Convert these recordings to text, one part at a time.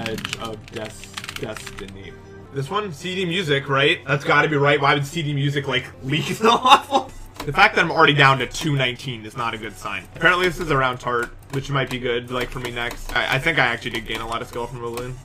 Edge of Destiny. This one, CD Music, right? That's gotta be right. Why would CD Music, like, leak the level? The fact that I'm already down to 219 is not a good sign. Apparently this is around Tart, which might be good, like, for me next. I think I actually did gain a lot of skill from Balloon.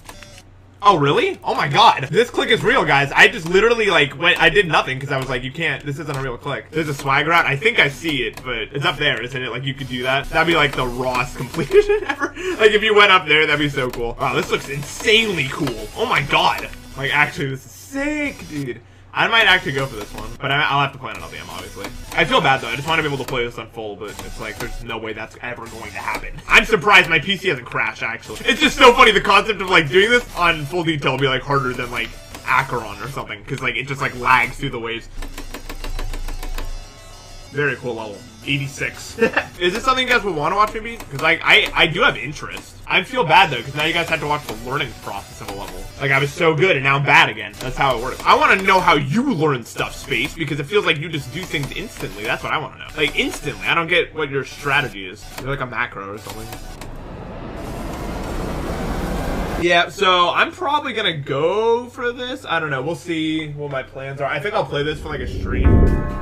Oh, really? Oh my god. This click is real, guys. I just literally, like, I did nothing because I was like, you can't, this isn't a real click. There's a swag route. I think I see it, but it's up there, isn't it? Like, you could do that. That'd be, like, the rawest completion ever. Like, if you went up there, that'd be so cool. Wow, this looks insanely cool. Oh my god. Like, actually, this is sick, dude. I might actually go for this one, but I'll have to play on an LDM, obviously. I feel bad, though. I just want to be able to play this on full, but it's like, there's no way that's ever going to happen. I'm surprised my PC hasn't crashed, actually. It's just so funny, the concept of, like, doing this on full detail will be, like, harder than, like, Acheron or something, because, like, it just, like, lags through the waves. Very cool level. 86. Is this something you guys would want to watch me beat? Because, like, I do have interest. I feel bad, though, because now you guys have to watch the learning process of a level. Like, I was so good, and now I'm bad again. That's how it works. I want to know how you learn stuff, Space, because it feels like you just do things instantly. That's what I want to know. Like, instantly. I don't get what your strategy is. You're like a macro or something. Yeah, so I'm probably gonna go for this. I don't know. We'll see what my plans are. I think I'll play this for, like, a stream.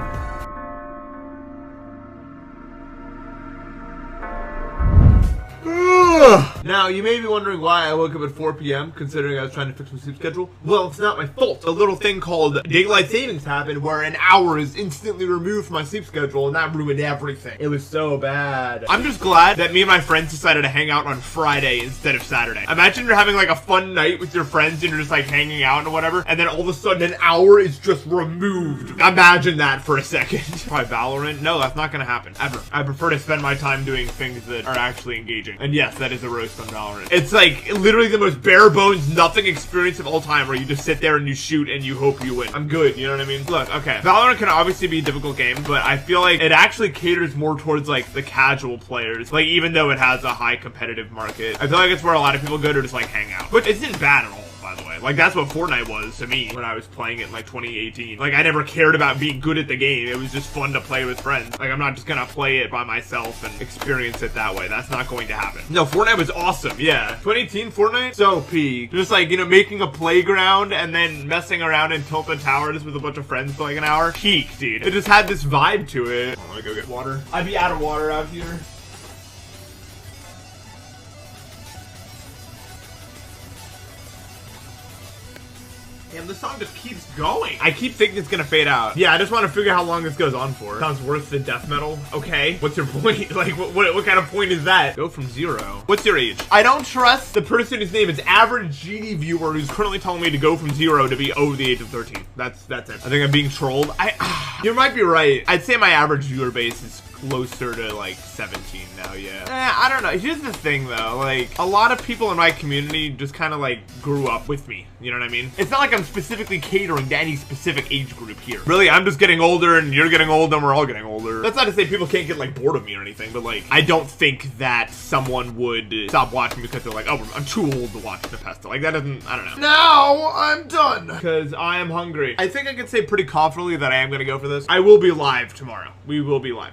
Now, you may be wondering why I woke up at 4 p.m. considering I was trying to fix my sleep schedule. Well, it's not my fault. A little thing called daylight savings happened where an hour is instantly removed from my sleep schedule, and that ruined everything. It was so bad. I'm just glad that me and my friends decided to hang out on Friday instead of Saturday. Imagine you're having like a fun night with your friends and you're just like hanging out and whatever, and then all of a sudden an hour is just removed. Imagine that for a second. Probably Valorant? No, that's not gonna happen. Ever. I prefer to spend my time doing things that are actually engaging. And yes, that is a roast on Valorant. It's like literally the most bare bones nothing experience of all time where you just sit there and you shoot and you hope you win. I'm good, you know what I mean? Look, okay, Valorant can obviously be a difficult game, but I feel like it actually caters more towards like the casual players, like even though it has a high competitive market. I feel like it's where a lot of people go to just like hang out, which isn't bad at all, by the way. Like that's what Fortnite was to me when I was playing it in like 2018. Like I never cared about being good at the game. It was just fun to play with friends. Like I'm not just gonna play it by myself and experience it that way. That's not going to happen. No, Fortnite was awesome. Yeah, 2018 Fortnite, so peak. Just like, you know, making a playground and then messing around in Tilted Towers with a bunch of friends for like an hour. Peak, dude. It just had this vibe to it. Oh, let me go get water. I'd be out of water out here. Damn, this song just keeps going. I keep thinking it's gonna fade out. Yeah, I just want to figure out how long this goes on for. Sounds worse than death metal. Okay, what's your point? Like, what kind of point is that? Go from 0. What's your age? I don't trust the person whose name is average GD viewer who's currently telling me to go from 0 to be over the age of 13. That's it. I think I'm being trolled. You might be right. I'd say my average viewer base is closer to like 17 now, yeah. I don't know. Here's the thing though, like a lot of people in my community just kind of like grew up with me. You know what I mean? It's not like I'm specifically catering to any specific age group here. Really, I'm just getting older and you're getting old and we're all getting older. That's not to say people can't get like bored of me or anything, but like I don't think that someone would stop watching because they're like, oh, I'm too old to watch Npesta. Like that doesn't, I don't know. Now I'm done because I am hungry. I think I can say pretty confidently that I am gonna go for this. I will be live tomorrow. We will be live.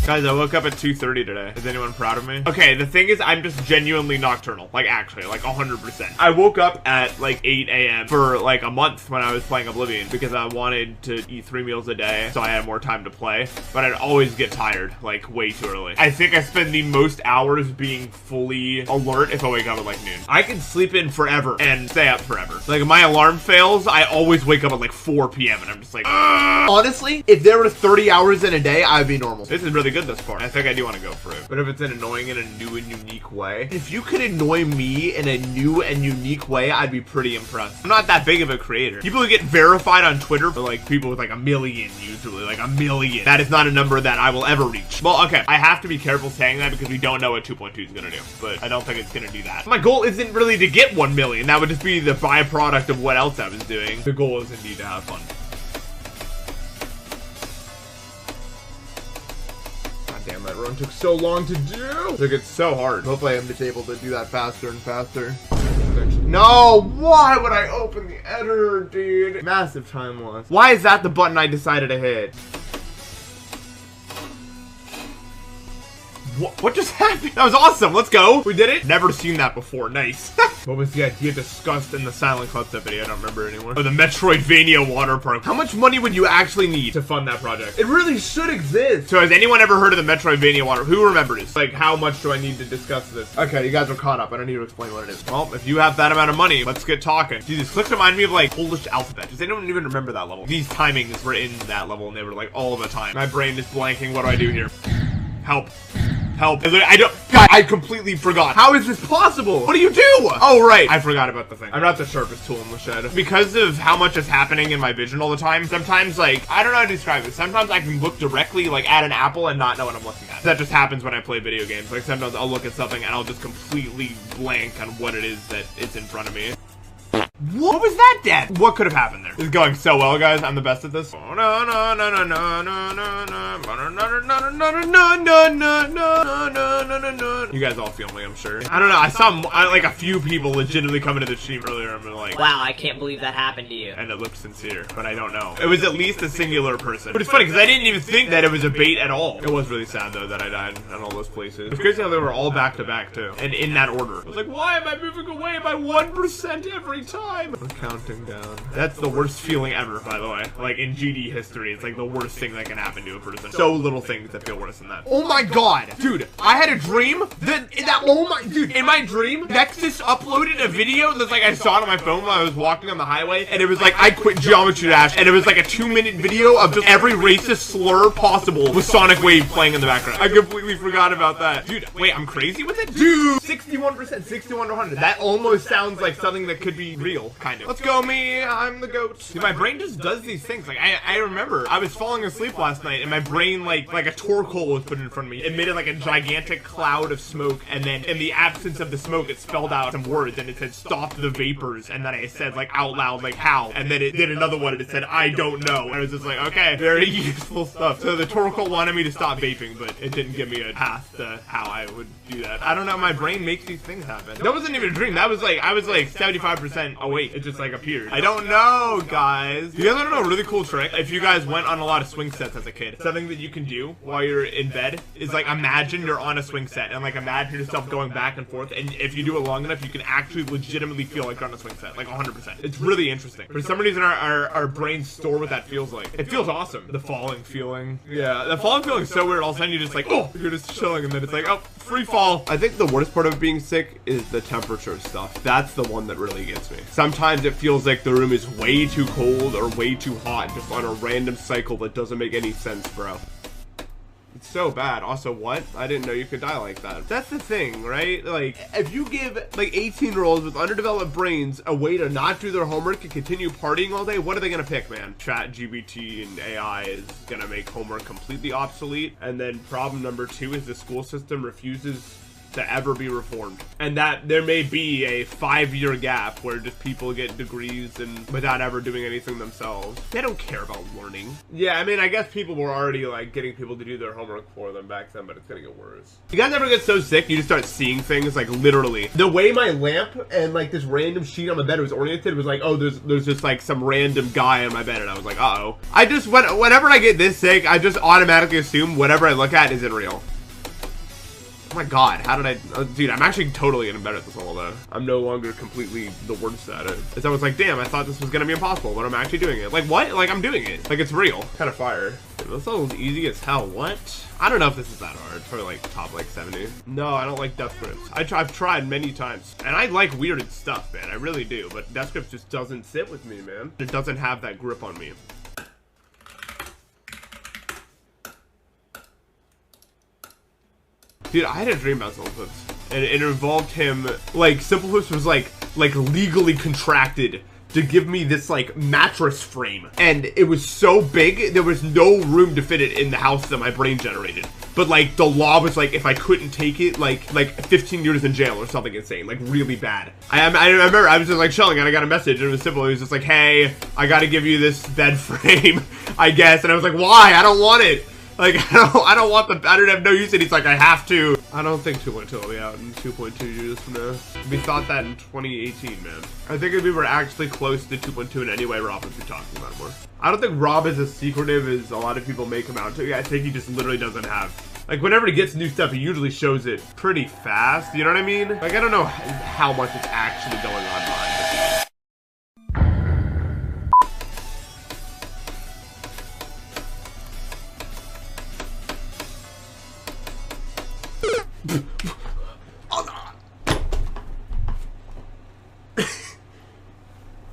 Guys, I woke up at 2:30 today. Is anyone proud of me? Okay, the thing is, I'm just genuinely nocturnal. Like, actually, like 100%. I woke up at like 8 a.m. for like a month when I was playing Oblivion because I wanted to eat 3 meals a day so I had more time to play. But I'd always get tired, like, way too early. I think I spend the most hours being fully alert if I wake up at like noon. I can sleep in forever and stay up forever. Like, if my alarm fails, I always wake up at like 4 p.m. and I'm just like, honestly, if there were 30 hours in a day, I'd be normal. This is really good thus far. I think I do want to go for it. But if it's an annoying in a new and unique way, if you could annoy me in a new and unique way, I'd be pretty impressed. I'm not that big of a creator. People who get verified on Twitter are like people with like 1 million, usually like 1 million. That is not a number that I will ever reach. Well, okay, I have to be careful saying that because we don't know what 2.2 is gonna do, but I don't think it's gonna do that. My goal isn't really to get 1 million. That would just be the byproduct of what else I was doing. The goal is indeed to have fun. Damn, that run took so long to do. Like, it's so hard. Hopefully I'm just able to do that faster and faster. No, why would I open the editor, dude? Massive time loss. Why is that the button I decided to hit? What just happened? That was awesome. Let's go. We did it. Never seen that before. Nice. What was the idea discussed in the Silent Concept video? I don't remember anymore. Oh, the Metroidvania water park. How much money would you actually need to fund that project? It really should exist. So has anyone ever heard of the Metroidvania water? Who remembers? Like, how much do I need to discuss this? Okay, you guys are caught up. I don't need to explain what it is. Well, if you have that amount of money, let's get talking. Dude, these clicks remind me of like Polish alphabet. Does anyone even remember that level? These timings were in that level and they were like all the time. My brain is blanking. What do I do here? Help. Help. I don't, God, I completely forgot. How is this possible? What do you do? Oh, right. I forgot about the thing. I'm not the sharpest tool in the shed. Because of how much is happening in my vision all the time, sometimes, like, I don't know how to describe it. Sometimes I can look directly, like, at an apple and not know what I'm looking at. That just happens when I play video games. Like, sometimes I'll look at something and I'll just completely blank on what it is that it's in front of me. What was that, Dad? What could have happened there? This is going so well, guys. I'm the best at this. You guys all feel me, I'm sure. I don't know. I saw like a few people legitimately coming to the stream earlier and be like, wow, I can't believe that happened to you. And it looked sincere, but I don't know. It was at least a singular person. But it's funny because I didn't even think that it was a bait at all. It was really sad though that I died in all those places. It's crazy how they were all back to back too, and in that order. I was like, why am I moving away by 1% every time? We're counting down. That's the worst feeling ever, by the way. Like in GD history, it's like the worst thing that can happen to a person. So little things that feel worse than that. Oh my God, dude! I had a dream dude, in my dream, Nexus uploaded a video that's like I saw it on my phone while I was walking on the highway, and it was like I quit Geometry Dash, and it was like a 2-minute video of just every racist slur possible with Sonic Wave playing in the background. I completely forgot about that. Dude, wait, I'm crazy with it? Dude, 61%, 61 to 100. That almost sounds like something that could be real, kind of. Let's go, me. I'm the goat. Dude, my brain just does these things. Like, I remember I was falling asleep last night, and my brain, like a torque hole was put in front of me. It emitted like a gigantic cloud of smoke, and then in the absence of the smoke, it spelled out some words, and it said, stop the vapors, and then I said, like, out loud, like, how? And then it did another one, and it said, I don't know. And I was just like, okay, very useful stuff. So the torque hole wanted me to stop vaping, but it didn't give me a path to how I would do that. I don't know, my brain makes these things happen. That wasn't even a dream. That was like, I was like 75% awake. It just like appeared. I don't know, guys. You guys want to know a really cool trick? If you guys went on a lot of swing sets as a kid, something that you can do while you're in bed is like imagine you're on a swing set and like imagine yourself going back and forth, and if you do it long enough, you can actually legitimately feel like you're on a swing set, like 100%. It's really interesting. For some reason, our brains store what that feels like. It feels awesome. The falling feeling. Yeah, the falling feeling is so weird. All of a sudden, you're just like, oh, you're just chilling, and then it's like, oh, free fall. I think the worst part of being sick is the temperature stuff. That's the one that really gets me. Sometimes it feels like the room is way too cold or way too hot, just on a random cycle that doesn't make any sense, bro. It's so bad. Also, what? I didn't know you could die like that. That's the thing, right? Like, if you give, like, 18-year-olds with underdeveloped brains a way to not do their homework and continue partying all day, what are they gonna pick, man? ChatGPT and AI is gonna make homework completely obsolete. And then problem number 2 is the school system refuses to ever be reformed, and that there may be a 5-year gap where just people get degrees and without ever doing anything themselves. They don't care about learning. Yeah, I mean, I guess people were already like getting people to do their homework for them back then, but it's gonna get worse. You guys ever get so sick you just start seeing things, like literally the way my lamp and like this random sheet on my bed was oriented was like, oh, there's just like some random guy on my bed, and I was like, uh-oh. I just, whenever I get this sick, I just automatically assume whatever I look at isn't real. Oh my God, how did I, dude, I'm actually totally getting better at this level though. I'm no longer completely the worst at it. It's almost like, damn, I thought this was gonna be impossible, but I'm actually doing it. Like, what? Like, I'm doing it. Like, it's real. Kind of fire. This level's easy as hell. What? I don't know if this is that hard. It's probably like top like 70. No, I don't like death grips. I've tried many times, and I like weirded stuff, man. I really do, but death grips just doesn't sit with me, man. It doesn't have that grip on me. Dude, I had a dream about Simple Hoops, and it involved him, like, Simple Hoops was like legally contracted to give me this like mattress frame, and it was so big there was no room to fit it in the house that my brain generated. But like the law was like, if I couldn't take it, like 15 years in jail or something insane, like really bad. I remember I was just like chilling and I got a message, and it was simple. It was just like, hey, I gotta give you this bed frame, I guess. And I was like, why? I don't want it. Like, I don't want the, I don't have no use in it. He's like, I have to. I don't think 2.2 will be out in 2.2 years from now. We thought that in 2018, man. I think if we were actually close to 2.2 in any way, Rob would be talking about it more. I don't think Rob is as secretive as a lot of people make him out to. Yeah, I think he just literally doesn't have Like, whenever he gets new stuff, he usually shows it pretty fast, you know what I mean? Like, I don't know how much is actually going on behind this.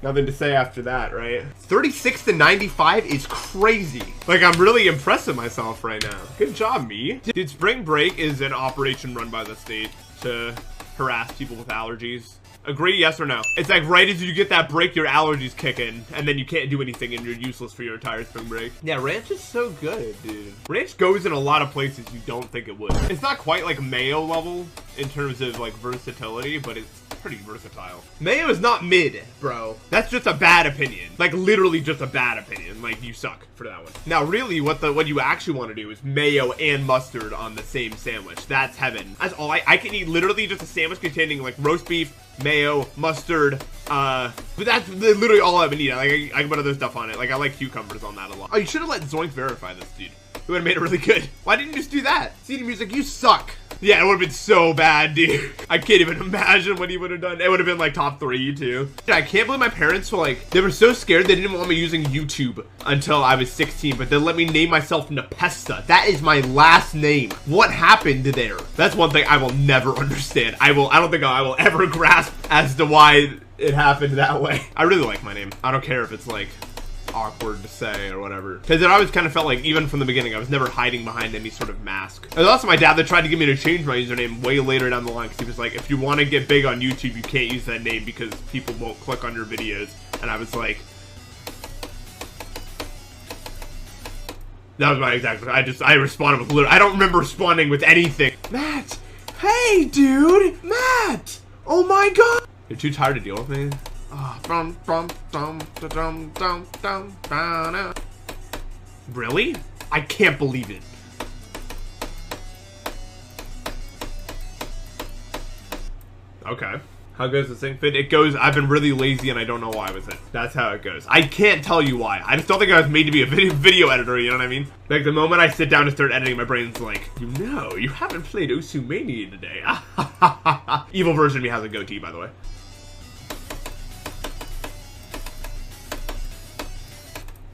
Nothing to say after that, right? 36 to 95 is crazy. Like, I'm really impressing myself right now. Good job, me. Dude, spring break is an operation run by the state to harass people with allergies. Agree, yes or no? It's like right as you get that break, your allergies kick in, and then you can't do anything and you're useless for your entire spring break. Yeah, Ranch is so good, dude. Ranch goes in a lot of places you don't think it would. It's not quite like Mayo level in terms of like versatility, but it's pretty versatile. Mayo is not mid, bro. That's just a bad opinion. Like literally just a bad opinion. Like you suck for that one. Now really what you actually want to do is mayo and mustard on the same sandwich. That's heaven. That's all I can eat, literally just a sandwich containing like roast beef, mayo, mustard, but that's literally all I've been eating. Like I can put other stuff on it. Like I like cucumbers on that a lot. Oh, you should have let Zoink verify this, dude. It would have made it really good. Why didn't you just do that? CD Music, you suck. Yeah, it would have been so bad, dude. I can't even imagine what he would have done. It would have been like top 3 too. Dude, I can't believe my parents were like, they were so scared they didn't want me using YouTube until I was 16, but they let me name myself Npesta. That is my last name. What happened there? That's one thing I will never understand. I don't think I will ever grasp as to why it happened that way. I really like my name. I don't care if it's like awkward to say or whatever, because it always kind of felt like, even from the beginning, I was never hiding behind any sort of mask. There's also my dad that tried to get me to change my username way later down the line, because he was like, if you want to get big on YouTube, you can't use that name because people won't click on your videos. And I was like, that was my exact, I responded with literally, I don't remember responding with anything. Matt, hey dude, Matt, oh my god. You're too tired to deal with me? Really? I can't believe it. Okay. How goes the sync fit? It goes, I've been really lazy and I don't know why with it. That's how it goes. I can't tell you why. I just don't think I was made to be a video editor, you know what I mean? Like the moment I sit down to start editing, my brain's like, you know, you haven't played Osumania today. Evil version of me has a goatee, by the way.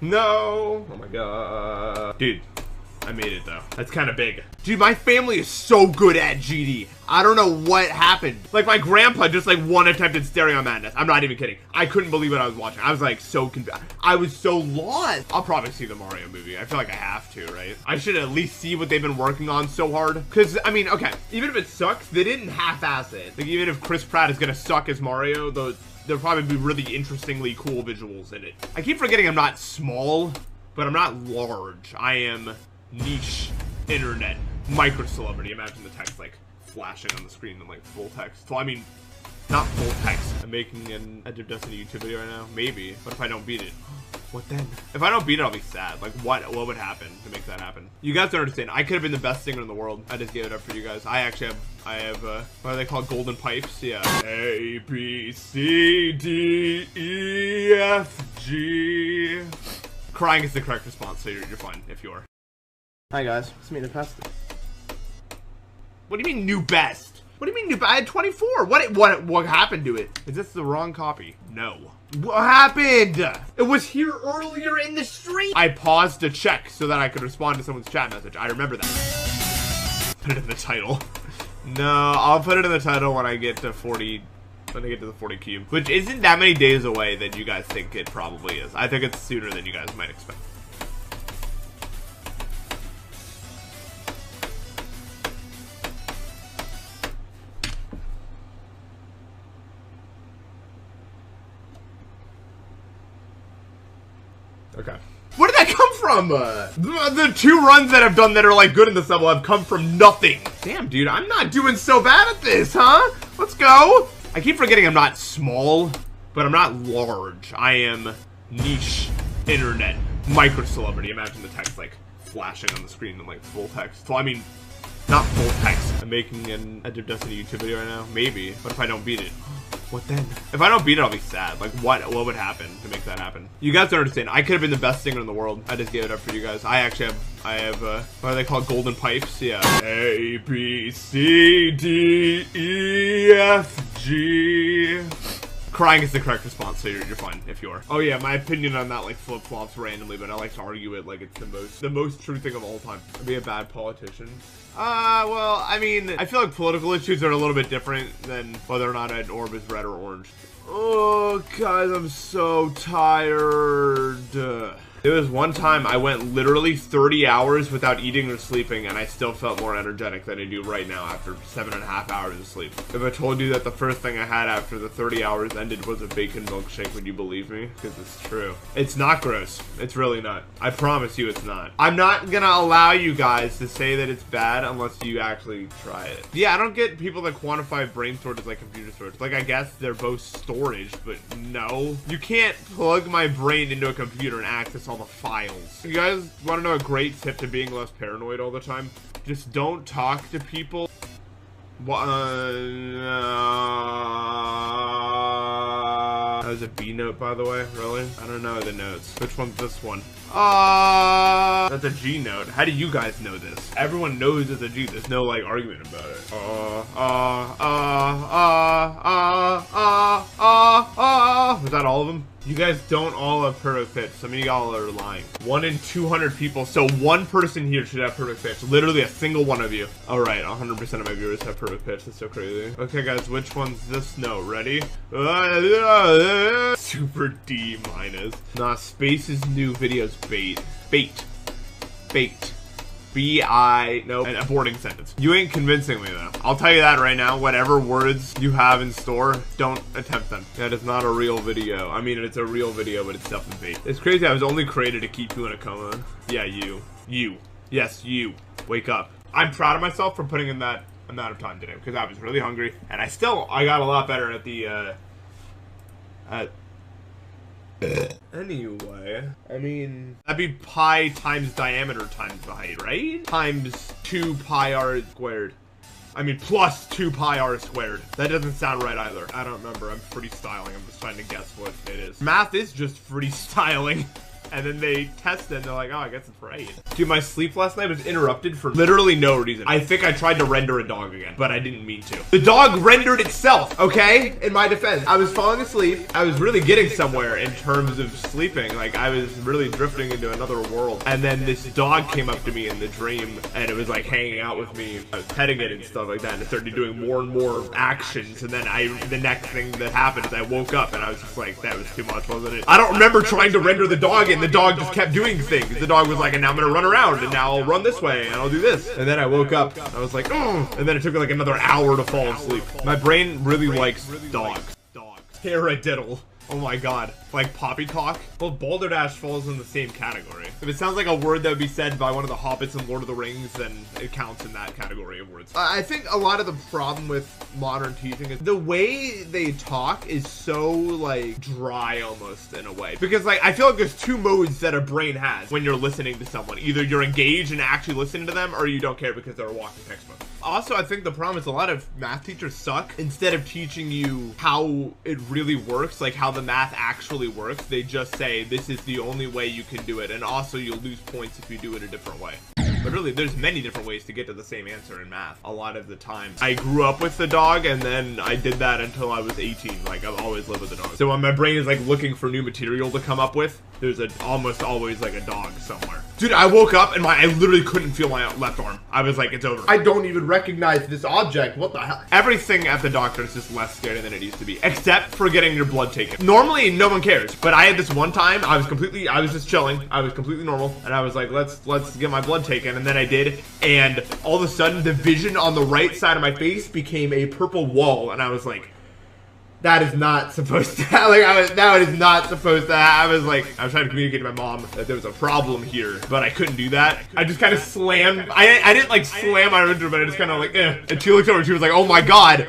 No! Oh my god. Dude, I made it though. That's kind of big. Dude, my family is so good at GD. I don't know what happened. Like my grandpa just like one attempted Stereo Madness. I'm not even kidding. I couldn't believe what I was watching. I was like so confused. I was so lost. I'll probably see the Mario movie. I feel like I have to, right? I should at least see what they've been working on so hard. Cause I mean, okay, even if it sucks, they didn't half-ass it. Like even if Chris Pratt is gonna suck as Mario, there'll probably be really interestingly cool visuals in it. I keep forgetting I'm not small, but I'm not large. I am niche internet micro celebrity. Imagine the text like flashing on the screen in like full text. Well, I mean, not full text. I'm making a Destiny YouTube video right now. Maybe. What if I don't beat it? What then? If I don't beat it, I'll be sad. Like, what would happen to make that happen? You guys don't understand. I could have been the best singer in the world. I just gave it up for you guys. I have, what are they called? Golden pipes? Yeah. A, B, C, D, E, F, G. Crying is the correct response, so you're fine if you are. Hi guys, it's me, Npesta. What do you mean, new best? What do you mean, new best? I had 24. What happened to it? Is this the wrong copy? No. What happened? It was here earlier in the stream. I paused to check so that I could respond to someone's chat message. I remember that. Put it in the title. No, I'll put it in the title when I get to 40. When I get to the 40 cube, which isn't that many days away than you guys think it probably is. I think it's sooner than you guys might expect. Okay. Where did that come from? The 2 runs that I've done that are like good in this level have come from nothing. Damn, dude, I'm not doing so bad at this, huh? Let's go. I keep forgetting I'm not small, but I'm not large. I am niche internet micro celebrity. Imagine the text like flashing on the screen in like full text. Well, I mean, not full text. I'm making a Destiny YouTube video right now. Maybe. What if I don't beat it? What then? If I don't beat it, I'll be sad. Like, what would happen to make that happen? You guys don't understand. I could have been the best singer in the world. I just gave it up for you guys. I have, what are they called? Golden pipes? Yeah. A, B, C, D, E, F, G. Crying is the correct response, so you're fine if you are. Oh yeah, my opinion on that like flip-flops randomly, but I like to argue it like it's the most true thing of all time. I'd be a bad politician. Well, I mean, I feel like political issues are a little bit different than whether or not an orb is red or orange. Oh, guys, I'm so tired. There was one time I went literally 30 hours without eating or sleeping, and I still felt more energetic than I do right now after 7.5 hours of sleep. If I told you that the first thing I had after the 30 hours ended was a bacon milkshake, would you believe me? Because it's true. It's not gross. It's really not. I promise you it's not. I'm not gonna allow you guys to say that it's bad unless you actually try it. Yeah, I don't get people that quantify brain storage as like computer storage. Like, I guess they're both storage, but no. You can't plug my brain into a computer and access all the files. You guys want to know a great tip to being less paranoid all the time? Just don't talk to people. That was a B note, by the way. Really? I don't know the notes. Which one's this one? That's a G note. How do you guys know this? Everyone knows it's a G. There's no like argument about it. Was that all of them? You guys don't all have perfect pitch. Some of y'all are lying. 1 in 200 people. So one person here should have perfect pitch. Literally a single one of you. All right, 100% of my viewers have perfect pitch. That's so crazy. Okay, guys, which one's this note? Ready? Super D minus. Nah, Space's new videos bait. Bait. No, an aborting sentence. You ain't convincing me though. I'll tell you that right now. Whatever words you have in store, don't attempt them. That is not a real video. I mean, it's a real video, but it's definitely bait. It's crazy. I was only created to keep you in a coma. Yeah, you. Yes, you. Wake up. I'm proud of myself for putting in that amount of time today because I was really hungry and I got a lot better at the, anyway, I mean, that'd be pi times diameter times the height, right? Times 2 pi r squared. I mean, plus 2 pi r squared. That doesn't sound right either. I don't remember. I'm freestyling. I'm just trying to guess what it is. Math is just freestyling. And then they test it and they're like, oh, I guess it's right. Dude, my sleep last night was interrupted for literally no reason. I think I tried to render a dog again, but I didn't mean to. The dog rendered itself, okay? In my defense, I was falling asleep. I was really getting somewhere in terms of sleeping. Like, I was really drifting into another world. And then this dog came up to me in the dream and it was like hanging out with me. I was petting it and stuff like that. And it started doing more and more actions. And then the next thing that happened is I woke up and I was just like, that was too much, wasn't it? I don't remember trying to render the dog and the dog just kept doing things. The dog was like, and now I'm gonna run around, and now I'll run this way, and I'll do this. And then I woke up, I was like, oh, and then it took like another hour to fall asleep. My brain really likes dogs. Paradiddle. Oh my god. Like poppycock? Well, balderdash falls in the same category. If it sounds like a word that would be said by one of the hobbits in Lord of the Rings, then it counts in that category of words. I think a lot of the problem with modern teaching is the way they talk is so like dry almost in a way. Because like, I feel like there's 2 modes that a brain has when you're listening to someone. Either you're engaged and actually listening to them, or you don't care because they're a walking textbook. Also, I think the problem is a lot of math teachers suck. Instead of teaching you how it really works, like how the math actually works, they just say this is the only way you can do it, and also you'll lose points if you do it a different way. But really, there's many different ways to get to the same answer in math. A lot of the time, I grew up with the dog, and then I did that until I was 18. Like, I've always lived with a dog. So when my brain is like looking for new material to come up with, there's almost always like a dog somewhere. Dude, I woke up and I literally couldn't feel my left arm. I was like, it's over. I don't even recognize this object. What the hell? Everything at the doctor is just less scary than it used to be, except for getting your blood taken. Normally, no one cares, but I had this one time, I was just chilling. I was completely normal, and I was like, let's get my blood taken. And then I did, and all of a sudden the vision on the right side of my face became a purple wall, and I was like, that is not supposed to happen. That is not supposed to happen. I was trying to communicate to my mom that there was a problem here, but I couldn't do that. I just kind of slammed. I didn't like slam my room, but I just kind of like, eh. And she looked over and she was like, oh my god.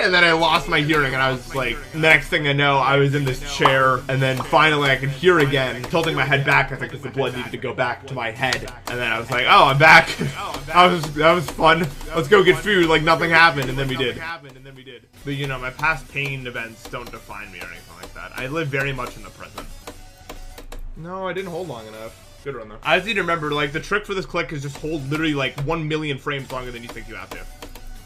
and then I lost my hearing, and I was like, next thing I know, I was in this chair, and then finally I could hear again, tilting my head back, I think, because the blood needed to go back to my head, and then I was like, oh, I'm back. That was fun. Let's go get food, like nothing happened, and then we did. But you know, my past pain events don't define me or anything like that. I live very much in the present. No, I didn't hold long enough. Good run though. I just need to remember, like, the trick for this click is just hold literally like 1 million frames longer than you think you have to.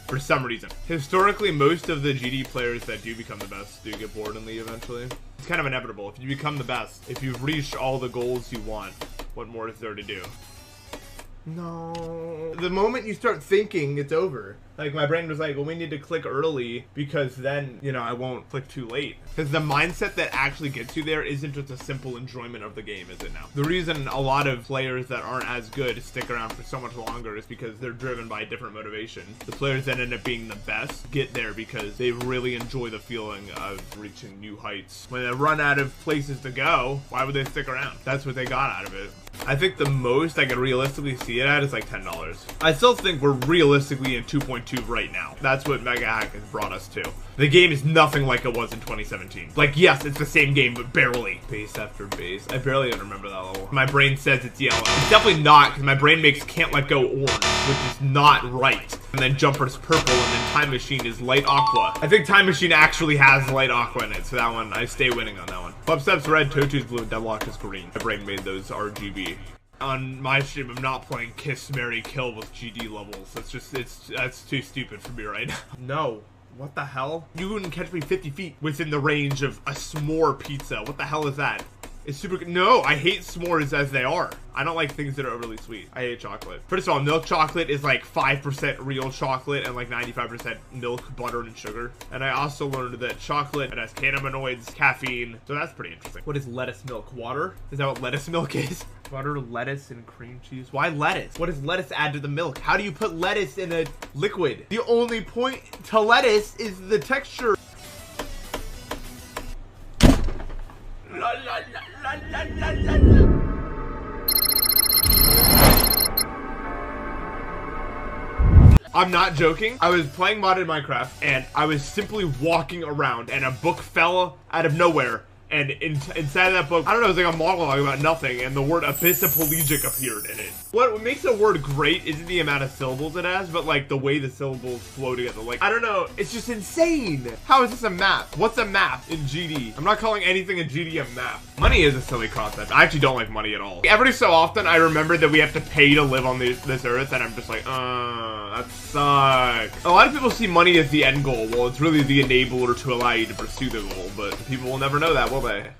For some reason. Historically, most of the GD players that do become the best do get bored and leave eventually. It's kind of inevitable. If you become the best, if you've reached all the goals you want, what more is there to do? No. The moment you start thinking, it's over. Like, my brain was like, well, we need to click early because then, you know, I won't click too late. Because the mindset that actually gets you there isn't just a simple enjoyment of the game, is it now? The reason a lot of players that aren't as good stick around for so much longer is because they're driven by different motivations. The players that end up being the best get there because they really enjoy the feeling of reaching new heights. When they run out of places to go, why would they stick around? That's what they got out of it. I think the most I could realistically see it at is like $10. I still think we're realistically in 2.2 right now. That's what Mega Hack has brought us to. The game is nothing like it was in 2017. Like, yes, it's the same game, but barely. Base after base. I barely even remember that level. My brain says it's yellow. It's definitely not, because my brain makes Can't Let Go orange, which is not right. And then Jumper's purple, and then Time Machine is light aqua. I think Time Machine actually has light aqua in it, so that one, I stay winning on that one. Flupstep's red, Totu's blue, and Deadlock is green. My brain made those RGB. On my stream, I'm not playing Kiss, Marry, Kill with GD levels. That's too stupid for me right now. No. What the hell? You wouldn't catch me 50 feet within the range of a s'more pizza. What the hell is that? It's super good. No, I hate s'mores as they are. I don't like things that are overly sweet. I hate chocolate. First of all, milk chocolate is like 5% real chocolate and like 95% milk, butter, and sugar. And I also learned that chocolate has cannabinoids, caffeine. So that's pretty interesting. What is lettuce milk? Water? Is that what lettuce milk is? Butter, lettuce, and cream cheese. Why lettuce? What does lettuce add to the milk? How do you put lettuce in a liquid? The only point to lettuce is the texture. La, la, la, la, la, la, la. I'm not joking. I was playing modded Minecraft and I was simply walking around and a book fell out of nowhere. And inside of that book, I don't know, it was like a monologue about nothing, and the word abyssaplegic appeared in it. What makes a word great isn't the amount of syllables it has, but like the way the syllables flow together. Like, I don't know, it's just insane. How is this a map? What's a map in GD? I'm not calling anything in GD a map. Money is a silly concept. I actually don't like money at all. Every so often, I remember that we have to pay to live on this earth, and I'm just like, that sucks. A lot of people see money as the end goal. Well, it's really the enabler to allow you to pursue the goal, but people will never know that, will they?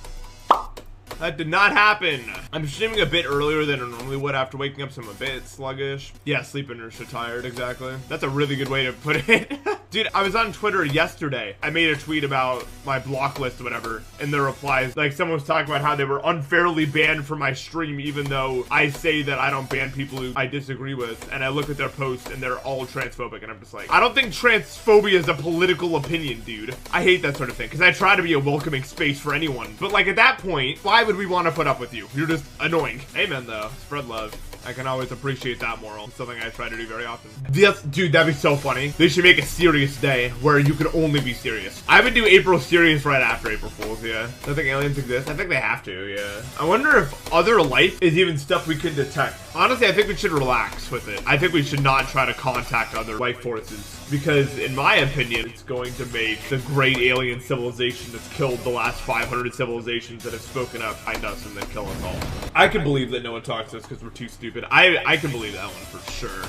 That did not happen. I'm streaming a bit earlier than I normally would after waking up, so I'm a bit sluggish. Yeah, sleeping or so tired, exactly. That's a really good way to put it. Dude, I was on Twitter yesterday. I made a tweet about my block list or whatever, and the replies, like someone was talking about how they were unfairly banned from my stream, even though I say that I don't ban people who I disagree with, and I look at their posts and they're all transphobic, and I'm just like, I don't think transphobia is a political opinion, dude. I hate that sort of thing, because I try to be a welcoming space for anyone, but like at that point, why would we want to put up with you? You're just annoying. Amen though. Spread love. I can always appreciate that moral. It's something I try to do very often. Yes, dude, that'd be so funny. They should make a serious day where you could only be serious. I would do April serious right after April Fools, yeah. I don't think aliens exist. I think they have to, yeah. I wonder if other life is even stuff we can detect. Honestly, I think we should relax with it. I think we should not try to contact other life forces. Because, in my opinion, it's going to make the great alien civilization that's killed the last 500 civilizations that have spoken up behind us and then kill us all. I can believe that no one talks to us because we're too stupid. I can believe that one for sure.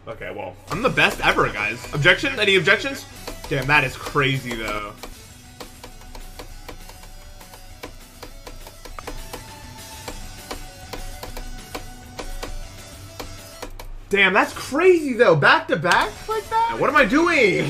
Okay, well, I'm the best ever, guys. Objection? Any objections? Damn, that is crazy, though. Damn, that's crazy, though. Back to back like that? What am I doing?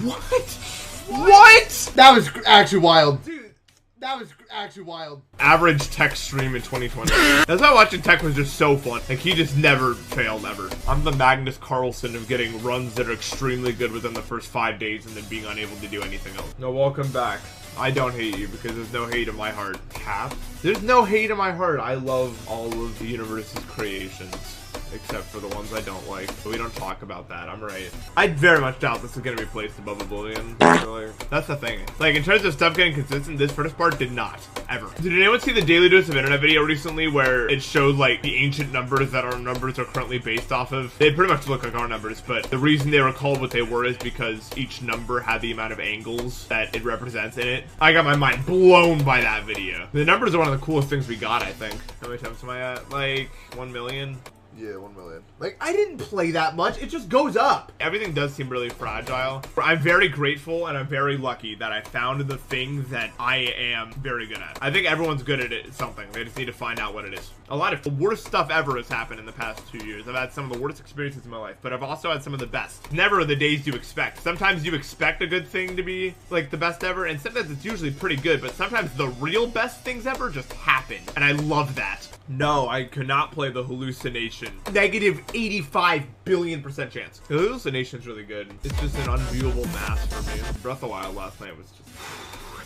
What? What? That was actually wild. Dude, that was actually wild. Average tech stream in 2020. That's why watching tech was just so fun. Like, he just never failed, ever. I'm the Magnus Carlsen of getting runs that are extremely good within the first 5 days and then being unable to do anything else. No, welcome back. I don't hate you because there's no hate in my heart. Cap? There's no hate in my heart. I love all of the universe's creations. Except for the ones I don't like. But we don't talk about that. I'm right. I very much doubt this is going to be placed above Oblivion. Really. That's the thing. Like, in terms of stuff getting consistent, this first part did not. Ever. Did anyone see the Daily Dose of Internet video recently where it showed, like, the ancient numbers that our numbers are currently based off of? They pretty much look like our numbers, but the reason they were called what they were is because each number had the amount of angles that it represents in it. I got my mind blown by that video. The numbers are one of the coolest things we got, I think. How many times am I at? Like, 1 million? Yeah, 1 million. Like, I didn't play that much. It just goes up. Everything does seem really fragile. I'm very grateful and I'm very lucky that I found the thing that I am very good at. I think everyone's good at it, something. They just need to find out what it is. A lot of the worst stuff ever has happened in the past 2 years. I've had some of the worst experiences in my life, but I've also had some of the best. Never the days you expect. Sometimes you expect a good thing to be, like, the best ever, and sometimes it's usually pretty good, but sometimes the real best things ever just happen, and I love that. No, I could not play the hallucination. Negative 85 billion% chance. The hallucination's really good. It's just an unviewable mass for me. Breath of the Wild last night was just...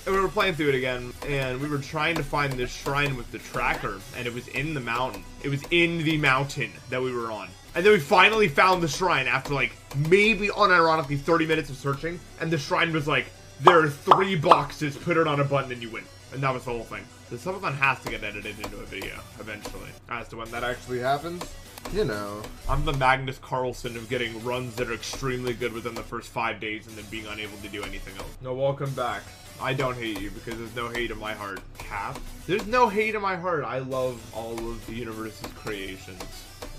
And we were playing through it again, and we were trying to find this shrine with the tracker, and it was in the mountain. It was in the mountain that we were on. And then we finally found the shrine after, like, maybe unironically 30 minutes of searching, and the shrine was like, there are 3 boxes, put it on a button and you win. And that was the whole thing. The subathon has to get edited into a video, eventually. As to when that actually happens, You know. I'm the Magnus Carlsen of getting runs that are extremely good within the first 5 days and then being unable to do anything else. No, welcome back. I don't hate you because there's no hate in my heart. Cap? There's no hate in my heart. I love all of the universe's creations.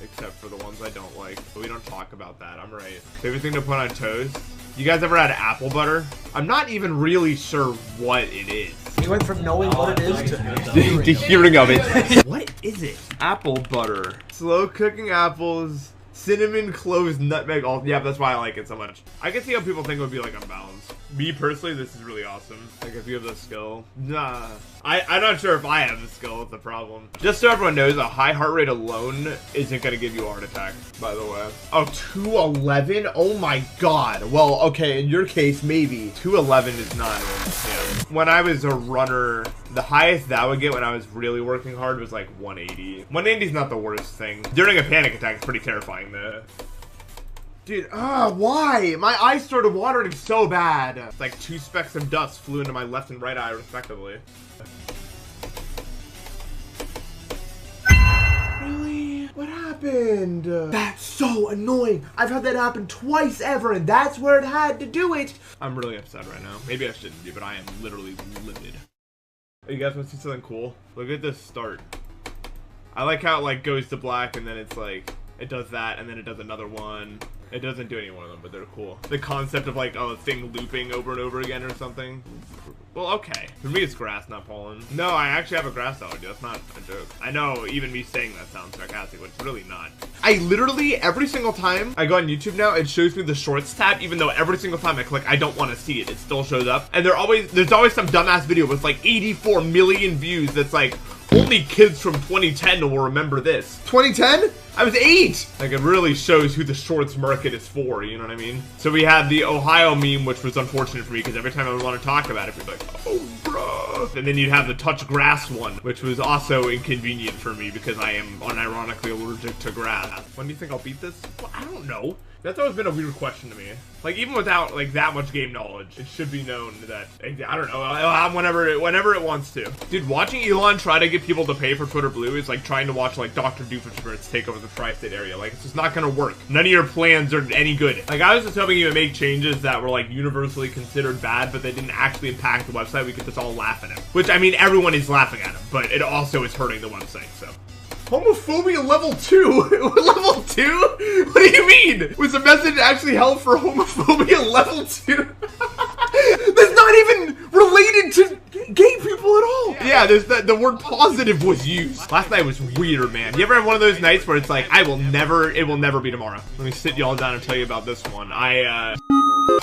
Except for the ones I don't like. But we don't talk about that. I'm right. Favorite thing to put on toast? You guys ever had apple butter? I'm not even really sure what it is. You went from knowing what it is to hearing of it. What is it? Apple butter. Slow cooking apples. Cinnamon, cloves, nutmeg, all. Yeah, that's why I like it so much. I can see how people think it would be like unbalanced. Me personally, this is really awesome. Like if you have the skill. Nah. I'm not sure if I have the skill, it's the problem. Just so everyone knows, a high heart rate alone isn't gonna give you a heart attack, by the way. Oh, 211? Oh my god. Well, okay, in your case, maybe. 211 is not. Yeah. When I was a runner, the highest that I would get when I was really working hard was like 180. 180 is not the worst thing. During a panic attack, it's pretty terrifying though. Dude, why? My eyes started watering so bad. It's like 2 specks of dust flew into my left and right eye, respectively. Really? What happened? That's so annoying. I've had that happen twice ever, and that's where it had to do it. I'm really upset right now. Maybe I shouldn't be, but I am literally livid. You guys want to see something cool? Look at this start. I like how it like goes to black, and then it's like, it does that, and then it does another one. It doesn't do any one of them, but they're cool. The concept of like a thing looping over and over again or something. Well, okay. For me, it's grass, not pollen. No, I actually have a grass allergy. That's not a joke. I know even me saying that sounds sarcastic, but it's really not. I literally, every single time I go on YouTube now, it shows me the shorts tab, even though every single time I click, I don't want to see it. It still shows up. And there's always some dumbass video with like 84 million views that's like, only kids from 2010 will remember this. 2010? I was 8! Like, it really shows who the shorts market is for, you know what I mean? So we had the Ohio meme, which was unfortunate for me, because every time I would want to talk about it, it'd be like, oh, bro. And then you'd have the touch grass one, which was also inconvenient for me, because I am unironically allergic to grass. When do you think I'll beat this? Well, I don't know. That's always been a weird question to me. Like, even without, like, that much game knowledge, it should be known that, I don't know, whenever it wants to. Dude, watching Elon try to get people to pay for Twitter Blue is like trying to watch, like, Dr. Doofenshmirtz take over the tri-state area. Like, it's just not gonna work. None of your plans are any good. Like, I was just hoping you would make changes that were, like, universally considered bad, but they didn't actually impact the website. We could just all laugh at him. Which, I mean, everyone is laughing at him, but it also is hurting the website, so. Homophobia level 2? Level 2? What do you mean? Was the message actually held for homophobia level 2? That's not even related to gay people at all. Yeah, there's the word positive was used. Last night was weird, man. You ever have one of those nights where it's like, it will never be tomorrow? Let me sit y'all down and tell you about this one.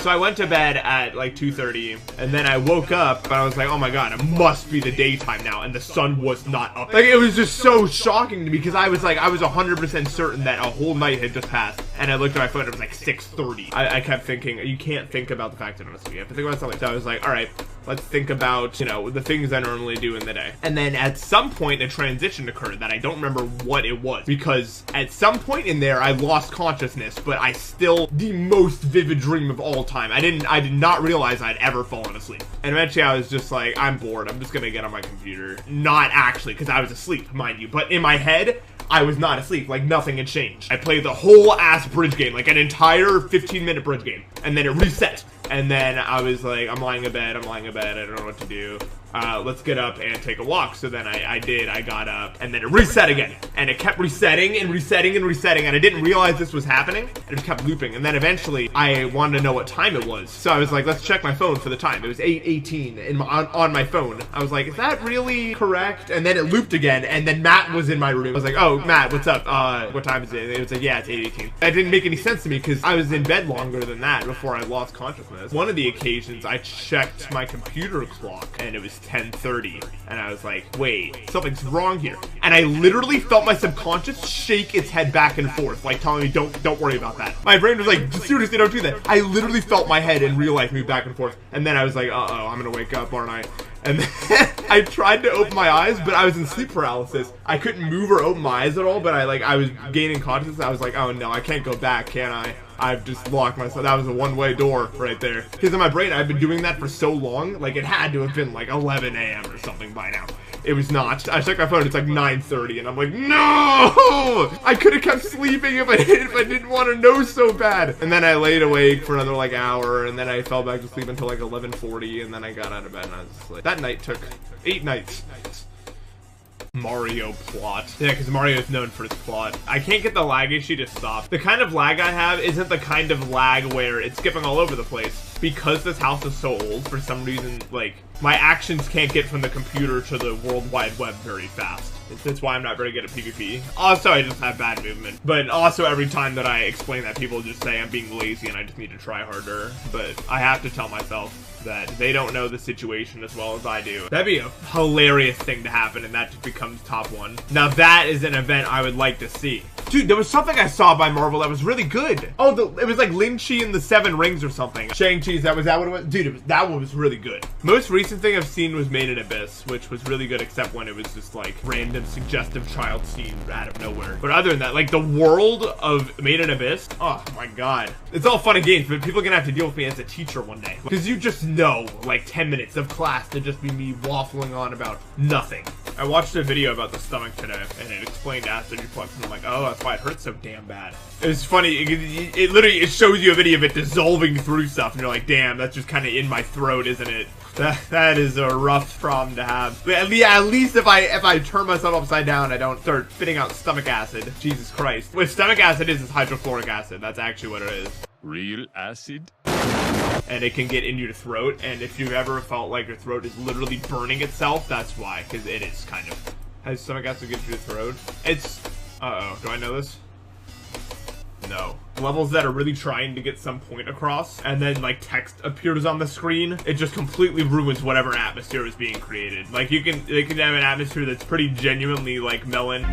So I went to bed at like 2:30, and then I woke up, and I was like, oh my god, it must be the daytime now, and the sun was not up. Like, it was just so shocking to me, because I was 100% certain that a whole night had just passed, and I looked at my phone, and it was like 6:30. I kept thinking, you can't think about the fact that it was me. You have to think about something. So I was like, alright, Let's think about, you know, the things I normally do in the day. And then at some point, a transition occurred that I don't remember what it was, because at some point in there, I lost consciousness, but I still, the most vivid dream of all time. I did not realize I'd ever fallen asleep. And eventually I was just like, I'm bored. I'm just gonna get on my computer. Not actually, because I was asleep, mind you, but in my head, I was not asleep, like nothing had changed. I played the whole ass bridge game, like an entire 15-minute bridge game, and then it reset. And then I was like, I'm lying in bed, I don't know what to do. Let's get up and take a walk. So then I did, I got up, and then it reset again. And it kept resetting and resetting and resetting, and I didn't realize this was happening. It just kept looping, and then eventually I wanted to know what time it was. So I was like, let's check my phone for the time. It was 8:18 on my phone. I was like, is that really correct? And then it looped again, and then Matt was in my room. I was like, oh, Matt, what's up? What time is it? And it was like, yeah, it's 8:18. That didn't make any sense to me, because I was in bed longer than that before I lost consciousness. One of the occasions, I checked my computer clock, and it was 10:30, and I was like, wait, something's wrong here. And I literally felt my subconscious shake its head back and forth, like telling me, don't worry about that. My brain was like, seriously, don't do that. I literally felt my head in real life move back and forth, and then I was like, uh-oh, I'm gonna wake up, aren't I? And then I tried to open my eyes, but I was in sleep paralysis. I couldn't move or open my eyes at all, but I was gaining consciousness. I was like, oh no, I can't go back, can I? I've just locked myself. That was a one-way door right there. Because in my brain, I've been doing that for so long, like it had to have been like 11 a.m. or something by now. It was not. I checked my phone, it's like 9:30, and I'm like, no! I could have kept sleeping if I didn't want to know so bad. And then I laid awake for another like hour, and then I fell back to sleep until like 11:40, and then I got out of bed, and I was just like, that night took 8 nights. Mario plot. Yeah, because Mario is known for its plot. I can't get the lag issue to stop. The kind of lag I have isn't the kind of lag where it's skipping all over the place. Because this house is so old, for some reason, like, my actions can't get from the computer to the World Wide Web very fast. That's why I'm not very good at PvP. Also, I just have bad movement. But also, every time that I explain that, people just say I'm being lazy and I just need to try harder. But I have to tell myself that they don't know the situation as well as I do. That'd be a hilarious thing to happen, and that just becomes top 1. Now that is an event I would like to see. Dude, there was something I saw by Marvel that was really good. Oh, it was like Lin-Chi and the 7 Rings or something. Shang-Chi's, that what it was? Dude, that one was really good. Most recent thing I've seen was Made in Abyss, which was really good, except when it was just like random suggestive child scene out of nowhere. But other than that, like the world of Made in Abyss, oh my god. It's all fun and games, but people are gonna have to deal with me as a teacher one day. Because you just know, like 10 minutes of class to just be me waffling on about nothing. I watched a video about the stomach today, and it explained acid reflux, and I'm like, oh, that's why it hurts so damn bad. It was funny, it literally, it shows you a video of it dissolving through stuff, and you're like, damn, that's just kind of in my throat, isn't it? That is a rough problem to have. But at least if I turn myself upside down, I don't start spitting out stomach acid. Jesus Christ. What stomach acid is hydrochloric acid. That's actually what it is. Real acid? And it can get in your throat, and if you've ever felt like your throat is literally burning itself, that's why, because it is kind of. Has stomach acid get to your throat? It's, uh-oh, do I know this? No. Levels that are really trying to get some point across, and then like text appears on the screen, it just completely ruins whatever atmosphere is being created. Like they can have an atmosphere that's pretty genuinely like melon.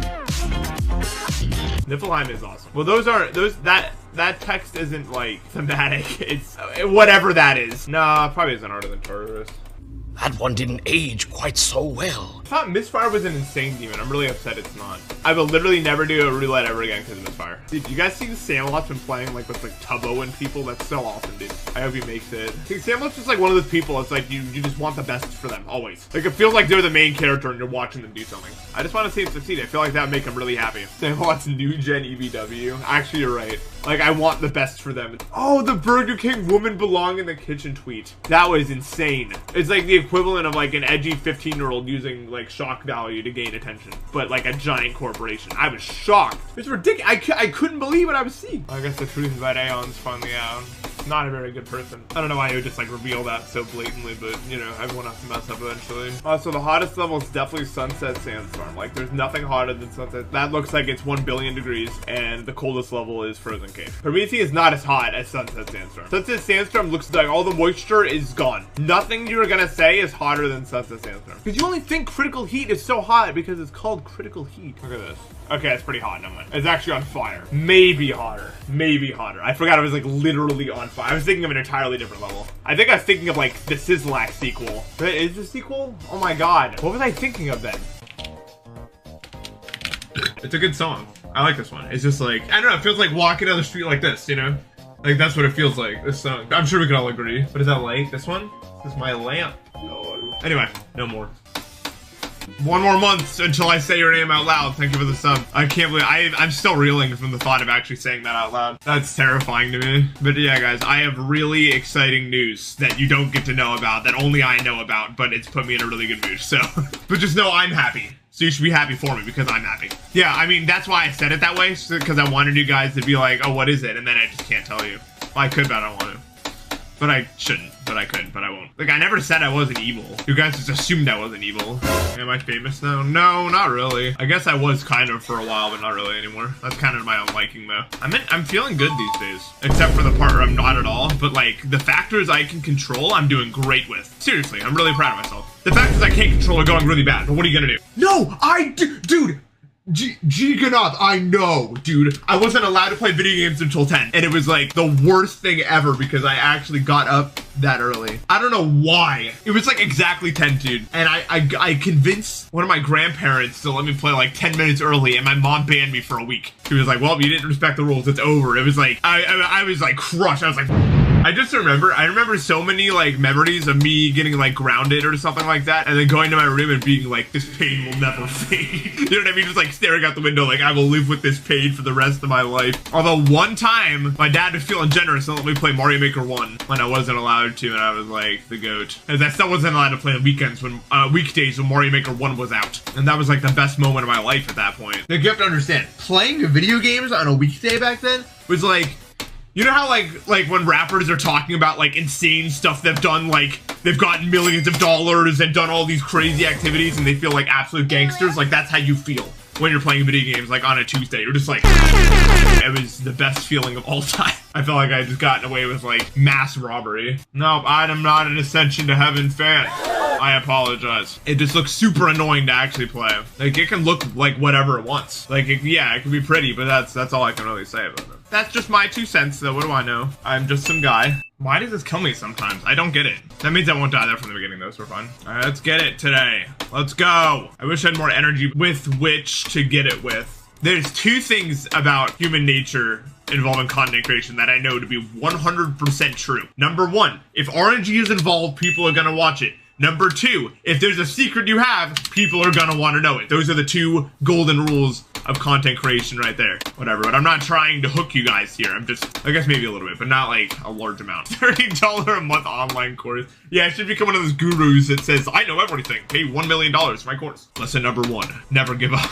Niflheim is awesome. Well, that text isn't like thematic. It's whatever that is. Nah, probably isn't harder than Tartarus. That one didn't age quite so well. I thought Misfire was an insane demon. I'm really upset it's not. I will literally never do a roulette ever again because of Misfire. Dude, you guys see the Samelot's been playing like with like Tubbo and people? That's so awesome, dude. I hope he makes it. I think Samelot's just like one of those people. It's like you just want the best for them always. Like it feels like they're the main character and you're watching them do something. I just want to see him succeed. I feel like that would make him really happy. Samelot's new gen EBW. Actually, you're right. Like I want the best for them. Oh, the Burger King woman belong in the kitchen tweet. That was insane. It's like the equivalent of like an edgy 15-year-old using like shock value to gain attention, but like a giant corporation. I was shocked. It's ridiculous. I couldn't believe what I was seeing. I guess the truth about Aeon's finally out. Not a very good person. I don't know why he would just like reveal that so blatantly, but you know, everyone has to mess up eventually. Also, the hottest level is definitely Sunset Sandstorm. Like there's nothing hotter than Sunset. That looks like it's 1 billion degrees, and the coldest level is Frozen Cave. Prometheus is not as hot as Sunset Sandstorm. Sunset Sandstorm looks like all the moisture is gone. Nothing you're gonna say is hotter than Sunset Sandstorm. Because you only think critical heat is so hot because it's called critical heat. Look at this. Okay, it's pretty hot. No mind. It's actually on fire. Maybe hotter. Maybe hotter. I forgot it was like literally on I was thinking of an entirely different level. I think I was thinking of like the Sizzlack sequel. Is the sequel? Oh my god. What was I thinking of then? It's a good song. I like this one. It's just like, I don't know, it feels like walking down the street like this, you know? Like, that's what it feels like, this song. I'm sure we can all agree. But is that light? This one? This is my lamp. Anyway, no more. 1 more month until I say your name out loud. Thank you for the sub. I can't believe, I'm still reeling from the thought of actually saying that out loud. That's terrifying to me. But yeah, guys, I have really exciting news that you don't get to know about, that only I know about, but it's put me in a really good mood, so. But just know I'm happy. So you should be happy for me because I'm happy. Yeah, I mean, that's why I said it that way, because I wanted you guys to be like, oh, what is it? And then I just can't tell you. Well, I could, but I don't want to. But I shouldn't, but I could, but I won't. Like, I never said I wasn't evil. You guys just assumed I wasn't evil. Am I famous now? No, not really. I guess I was kind of for a while, but not really anymore. That's kind of my own liking, though. I'm feeling good these days. Except for the part where I'm not at all. But, like, the factors I can control, I'm doing great with. Seriously, I'm really proud of myself. The factors I can't control are going really bad, but what are you gonna do? No, dude! Giganoth, I know, dude. I wasn't allowed to play video games until 10, and it was like the worst thing ever because I actually got up that early. I don't know why. It was like exactly 10, dude. And I convinced one of my grandparents to let me play like 10 minutes early, and my mom banned me for a week. She was like, well, you didn't respect the rules, it's over. It was like, I was like crushed. I was like, I remember so many like memories of me getting like grounded or something like that, and then going to my room and being like, this pain will never fade. You know what I mean? Just like staring out the window like I will live with this pain for the rest of my life. Although one time, my dad was feeling generous and let me play Mario Maker 1 when I wasn't allowed to, and I was like the goat. As I still wasn't allowed to play on weekends when, weekdays when Mario Maker 1 was out. And that was like the best moment of my life at that point. Like, you have to understand, playing video games on a weekday back then was like, you know how like when rappers are talking about like insane stuff they've done, like they've gotten millions of dollars and done all these crazy activities and they feel like absolute gangsters? Like, that's how you feel when you're playing video games like on a Tuesday. You're just like, it was the best feeling of all time. I felt like I had just gotten away with like mass robbery. No, I'm not an Ascension to Heaven fan. I apologize. It just looks super annoying to actually play. Like, it can look like whatever it wants. Like, yeah, it can be pretty, but that's all I can really say about it. That's just my 2 cents, though. What do I know? I'm just some guy. Why does this kill me sometimes? I don't get it. That means I won't die there from the beginning, though, so we're fine. All right, let's get it today. Let's go. I wish I had more energy with which to get it with. There's 2 things about human nature involving content creation that I know to be 100% true. Number 1, if RNG is involved, people are gonna watch it. Number 2, if there's a secret you have, people are gonna want to know it. Those are the 2 golden rules of content creation right there. Whatever, but I'm not trying to hook you guys here. I'm just, I guess maybe a little bit, but not like a large amount. $30 a month online course. Yeah, I should become one of those gurus that says, I know everything. Pay $1 million for my course. Lesson number 1, never give up.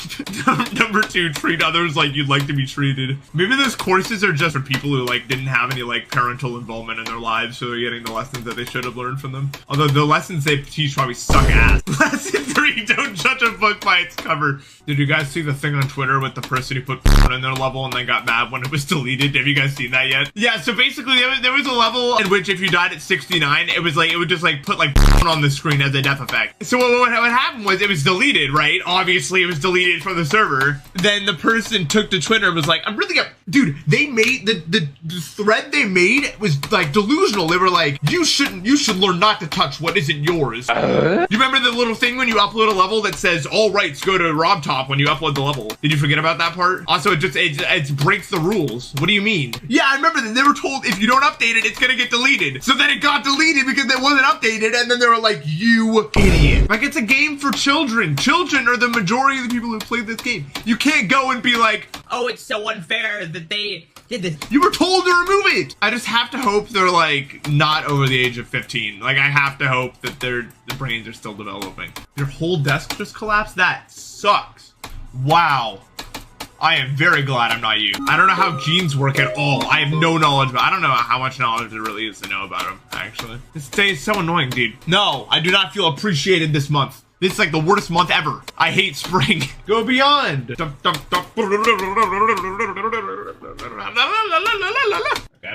Number 2, treat others like you'd like to be treated. Maybe those courses are just for people who like didn't have any like parental involvement in their lives, so they're getting the lessons that they should have learned from them. Although the lessons they teach probably suck ass. Lesson 3, don't judge a book by its cover. Did you guys see the thing on Twitter with the person who put porn in their level and then got mad when it was deleted? Have you guys seen that yet? Yeah, so basically there was a level in which if you died at 69, it was like, it would just like put like porn on the screen as a death effect. So what happened was it was deleted, right? Obviously it was deleted from the server. Then the person took to Twitter and was like, I'm really dude, they made the thread they made was like delusional. They were like, you should learn not to touch what isn't yours. You remember the little thing when you upload a level that says all rights go to Rob Top when you upload the level? Did you forget about that part? Also, it breaks the rules. What do you mean? Yeah, I remember that they were told if you don't update it, it's gonna get deleted. So then it got deleted because it wasn't updated, and then they were like, you idiot. Like, it's a game for children. Children are the majority of the people who play this game. You can't go and be like, oh, it's so unfair that they did this. You were told to remove it. I just have to hope they're like not over the age of 15. Like, I have to hope that the brains are still developing. Your whole desk just collapsed? That sucks. Wow. I am very glad I'm not you. I don't know how genes work at all. I have no knowledge, but I don't know how much knowledge there really is to know about them, actually. This day is so annoying, dude. No, I do not feel appreciated this month. This is like the worst month ever. I hate spring. Go beyond. Okay, I'm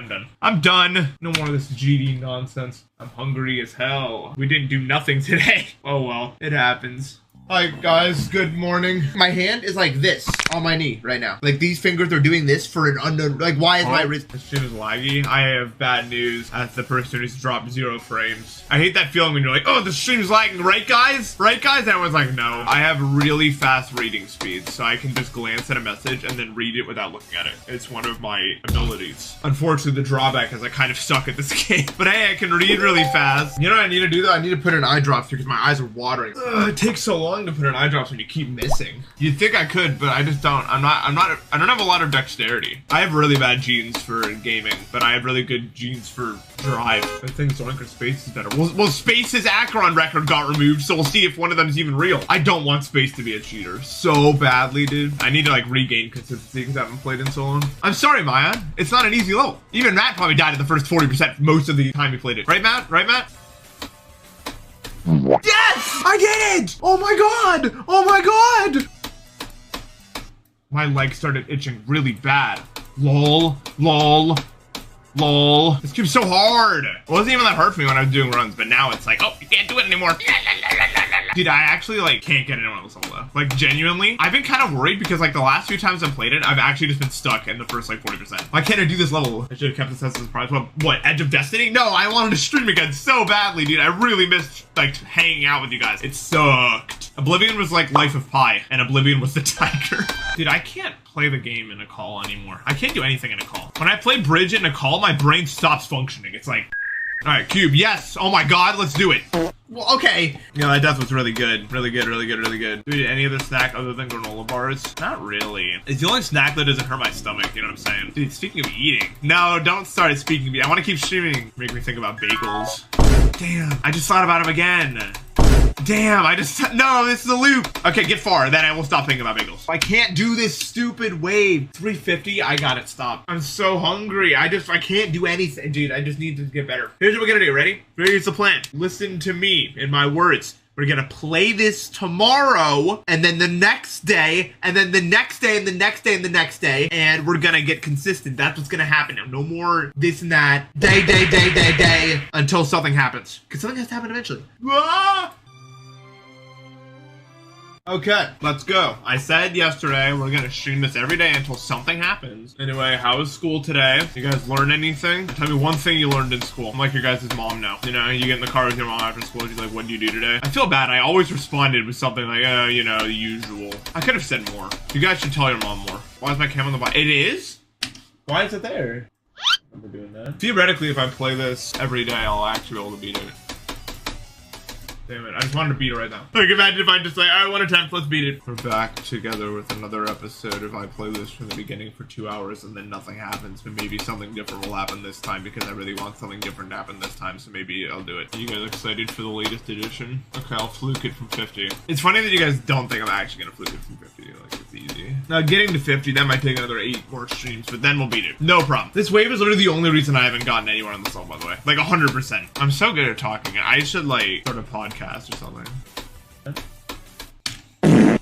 done. I'm done. No more of this GD nonsense. I'm hungry as hell. We didn't do nothing today. Oh well, it happens. Hi guys, good morning. My hand is like this on my knee right now. Like these fingers are doing this for an unknown, like why is my wrist? This stream is laggy. I have bad news as the person who's dropped 0 frames. I hate that feeling when you're like, oh, the stream's lagging, right guys? Right guys? Everyone's like, no. I have really fast reading speed, so I can just glance at a message and then read it without looking at it. It's one of my abilities. Unfortunately, the drawback is I kind of suck at this game, but hey, I can read really fast. You know what I need to do though? I need to put in eye drops because my eyes are watering. It takes so long to put in eye drops when you keep missing. You'd think I could, but I just don't. I don't have a lot of dexterity. I have really bad genes for gaming, but I have really good genes for drive. I think Zoink or Space is better. Well, Space's Acheron record got removed, so we'll see if one of them is even real. I don't want Space to be a cheater so badly, dude. I need to like regain consistency because I haven't played in so long. I'm sorry, Maya. It's not an easy level. Even Matt probably died in the first 40% most of the time he played it. Right, Matt? Right, Matt? Yes! I did it! Oh my god! Oh my god! My leg started itching really bad. Lol. Lol. Lol. This cube's so hard. It wasn't even that hard for me when I was doing runs, but now it's like, oh, you can't do it anymore. Dude, I actually like can't get anyone else level though. Like genuinely, I've been kind of worried because like the last few times I've played it, I've actually just been stuck in the first like 40%. Why can't I do this level? I should have kept this as a surprise. What, Edge of Destiny? No, I wanted to stream again so badly, dude. I really missed like hanging out with you guys. It sucked. Oblivion was like Life of Pi, and Oblivion was the tiger. Dude, I can't play the game in a call anymore. I can't do anything in a call. When I play Bridge in a call, my brain stops functioning. It's like, all right, Cube, yes. Oh my god, let's do it. Well, okay. Yeah, that death was really good. Really good, really good, really good. Dude, any other snack other than granola bars? Not really. It's the only snack that doesn't hurt my stomach, you know what I'm saying? Dude, speaking of eating. No, don't start speaking of eating. I want to keep streaming. Make me think about bagels. Damn, I just thought about them again. Damn, no, this is a loop. Okay, get far, then I will stop thinking about bagels. I can't do this stupid wave. 350, I got it stopped. I'm so hungry. I can't do anything. Dude, I just need to get better. Here's what we're gonna do, ready? Here's the plan. Listen to me and my words. We're gonna play this tomorrow, and then the next day, and then the next day, and the next day, and the next day, and we're gonna get consistent. That's what's gonna happen now. No more this and that. Day, until something happens. Because something has to happen eventually. Ah! Okay, let's go. I said yesterday we're gonna stream this every day until something happens. Anyway, how was school today? You guys learn anything? Tell me one thing you learned in school. I'm like your guys' mom now. You know, you get in the car with your mom after school, she's like, what did you do today? I feel bad. I always responded with something like, you know, the usual. I could have said more. You guys should tell your mom more. Why is my camera on the bottom? It is? Why is it there? I'm doing that. Theoretically, if I play this every day, I'll actually be able to beat it. Damn it, I just wanted to beat it right now. Like, imagine if I just like, I want a 10, let's beat it. We're back together with another episode. If I play this from the beginning for 2 hours and then nothing happens, but maybe something different will happen this time because I really want something different to happen this time, so maybe I'll do it. Are you guys excited for the latest edition? Okay, I'll fluke it from 50. It's funny that you guys don't think I'm actually gonna fluke it from 50. Like, it's easy. Now, getting to 50, that might take another 8 more streams, but then we'll beat it. No problem. This wave is literally the only reason I haven't gotten anywhere on this level, by the way. Like, 100%. I'm so good at talking. I should, like, start a podcast or something.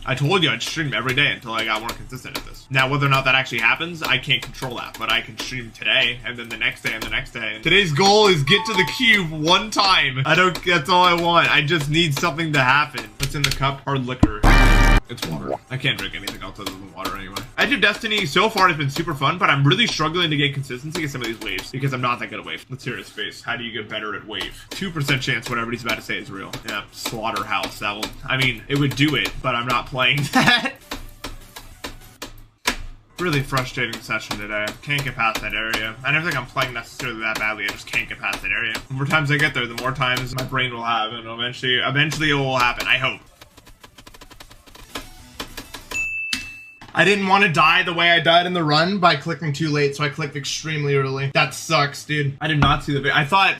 I told you I'd stream every day until I got more consistent at this. Now, whether or not that actually happens, I can't control that, but I can stream today, and then the next day, and the next day. Today's goal is get to the cube one time. That's all I want. I just need something to happen. What's in the cup? Hard liquor. It's water. I can't drink anything else other than water anyway. Edge of Destiny so far has been super fun, but I'm really struggling to get consistency in some of these waves because I'm not that good at waves. Let's hear his face. How do you get better at wave? 2% chance whatever he's about to say is real. Yeah, slaughterhouse. That will, I mean, it would do it, but I'm not playing that. Really frustrating session today. Can't get past that area. I never think I'm playing necessarily that badly. I just can't get past that area. The more times I get there, the more times my brain will have, and eventually it will happen. I hope. I didn't want to die the way I died in the run by clicking too late, so I clicked extremely early. That sucks, dude. I did not see the video. I thought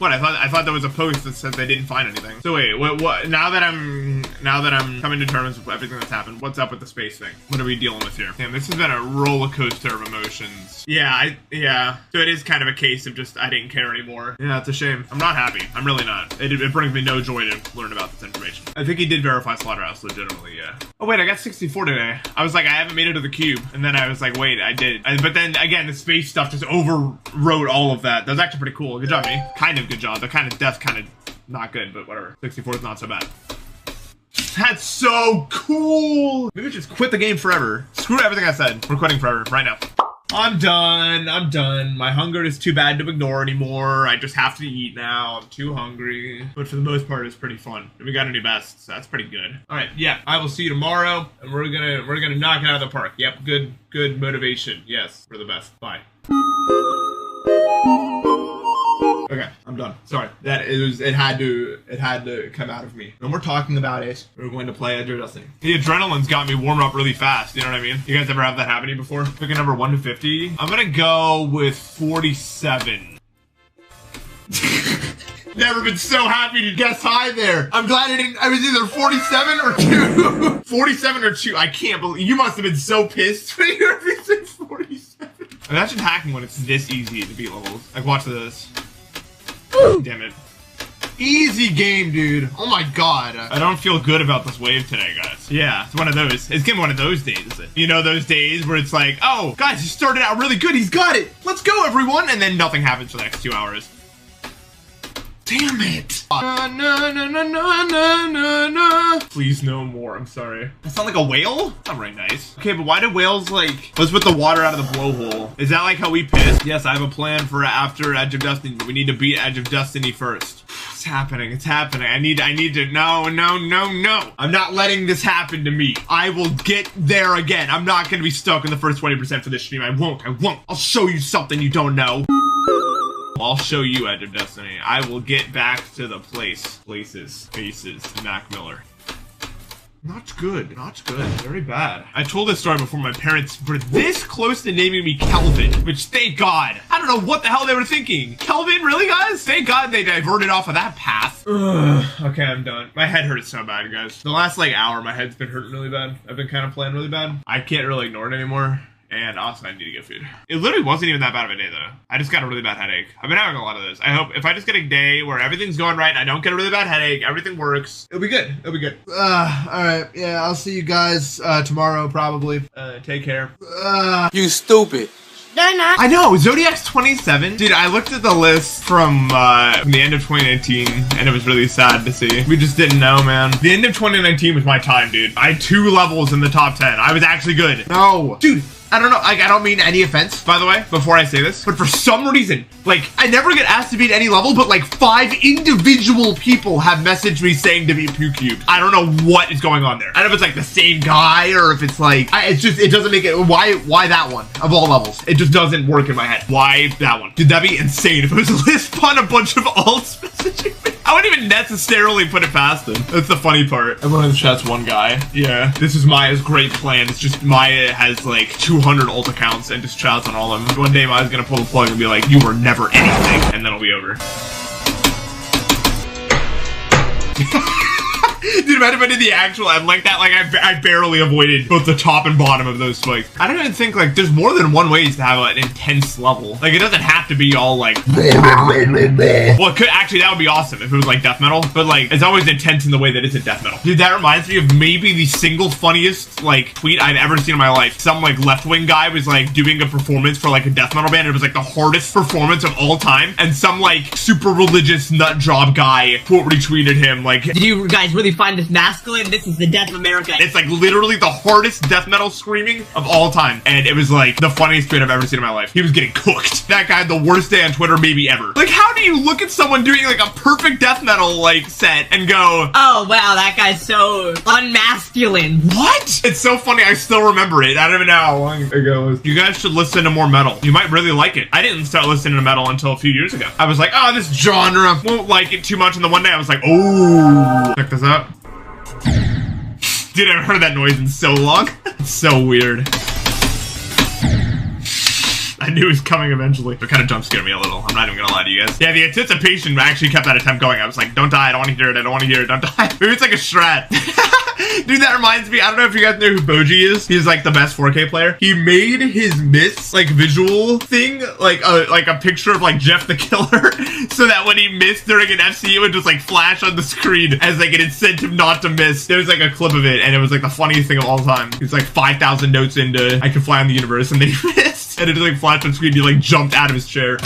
there was a post that said they didn't find anything. So wait, what? Now that I'm coming to terms with everything that's happened, what's up with the space thing? What are we dealing with here? Damn, this has been a roller coaster of emotions. Yeah. So it is kind of a case of just I didn't care anymore. Yeah, it's a shame. I'm not happy. I'm really not. It brings me no joy to learn about this information. I think he did verify Slaughterhouse legitimately. Yeah. Oh wait, I got 64 today. I was like, I haven't made it to the cube, and then I was like, wait, I did. But then again, the space stuff just overwrote all of that. That was actually pretty cool. Good job, me. Kind of good job. The kind of death, kind of not good, but whatever. 64 is not so bad. That's so cool. Maybe just quit the game forever. Screw everything I said. We're quitting forever right now. I'm done. I'm done. My hunger is too bad to ignore anymore. I just have to eat now. I'm too hungry. But for the most part, it's pretty fun. We got a new best, so that's pretty good. All right, yeah. I will see you tomorrow, and we're gonna knock it out of the park. Yep, good motivation. Yes, we're the best. Bye. Okay, I'm done. Sorry. It had to come out of me. No more talking about it. We're going to play Edge of Destiny. The adrenaline's got me warm up really fast, you know what I mean? You guys ever have that happen to you before? Pick a number 1 to 50. I'm gonna go with 47. Never been so happy to guess high there. I'm glad I was either 47 or 2. 47 or 2. I can't believe you must have been so pissed when you heard me say 47. Imagine hacking when it's this easy to beat levels. Like, watch this. Damn it. Easy game, dude. Oh my god. I don't feel good about this wave today, guys. Yeah, it's one of those. It's getting one of those days. You know, those days where it's like, oh, guys, he started out really good. He's got it. Let's go, everyone. And then nothing happens for the next 2 hours. Damn it. Please no more. I'm sorry. That sound like a whale? That's not very nice. Okay, but why do whales like... Let's put the water out of the blowhole. Is that like how we piss? Yes, I have a plan for after Edge of Destiny, but we need to beat Edge of Destiny first. It's happening. It's happening. I need to... No. I'm not letting this happen to me. I will get there again. I'm not going to be stuck in the first 20% for this stream. I won't. I'll show you something you don't know. I'll show you Edge of Destiny. I will get back to the places, Mac Miller. Not good. Very bad. I told this story before. My parents were this close to naming me Kelvin, which thank God. I don't know what the hell they were thinking. Kelvin, really, guys? Thank God they diverted off of that path. Okay, I'm done. My head hurts so bad, guys. The last like hour, my head's been hurting really bad. I've been kind of playing really bad. I can't really ignore it anymore. And also, I need to get food. It literally wasn't even that bad of a day, though. I just got a really bad headache. I've been having a lot of those. I hope if I just get a day where everything's going right, I don't get a really bad headache, everything works, it'll be good. It'll be good. Alright. Yeah, I'll see you guys tomorrow, probably. Take care. You stupid. I know, Zodiac's 27. Dude, I looked at the list from the end of 2019, and it was really sad to see. We just didn't know, man. The end of 2019 was my time, dude. I had 2 levels in the top 10. I was actually good. No. Dude. I don't know, like, I don't mean any offense, by the way, before I say this, but for some reason, like, I never get asked to beat any level, but like 5 individual people have messaged me saying to beat PewCube. I don't know what is going on there. I don't know if it's like the same guy or if it's like, it doesn't make it, why that one of all levels? It just doesn't work in my head. Why that one? Dude, that'd be insane if it was a list on a bunch of alts messaging me. I wouldn't even necessarily put it past them. That's the funny part. Everyone in the chat's one guy. Yeah, this is Maya's great plan. It's just Maya has like 200 alt accounts and just chats on all of them. One day Maya's gonna pull the plug and be like, you were never anything, and then it'll be over. Dude, imagine if I did the actual end like that. Like, I barely avoided both the top and bottom of those spikes. I don't even think, like, there's more than one ways to have an intense level. Like, it doesn't have to be all, like... Well, it could, actually, that would be awesome if it was, like, death metal. But, like, it's always intense in the way that isn't death metal. Dude, that reminds me of maybe the single funniest, like, tweet I've ever seen in my life. Some, like, left-wing guy was, like, doing a performance for, like, a death metal band. It was, like, the hardest performance of all time. And some, like, super religious nut job guy quote retweeted him, like... Did you guys really find this masculine? This is the death of America. It's like literally the hardest death metal screaming of all time. And it was like the funniest tweet I've ever seen in my life. He was getting cooked. That guy had the worst day on Twitter maybe ever. Like, how do you look at someone doing like a perfect death metal like set and go, oh wow, that guy's so unmasculine. What? It's so funny. I still remember it. I don't even know how long ago it was. You guys should listen to more metal. You might really like it. I didn't start listening to metal until a few years ago. I was like, oh, this genre won't like it too much. And then one day I was like, oh, check this out. Dude, I haven't heard that noise in so long. It's so weird. I knew it was coming eventually. It kind of jump scared me a little. I'm not even gonna lie to you guys. Yeah, the anticipation actually kept that attempt going. I was like, don't die, I don't want to hear it, I don't want to hear it, don't die. Maybe it's like a strat. Dude, that reminds me, I don't know if you guys know who Boji is. He's like the best 4K player. He made his miss, like, visual thing, like a picture of like Jeff the Killer, so that when he missed during an FC, it would just like flash on the screen as like an incentive not to miss. There was like a clip of it, and it was like the funniest thing of all time. It's like 5,000 notes into I Can Fly on the Universe, and then he missed, and it just like flashed on screen. He like jumped out of his chair.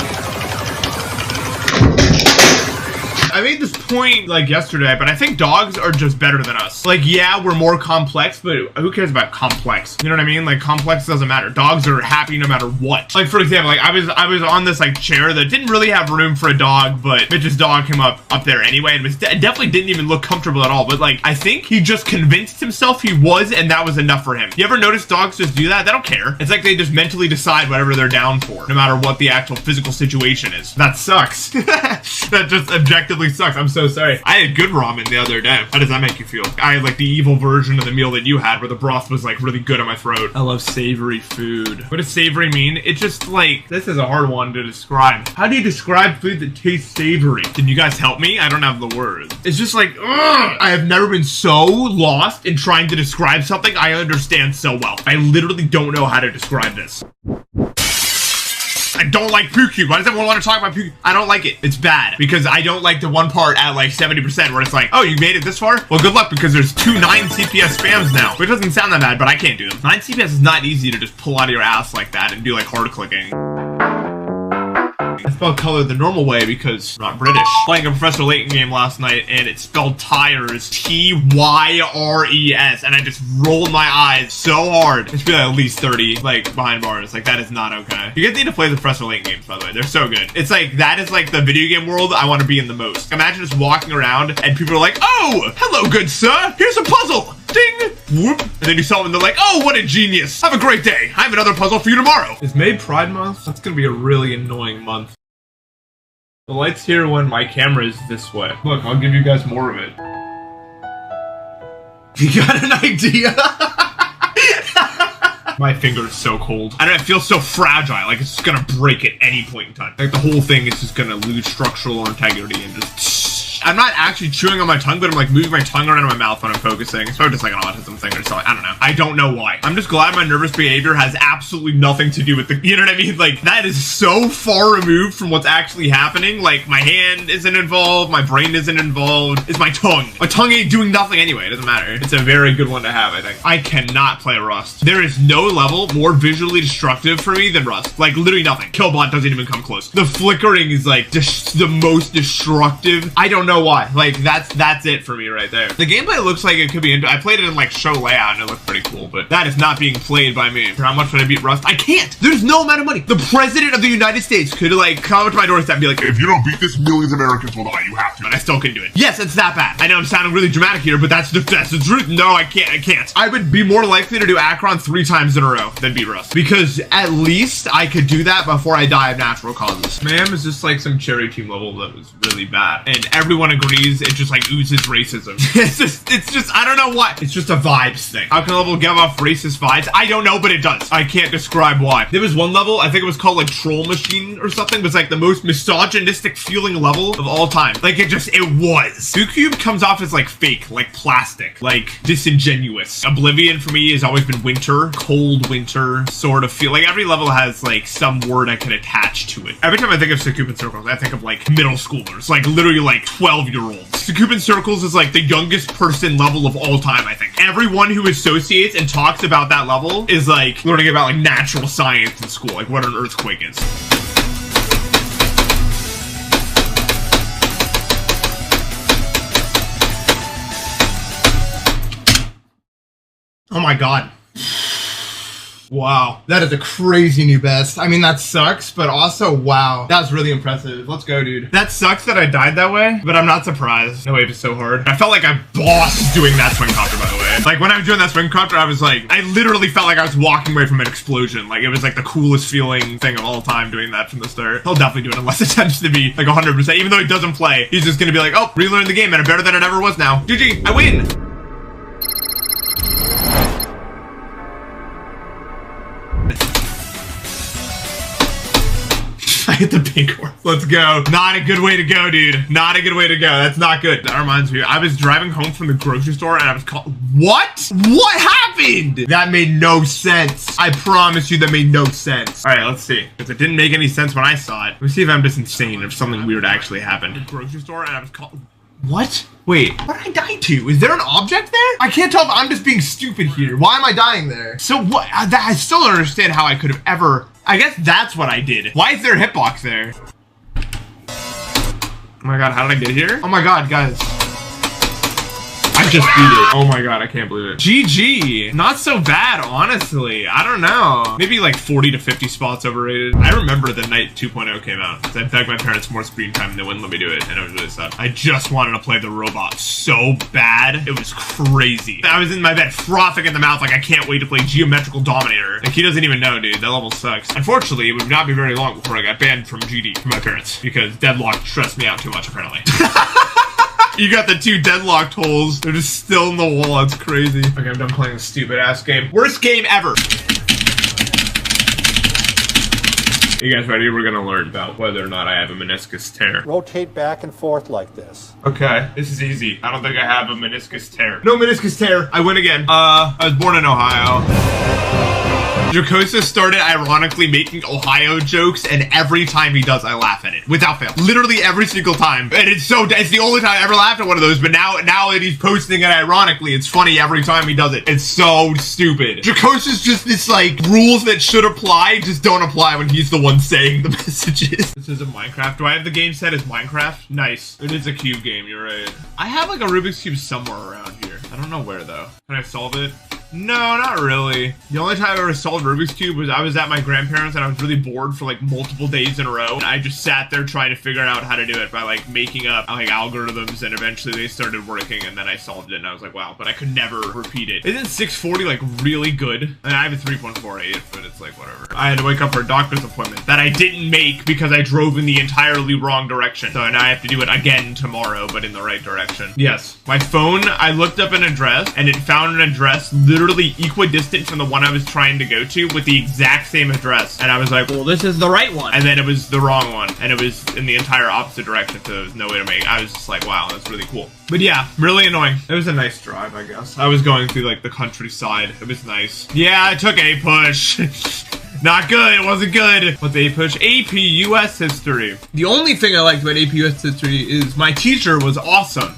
I made this point like yesterday, but I think dogs are just better than us. Like, yeah, we're more complex, but who cares about complex? You know what I mean? Like, complex doesn't matter. Dogs are happy no matter what. Like, for example, like I was on this like chair that didn't really have room for a dog, but Mitch's dog came up there anyway, and was definitely didn't even look comfortable at all. But like, I think he just convinced himself he was, and that was enough for him. You ever notice dogs just do that? They don't care. It's like they just mentally decide whatever they're down for, no matter what the actual physical situation is. That sucks. That just objectively sucks. I'm so sorry. I had good ramen the other day. How does that make you feel? I had like the evil version of the meal that you had, where the broth was like really good on my throat. I love savory food. What does savory mean? It's just like, this is a hard one to describe. How do you describe food that tastes savory? Can you guys help me? I don't have the words. It's just like, ugh! I have never been so lost in trying to describe something I understand so well. I literally don't know how to describe this. I don't like Poo Cube. Why does everyone want to talk about Poo Cube? I don't like it. It's bad because I don't like the one part at like 70% where it's like, oh, you made it this far? Well, good luck because there's 2 9 CPS spams now, which doesn't sound that bad, but I can't do them. 9 CPS is not easy to just pull out of your ass like that and do like hard clicking. I spelled color the normal way because I'm not British. Playing a Professor Layton game last night and it spelled tires T-Y-R-E-S, and I just rolled my eyes so hard. It's really at least 30 like behind bars. Like, that is not okay. You guys need to play the Professor Layton games, by the way. They're so good. It's like, that is like the video game world I want to be in the most. Imagine just walking around and people are like, oh, hello, good sir. Here's a puzzle. Ding! Whoop! And then you solve it and they're like, oh, what a genius! Have a great day! I have another puzzle for you tomorrow! Is May Pride Month? That's gonna be a really annoying month. The light's here when my camera is this way. Look, I'll give you guys more of it. You got an idea? My finger is so cold. I don't know, it feels so fragile, like it's just gonna break at any point in time. Like the whole thing is just gonna lose structural integrity and just... I'm not actually chewing on my tongue, but I'm like moving my tongue around in my mouth when I'm focusing. It's probably just like an autism thing or something. I don't know. I don't know why. I'm just glad my nervous behavior has absolutely nothing to do with the, you know what I mean? Like, that is so far removed from what's actually happening. Like, my hand isn't involved, my brain isn't involved. It's my tongue. My tongue ain't doing nothing anyway. It doesn't matter. It's a very good one to have, I think. I cannot play Rust. There is no level more visually destructive for me than Rust. Like, literally nothing. Killbot doesn't even come close. The flickering is like just the most destructive. I don't know why. Like, that's it for me right there. The gameplay looks like it could be I played it in like show layout and it looked pretty cool, but that is not being played by me. For how much would I beat Rust? I can't. There's no amount of money. The president of the United States could like come up to my doorstep and be like, if you don't beat this, millions of Americans will die. You have to. And I still couldn't do it. Yes, it's that bad. I know I'm sounding really dramatic here, but that's the truth. No, I can't. I would be more likely to do Akron 3 times in a row than beat Rust, because at least I could do that before I die of natural causes. Ma'am is just like some cherry team level that was really bad, and everyone agrees it just like oozes racism. it's just I don't know what. It's just a vibes thing. How can a level give off racist vibes? I don't know, but it does. I can't describe why. There was one level, I think it was called like Troll Machine or something. It was like the most misogynistic feeling level of all time. Like it was. Poo Cube comes off as like fake, like plastic, like disingenuous. Oblivion for me has always been winter, cold winter sort of feel. Like every level has like some word I can attach to it. Every time I think of Succubin Circles, I think of like middle schoolers, like literally like 12-year-olds. Succubin Circles is like the youngest person level of all time, I think. Everyone who associates and talks about that level is like learning about like natural science in school, like what an earthquake is. Oh my god. Wow, that is a crazy new best. I mean, that sucks, but also, wow. That was really impressive. Let's go, dude. That sucks that I died that way, but I'm not surprised. No wave is so hard. I felt like I bossed doing that swing copter, by the way. Like, when I was doing that swing copter, I was like, I literally felt like I was walking away from an explosion. Like, it was like the coolest feeling thing of all time doing that from the start. He'll definitely do it unless it tends to be like 100%. Even though he doesn't play, he's just gonna be like, oh, relearn the game and I'm better than it ever was now. GG, I win. I hit the pink horse. Let's go. Not a good way to go, dude. Not a good way to go. That's not good. That reminds me, I was driving home from the grocery store and I was called. What? What happened? That made no sense. I promise you that made no sense. All right, let's see. Because it didn't make any sense when I saw it. Let me see if I'm just insane, if something weird actually happened. The grocery store and I was called. What? Wait, what did I die to? Is there an object there? I can't tell if I'm just being stupid here. Why am I dying there? So what? I still don't understand how I could have ever... I guess that's what I did. Why is there a hitbox there? Oh my god, how did I get here? Oh my god, guys. I just beat it. Oh my god, I can't believe it. GG. Not so bad, honestly. I don't know. Maybe like 40 to 50 spots overrated. I remember the night 2.0 came out. I begged my parents more screen time and they wouldn't let me do it. And it was really sad. I just wanted to play the robot so bad. It was crazy. I was in my bed frothing at the mouth like I can't wait to play Geometrical Dominator. Like he doesn't even know, dude. That level sucks. Unfortunately, it would not be very long before I got banned from GD from my parents because Deadlock stressed me out too much, apparently. You got the 2 deadlocked holes. They're just still in the wall. It's crazy. Okay, I'm done playing this stupid ass game. Worst game ever. You guys ready? We're gonna learn about whether or not I have a meniscus tear. Rotate back and forth like this. Okay, this is easy. I don't think I have a meniscus tear. No meniscus tear. I win again. I was born in Ohio. Dracosa started ironically making Ohio jokes, and every time he does, I laugh at it without fail. Literally every single time, and it's the only time I ever laughed at one of those. But now that he's posting it ironically, it's funny every time he does it. It's so stupid. Dracosa's just this like rules that should apply just don't apply when he's the one saying the messages. This is a Minecraft. Do I have the game set as Minecraft? Nice. It is a cube game. You're right. I have like a Rubik's Cube somewhere around here. I don't know where though. Can I solve it? No, not really. The only time I ever solved Rubik's Cube was I was at my grandparents and I was really bored for like multiple days in a row. And I just sat there trying to figure out how to do it by like making up like algorithms, and eventually they started working and then I solved it and I was like, wow, but I could never repeat it. Isn't 640 like really good? And I have a 3.48, but it's like whatever. I had to wake up for a doctor's appointment that I didn't make because I drove in the entirely wrong direction. So now I have to do it again tomorrow, but in the right direction. Yes, my phone, I looked up an address and it found an address literally equidistant from the one I was trying to go to with the exact same address. And I was like, Well, this is the right one. and then it was the wrong one. And it was in the entire opposite direction, so there was no way to make it. I was just like, wow, that's really cool. But yeah, really annoying. It was a nice drive, I guess. I was going through like the countryside. It was nice. Yeah, I took A push. Not good, it wasn't good. What's A push? AP US history. The only thing I liked about AP US history is my teacher was awesome.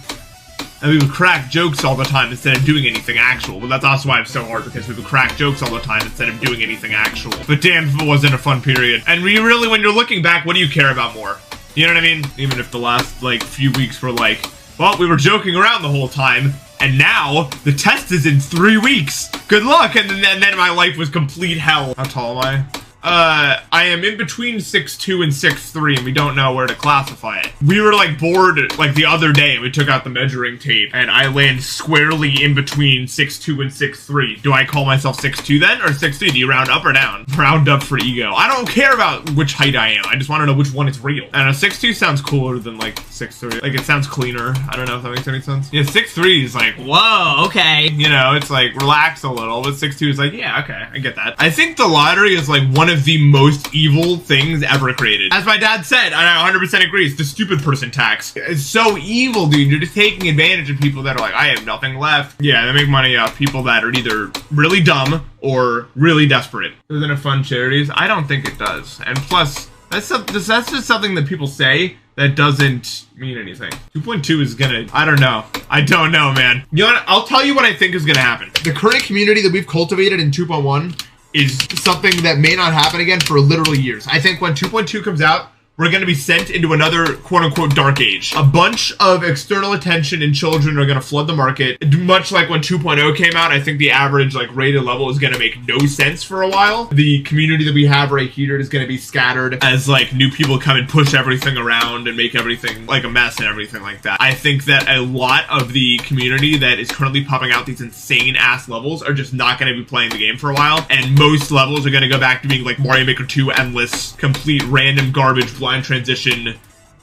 And we would crack jokes all the time instead of doing anything actual. But that's also why it's so hard, because we would crack jokes all the time instead of doing anything actual. But damn if it wasn't a fun period. And we really, when you're looking back, what do you care about more? You know what I mean? Even if the last, like, few weeks were like, well, we were joking around the whole time, and now the test is in 3 weeks. Good luck. And then my life was complete hell. How tall am I? I am in between 6'2" and 6'3", and we don't know where to classify it. We were like bored like the other day, and we took out the measuring tape, and I land squarely in between 6'2" and 6'3". Do I call myself 6'2" then, or 6'3"? Do you round up or down? Round up for ego. I don't care about which height I am. I just want to know which one is real. And a 6'2" sounds cooler than like 6'3". Like it sounds cleaner. I don't know if that makes any sense. Yeah, 6'3" is like, Whoa, okay. you know, it's like relax a little, but 6'2" is like, yeah, okay, I get that. I think the lottery is like one of the most evil things ever created. As my dad said, and I 100% agree, it's the stupid person tax. It's so evil, dude. You're just taking advantage of people that are like, I have nothing left. Yeah, they make money off people that are either really dumb or really desperate. Doesn't it fund charities? I don't think it does. And plus, that's just something that people say that doesn't mean anything. 2.2 is gonna, I don't know. I don't know, man. You know what? I'll tell you what I think is gonna happen. The current community that we've cultivated in 2.1 is something that may not happen again for literally years. I think when 2.2 comes out, we're going to be sent into another quote-unquote dark age. A bunch of external attention and children are going to flood the market. Much like when 2.0 came out, I think the average like rated level is going to make no sense for a while. The community that we have right here is going to be scattered as like new people come and push everything around and make everything like a mess and everything like that. I think that a lot of the community that is currently popping out these insane ass levels are just not going to be playing the game for a while. And most levels are going to go back to being like Mario Maker 2 endless, complete random garbage, blind transition.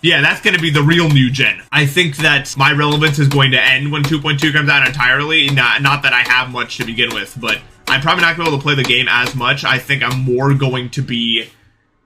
Yeah, that's going to be the real new gen. I think that my relevance is going to end when 2.2 comes out entirely. Not that I have much to begin with, but I'm probably not going to be able to play the game as much. I think I'm more going to be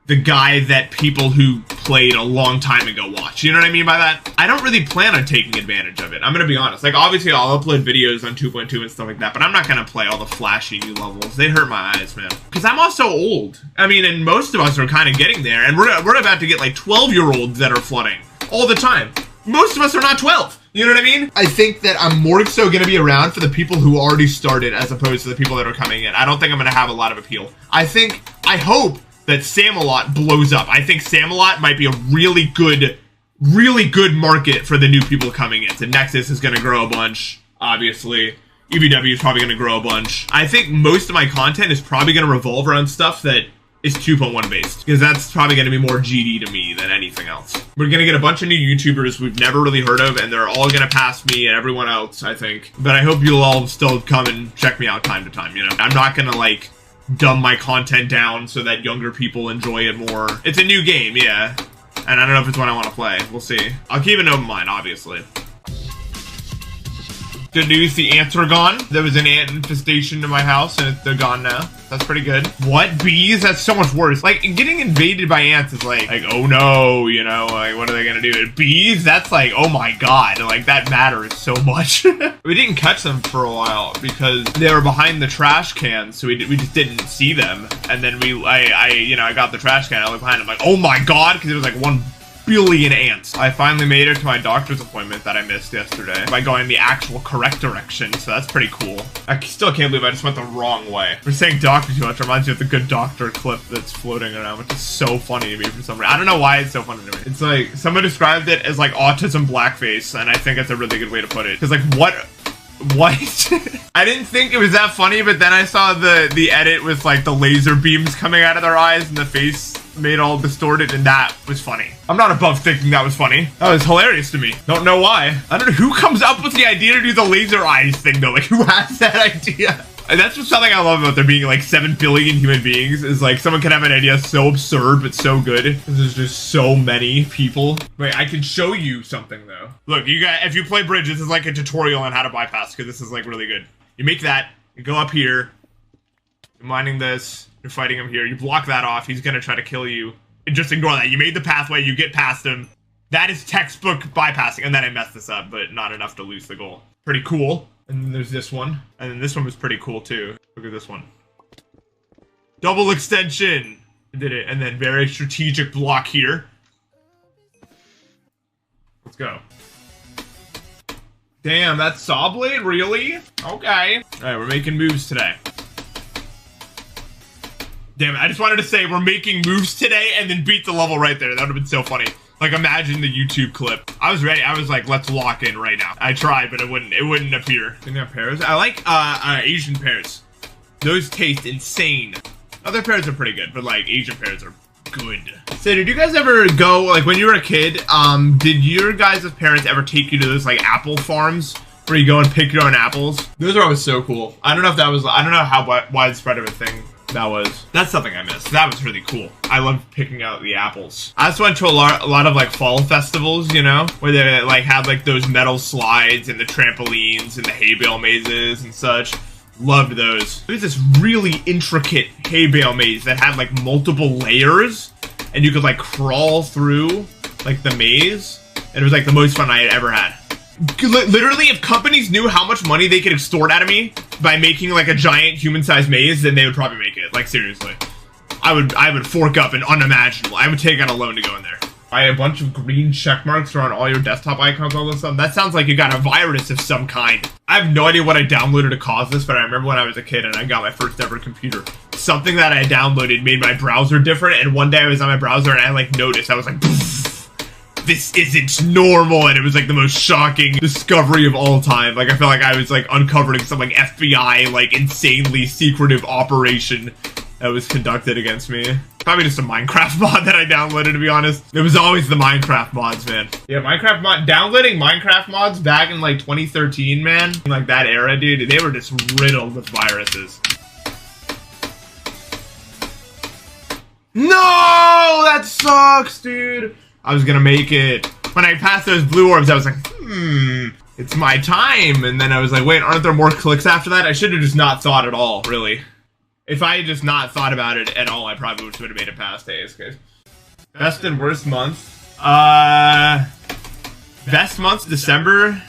the guy that people who played a long time ago watch. You know what I mean by that? I don't really plan on taking advantage of it. I'm going to be honest. Like, obviously, I'll upload videos on 2.2 and stuff like that, but I'm not going to play all the flashy new levels. They hurt my eyes, man. Because I'm also old. I mean, and most of us are kind of getting there, and we're about to get, like, 12-year-olds that are flooding all the time. Most of us are not 12. You know what I mean? I think that I'm more so going to be around for the people who already started as opposed to the people that are coming in. I don't think I'm going to have a lot of appeal. I hope that Samalot blows up. I think Samalot might be a really good really good market for the new people coming in. So Nexus is going to grow a bunch, obviously. EVW is probably going to grow a bunch. I think most of my content is probably going to revolve around stuff that is 2.1 based, because that's probably going to be more GD to me than anything else. We're going to get a bunch of new YouTubers we've never really heard of, and they're all going to pass me and everyone else, I think. But I hope you'll all still come and check me out time to time, you know? I'm not going to, like, dumb my content down so that younger people enjoy it more. It's a new game, yeah. And I don't know if it's one I want to play. We'll see. I'll keep an open mind, obviously. Good news, the ants are gone. There was an ant infestation in my house, and they're gone now. That's pretty good. What? Bees? That's so much worse. Like, getting invaded by ants is like, oh no, you know, like, what are they gonna do? Bees? That's like, oh my god, like, that matters so much. We didn't catch them for a while because they were behind the trash can, so we just didn't see them. And then I got the trash can, I looked behind, I'm like, oh my god, because it was like 1 billion ants. I finally made it to my doctor's appointment that I missed yesterday by going the actual correct direction, so that's pretty cool. I still can't believe I just went the wrong way. We're saying doctor too much reminds me of the Good Doctor clip that's floating around, which is so funny to me for some reason. I don't know why it's so funny to me. It's like, someone described it as like autism blackface, and I think that's a really good way to put it. Because like, what? I didn't think it was that funny, but then I saw the edit with like the laser beams coming out of their eyes and the face made all distorted, and that was funny. I'm not above thinking that was funny. That was hilarious to me. Don't know why. I don't know who comes up with the idea to do the laser eyes thing though. Like, who has that idea? And that's just something I love about there being like 7 billion human beings, is like someone can have an idea so absurd but so good. There's just so many people. Wait, I can show you something though. Look, you got, if you play Bridge, this is like a tutorial on how to bypass, because this is like really good. You make that, you go up here, you're mining this, you're fighting him here, you block that off, he's gonna try to kill you. And just ignore that. You made the pathway, you get past him. That is textbook bypassing, and then I messed this up, but not enough to lose the goal. Pretty cool. And then there's this one. And then this one was pretty cool too. Look at this one. Double extension! I did it. And then very strategic block here. Let's go. Damn, that's saw blade? Really? Okay. Alright, we're making moves today. Damn it, I just wanted to say we're making moves today and then beat the level right there. That would have been so funny. Like, imagine the YouTube clip. I was ready. I was like, let's lock in right now. I tried, but it wouldn't appear. Think of pears? I like Asian pears. Those taste insane. Other pears are pretty good, but like Asian pears are good. So did you guys ever go, like when you were a kid, did your guys' parents ever take you to those like apple farms where you go and pick your own apples? Those are always so cool. I don't know if that was, I don't know how widespread of a thing that was. That's something I missed. That was really cool. I loved picking out the apples. I also went to a lot of like fall festivals, you know, where they like had like those metal slides and the trampolines and the hay bale mazes and such. Loved those. There's this really intricate hay bale maze that had like multiple layers, and you could like crawl through like the maze, and it was like the most fun I had ever had. Literally, if companies knew how much money they could extort out of me by making like a giant human-sized maze, then they would probably make it. Like, seriously. I would fork up an unimaginable. I would take out a loan to go in there. I had a bunch of green check marks around all your desktop icons all of a sudden. That sounds like you got a virus of some kind. I have no idea what I downloaded to cause this, but I remember when I was a kid and I got my first ever computer. Something that I downloaded made my browser different, and one day I was on my browser and I like noticed. I was like, this isn't normal, and it was like the most shocking discovery of all time. Like, I felt like I was like uncovering some like FBI like insanely secretive operation that was conducted against me. Probably just a Minecraft mod that I downloaded, to be honest. It was always the Minecraft mods, man. Yeah, Minecraft mod, downloading Minecraft mods back in like 2013, man. In like that era, dude, they were just riddled with viruses. No, that sucks, dude. I was gonna make it. When I passed those blue orbs, I was like, it's my time. And then I was like, wait, aren't there more clicks after that? I should have just not thought at all, really. If I had just not thought about it at all, I probably would have made it past ASBCHazel. Best and worst month? Best month, December.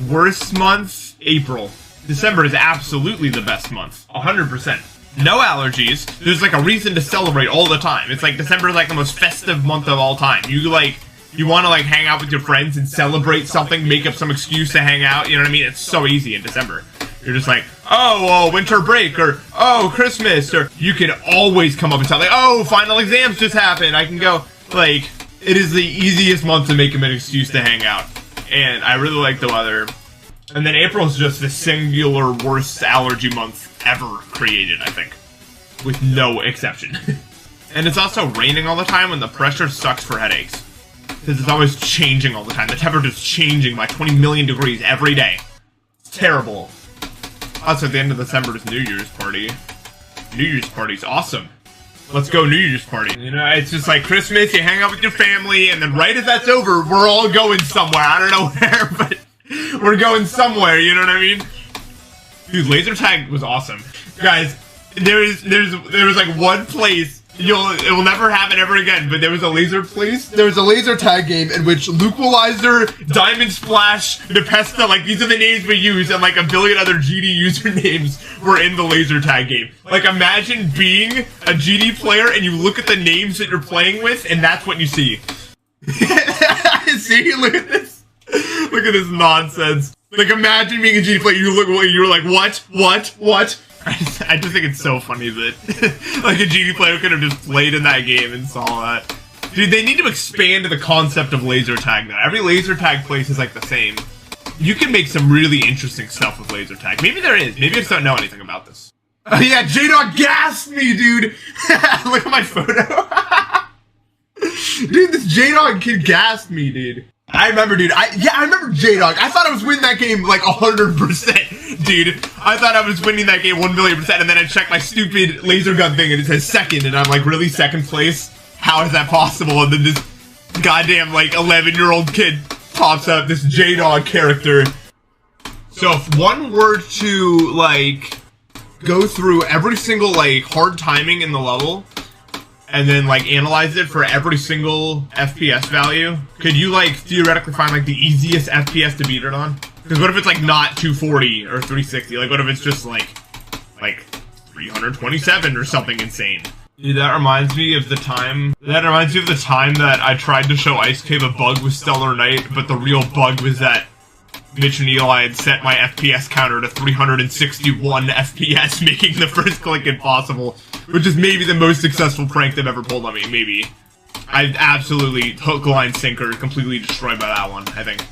Worst month, April. December is absolutely the best month. 100%. No allergies. There's like a reason to celebrate all the time. It's like December is like the most festive month of all time. You want to like hang out with your friends and celebrate something, make up some excuse to hang out. You know what I mean? It's so easy in December. You're just like, oh, well, winter break, or oh, Christmas, or you can always come up and tell like, oh, final exams just happened. I can go, like, It is the easiest month to make him an excuse to hang out. And I really like the weather. And then April is just the singular worst allergy month ever created, I think. With no exception. And it's also raining all the time, and the pressure sucks for headaches. Because it's always changing all the time. The temperature's changing by 20 million degrees every day. It's terrible. Also, at the end of December is New Year's party. New Year's party's awesome. Let's go New Year's party. You know, it's just like Christmas, you hang out with your family, and then right as that's over, we're all going somewhere. I don't know where, but we're going somewhere, you know what I mean? Dude, laser tag was awesome. Guys, there was like one place, it will never happen ever again, but there was a laser tag game in which Luqualizer, Diamond Splash, Npesta, like these are the names we use, and like a billion other GD usernames were in the laser tag game. Like imagine being a GD player and you look at the names that you're playing with, and that's what you see. See, look at this. Look at this nonsense. Like imagine being a GD player, you're like, what? I just think it's so funny that like a GD player could have just played in that game and saw that. Dude, they need to expand the concept of laser tag now. Every laser tag place is like the same. You can make some really interesting stuff with laser tag. Maybe there is. Maybe I just don't know anything about this. Oh yeah, J-Dog gassed me, dude! Look at my photo. Dude, this J-Dog kid gassed me, dude. I remember, dude. I remember J-Dog. I thought I was winning that game like 100%, dude. I thought I was winning that game 1,000,000%, and then I checked my stupid laser gun thing, and it says second, and I'm like, really, second place? How is that possible? And then this goddamn like 11-year-old kid pops up, this J-Dog character. So if one were to like go through every single like hard timing in the level, and then like analyze it for every single FPS value, could you like theoretically find like the easiest FPS to beat it on? Because what if it's like not 240 or 360? Like what if it's just like 327 or something insane? Dude, that reminds me of the time that I tried to show Ice Cave a bug with Stellar Knight, but the real bug was that Mitch and Eli had set my FPS counter to 361 FPS, making the first click impossible, which is maybe the most successful prank they've ever pulled on me, maybe. I absolutely, hook, line, sinker, completely destroyed by that one, I think.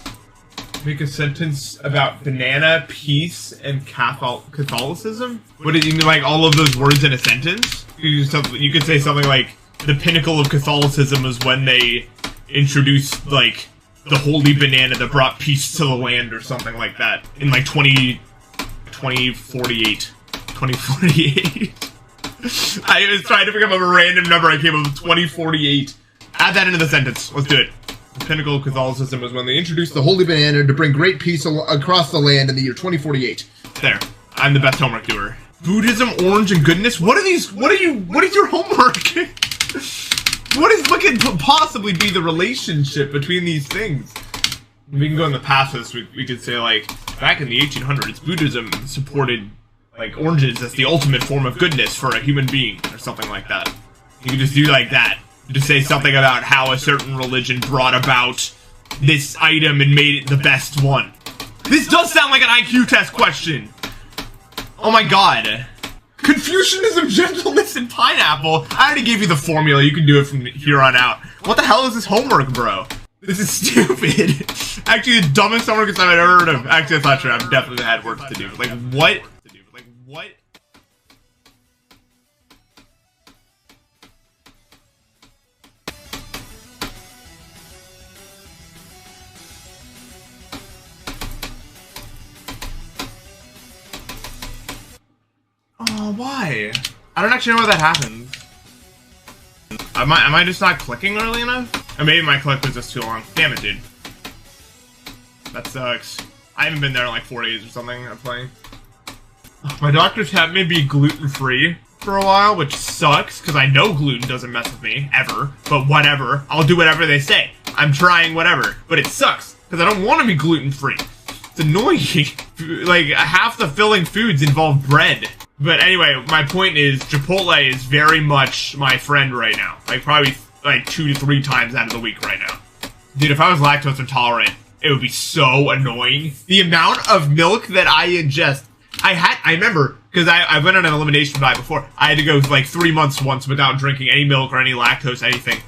Make a sentence about banana, peace, and Catholicism? What did you mean, like all of those words in a sentence? You could say something like, the pinnacle of Catholicism was when they introduced, like, the holy banana that brought peace to the land or something like that. In like 2048. I was trying to pick up a random number, I came up with 2048. Add that into the sentence. Let's do it. The pinnacle of Catholicism was when they introduced the holy banana to bring great peace across the land in the year 2048. There. I'm the best homework doer. Buddhism, orange, and goodness? What is your homework? What could possibly be the relationship between these things? We can go in the past with this. We could say, like, back in the 1800s, Buddhism supported, like, oranges as the ultimate form of goodness for a human being, or something like that. You could just do like that. Just say something about how a certain religion brought about this item and made it the best one. This does sound like an IQ test question! Oh my god. Confucianism, gentleness, and pineapple. I already gave you the formula. You can do it from here on out. What the hell is this homework, bro? This is stupid. Actually, the dumbest homework I've ever heard of. Actually, that's not true. I've definitely had work to do. Like, what? Oh, why? I don't actually know why that happens. Am I just not clicking early enough? Or maybe my click was just too long. Damn it, dude. That sucks. I haven't been there in like 4 days or something. I'm playing. My doctors have me be gluten-free for a while, which sucks, because I know gluten doesn't mess with me, ever. But whatever. I'll do whatever they say. I'm trying whatever. But it sucks, because I don't want to be gluten-free. It's annoying. Like, half the filling foods involve bread. But anyway, my point is, Chipotle is very much my friend right now. Like, probably, like, 2 to 3 times out of the week right now. Dude, if I was lactose intolerant, it would be so annoying. The amount of milk that I ingest. I remember, because I went on an elimination diet before. I had to go, like, 3 months once without drinking any milk or any lactose, anything.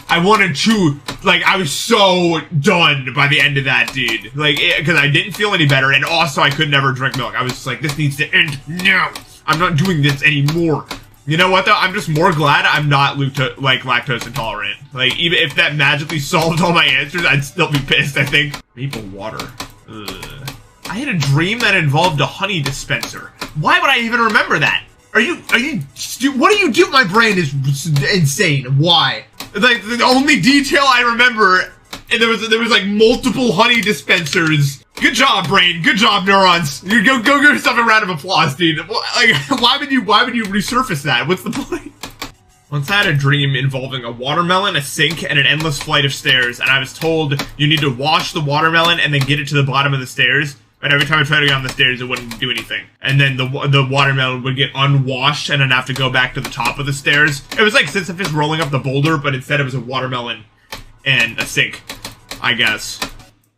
I wanted to, like, I was so done by the end of that, dude. Like, because I didn't feel any better, and also I could never drink milk. I was just like, this needs to end now. I'm not doing this anymore. You know what, though? I'm just more glad I'm not lactose intolerant. Like, even if that magically solved all my answers, I'd still be pissed, I think. Maple water. Ugh. I had a dream that involved a honey dispenser. Why would I even remember that? Are you, what do you do? My brain is insane. Why? Like, the only detail I remember, and there was like multiple honey dispensers. Good job, brain. Good job, neurons. You go give yourself a round of applause, dude. Like, why would you resurface that? What's the point? Once I had a dream involving a watermelon, a sink, and an endless flight of stairs, and I was told you need to wash the watermelon and then get it to the bottom of the stairs. But every time I tried to get on the stairs, it wouldn't do anything. And then the watermelon would get unwashed, and I'd have to go back to the top of the stairs. It was like Sisyphus rolling up the boulder, but instead it was a watermelon and a sink, I guess.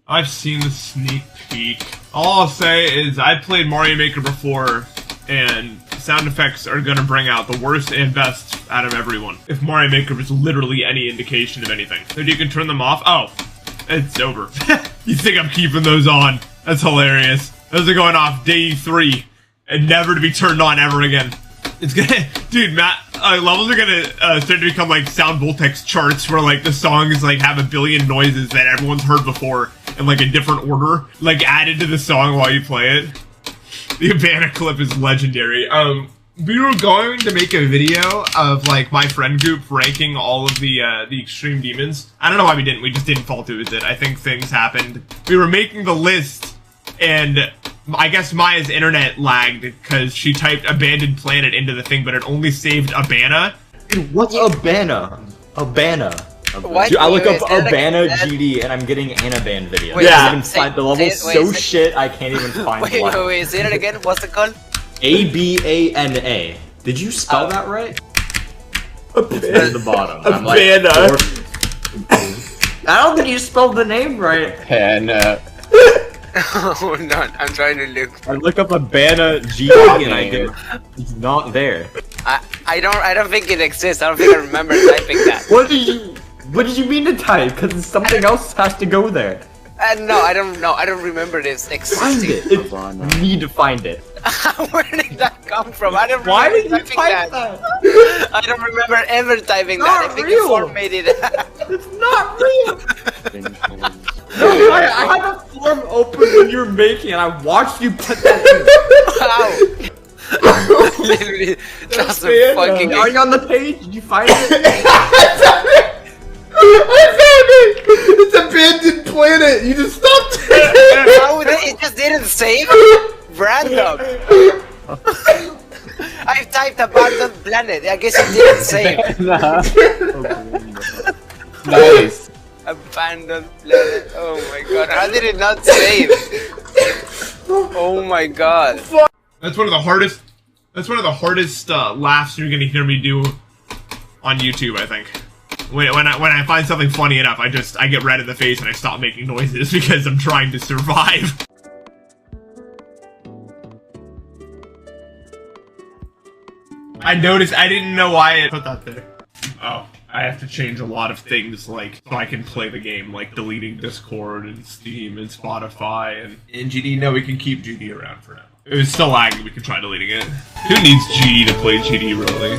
I've seen the sneak peek. All I'll say is I played Mario Maker before, and sound effects are gonna bring out the worst and best out of everyone. If Mario Maker was literally any indication of anything. So you can turn them off. Oh, it's over. You think I'm keeping those on? That's hilarious. Those are going off day 3 and never to be turned on ever again. It's gonna, dude, levels are gonna start to become like sound voltex charts where like the songs like have a billion noises that everyone's heard before in like a different order, like added to the song while you play it. The Abana clip is legendary. We were going to make a video of like my friend group ranking all of the extreme demons. I don't know why we didn't. We just didn't fall through with it. I think things happened. We were making the list, and I guess Maya's internet lagged because she typed abandoned planet into the thing, but it only saved Abana. Dude, what's Abana? Abana. What? Dude, I look up Abana GD and I'm getting Anaban videos. Wait, yeah. Even find the level's so shit I can't even find one. Wait, say it again. What's it called? ABANA. Did you spell that right? It's at the bottom. Abana. I'm like, I don't think you spelled the name right. Abana. Hold on, I'm trying to look. I look up Abana GD and I get it's not there. I don't think it exists. I don't think I remember typing that. What did you mean to type? Because something else has to go there. No, I don't know. I don't remember this existing. Find it. You need to find it. Where did that come from? I don't remember. Why did you typing type that? I don't remember ever typing Not that. I think real. the form made it. It's not real. No, I had a form open when you were making and I watched you put that in. Wow. Literally, that's a fucking. Are you on the page? Did you find it? I found it! It's abandoned planet! You just stopped it! How it just didn't save? Random. I typed abandoned planet. I guess it didn't save. Nice. Abandoned planet. Oh my god. How did it not save? Oh my god. That's one of the hardest. That's one of the hardest laughs you're gonna hear me do on YouTube, I think. When I find something funny enough, I get red in the face and I stop making noises because I'm trying to survive. I noticed I didn't know why I put that there. Oh, I have to change a lot of things, like, so I can play the game, like deleting Discord and Steam and Spotify and GD. No, we can keep GD around for now. It was still lagging, we can try deleting it. Who needs GD to play GD, really?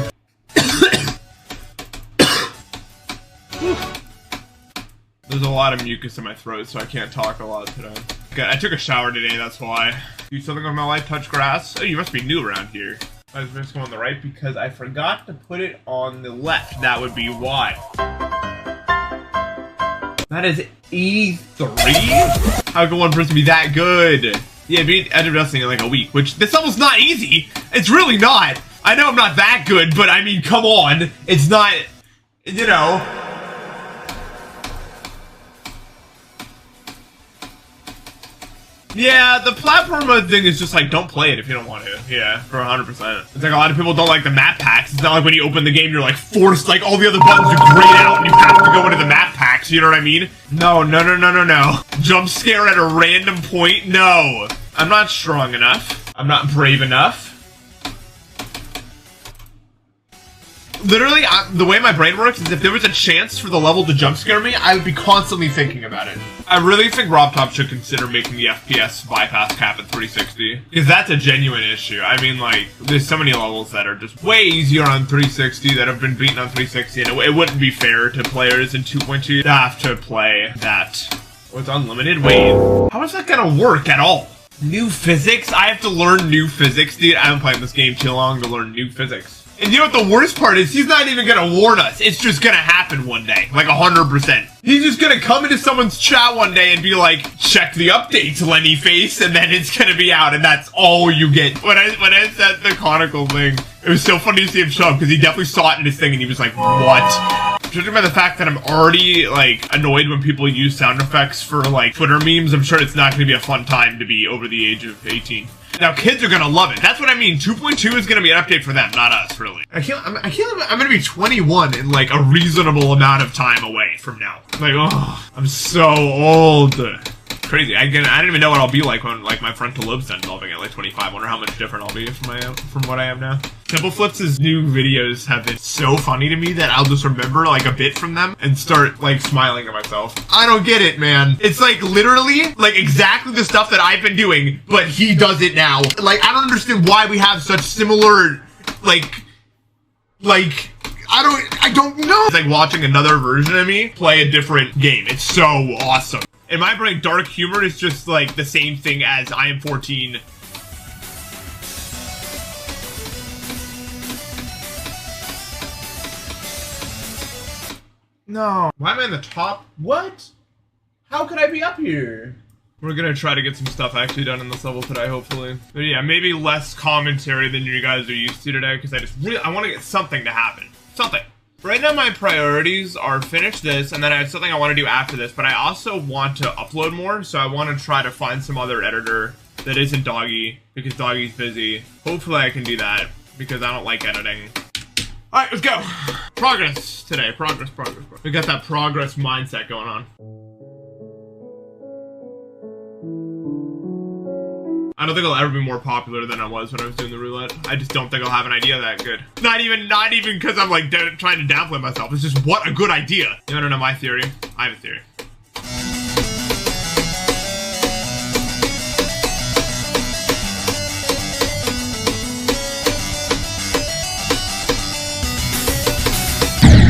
There's a lot of mucus in my throat, so I can't talk a lot today. Okay, I took a shower today, that's why. Do something with my life, touch grass? Oh, you must be new around here. I was just going on the right because I forgot to put it on the left. That would be why. That is 83? How could one person be that good? Yeah, beat Edge of Destiny in like a week, which this level's not easy. It's really not. I know I'm not that good, but I mean, come on. It's not, you know. Yeah, the platform mode thing is just like, don't play it if you don't want to. Yeah, for 100%. It's like a lot of people don't like the map packs. It's not like when you open the game, you're like forced, like all the other buttons are grayed out and you have to go into the map packs, you know what I mean? No. Jump scare at a random point? No. I'm not strong enough. I'm not brave enough. Literally, the way my brain works is if there was a chance for the level to jump scare me, I would be constantly thinking about it. I really think RobTop should consider making the FPS bypass cap at 360. Because that's a genuine issue. I mean, like, there's so many levels that are just way easier on 360 that have been beaten on 360, and it wouldn't be fair to players in 2.2 to have to play that. Oh, it's unlimited? Wait, how is that gonna work at all? New physics? I have to learn new physics, dude. I haven't played this game too long to learn new physics. And you know what the worst part is? He's not even gonna warn us. It's just gonna happen one day. Like 100%. He's just gonna come into someone's chat one day and be like, check the updates, Lenny face, and then it's gonna be out, and that's all you get. When I said the conical thing, it was so funny to see him show up, because he definitely saw it in his thing, and he was like, what? Judging by the fact that I'm already, like, annoyed when people use sound effects for, like, Twitter memes, I'm sure it's not gonna be a fun time to be over the age of 18. Now, kids are gonna love it. That's what I mean. 2.2 is gonna be an update for them, not us, really. I'm gonna be 21 in, like, a reasonable amount of time away from now. Like, oh, I'm so old. Crazy. I don't even know what I'll be like when, like, my frontal lobe's done developing at, like, 25. Wonder how much different I'll be from what I am now. Temple Flips' new videos have been so funny to me that I'll just remember, like, a bit from them and start, like, smiling at myself. I don't get it, man. It's, like, literally, like, exactly the stuff that I've been doing, but he does it now. Like, I don't understand why we have such similar, like, I don't know. It's like watching another version of me play a different game. It's so awesome. In my brain, dark humor is just like the same thing as I am 14. No. Why am I in the top? What? How could I be up here? We're gonna try to get some stuff actually done in this level today, hopefully. But yeah, maybe less commentary than you guys are used to today, because I want to get something to happen. Something. Right now my priorities are finish this, and then I have something I want to do after this, but I also want to upload more, so I want to try to find some other editor that isn't Doggy, because Doggy's busy. Hopefully I can do that, because I don't like editing. Alright, let's go! Progress today. Progress. We got that progress mindset going on. I don't think I'll ever be more popular than I was when I was doing the roulette. I just don't think I'll have an idea that good. Not even because I'm like trying to downplay myself. It's just what a good idea. You wanna know my theory? I have a theory.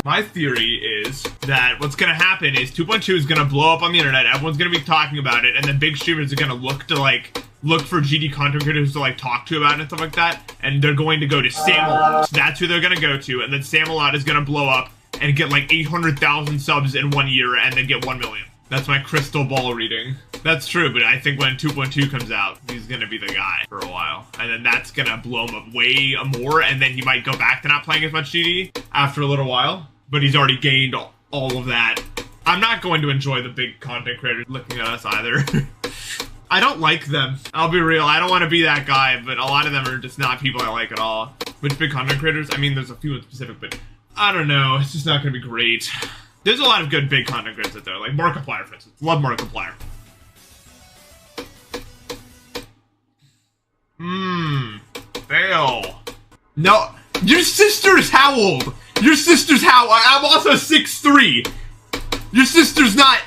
My theory is that what's gonna happen is 2.2 is gonna blow up on the internet. Everyone's gonna be talking about it, and then big streamers are gonna look for GD content creators to like talk to about it and stuff like that, and they're going to go to Samalot. So that's who they're gonna go to, and then Samalot is gonna blow up and get like 800,000 subs in 1 year and then get 1 million. That's my crystal ball reading. That's true, but I think when 2.2 comes out, he's gonna be the guy for a while. And then that's gonna blow him up way more, and then he might go back to not playing as much GD after a little while. But he's already gained all of that. I'm not going to enjoy the big content creators looking at us either. I don't like them. I'll be real. I don't want to be that guy, but a lot of them are just not people I like at all. Which big content creators? I mean, there's a few in specific, but I don't know. It's just not going to be great. There's a lot of good big content creators out there, like Markiplier, for instance. Love Markiplier. Fail. No. Your sister's how old? Your sister's how? I'm also 6'3". Your sister's not.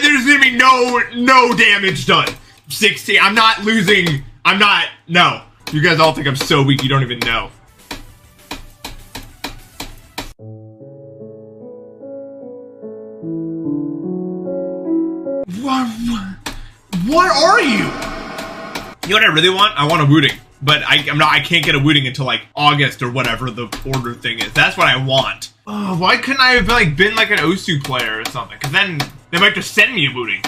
There's gonna be no damage done. 60. I'm not losing. I'm not. No. You guys all think I'm so weak. You don't even know. What are you? You know what I really want? I want a Wooting. But I can't get a Wooting until like August or whatever the order thing is. That's what I want. Oh, why couldn't I have been like an Osu player or something? Because then they might just send me a Wooting.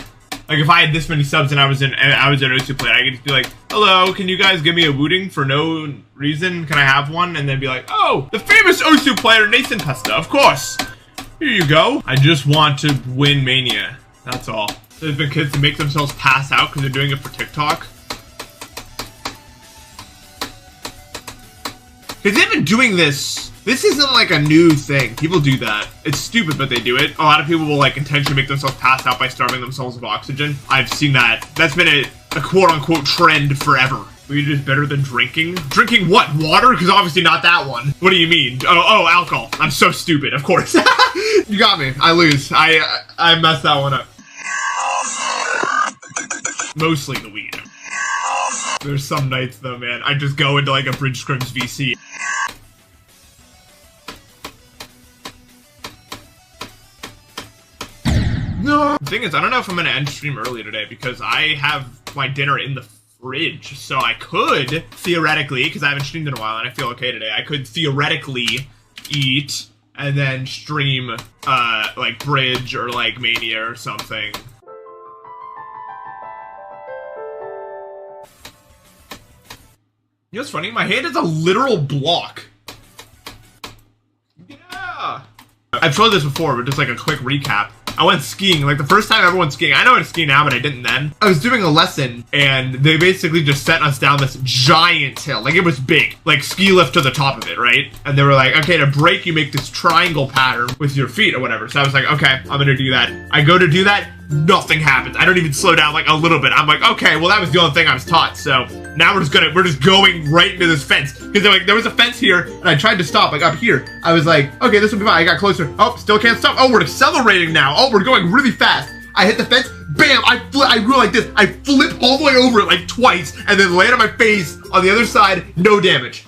Like if I had this many subs and I was an Osu player, I could just be like, hello, can you guys give me a Wooting for no reason? Can I have one? And then be like, oh, the famous Osu player Npesta, of course. Here you go. I just want to win Mania. That's all. There's been kids that make themselves pass out because they're doing it for TikTok. Because they've been doing this. This isn't like a new thing. People do that. It's stupid, but they do it. A lot of people will like intentionally make themselves pass out by starving themselves of oxygen. I've seen that. That's been a quote-unquote trend forever. Weed is better than drinking? Drinking what? Water? Because obviously not that one. What do you mean? Oh, alcohol. I'm so stupid, of course. You got me. I lose. I messed that one up. Mostly the weed. There's some nights though, man. I just go into like a Bridge Scrims VC. No. The thing is, I don't know if I'm gonna end stream early today because I have my dinner in the fridge. So I could theoretically, because I haven't streamed in a while and I feel okay today, I could theoretically eat and then stream like Bridge or like Mania or something. You know what's funny? My hand is a literal block. Yeah. I've showed this before, but just like a quick recap. I went skiing, like the first time I ever went skiing. I know how to ski now, but I didn't then. I was doing a lesson, and they basically just sent us down this giant hill. Like, it was big. Like, ski lift to the top of it, right? And they were like, okay, to brake, you make this triangle pattern with your feet or whatever. So I was like, okay, I'm gonna do that. I go to do that, nothing happens. I don't even slow down like a little bit. I'm like, okay, well, that was the only thing I was taught. So now we're just going right into this fence. Because like, there was a fence here, and I tried to stop, like up here. I was like, okay, this will be fine. I got closer. Oh, still can't stop. Oh, we're accelerating now. Oh, we're going really fast. I hit the fence. Bam! I go like this. I flip all the way over it like twice, and then land on my face on the other side. No damage.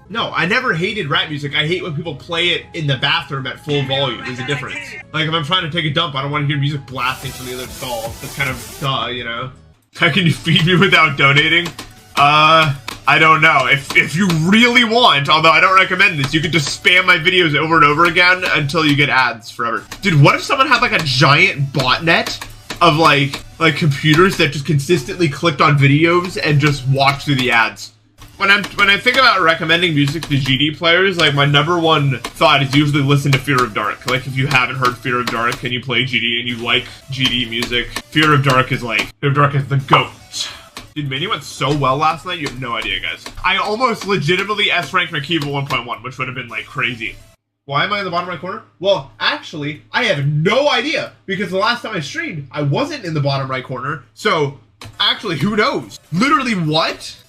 No, I never hated rap music. I hate when people play it in the bathroom at full volume. There's a difference. Like, if I'm trying to take a dump, I don't want to hear music blasting from the other stall. That's kind of duh, you know? How can you feed me without donating? I don't know. If you really want, although I don't recommend this, you could just spam my videos over and over again until you get ads forever. Dude, what if someone had like a giant botnet of like computers that just consistently clicked on videos and just watched through the ads? When I think about recommending music to GD players, like my #1 thought is usually listen to Fear of Dark. Like if you haven't heard Fear of Dark and you play GD and you like GD music, Fear of Dark is the GOAT. Dude, Mini went so well last night, you have no idea, guys. I almost legitimately S-ranked Makiva 1.1, which would have been like crazy. Why am I in the bottom right corner? Well, actually, I have no idea, because the last time I streamed, I wasn't in the bottom right corner. So, actually, who knows? Literally what?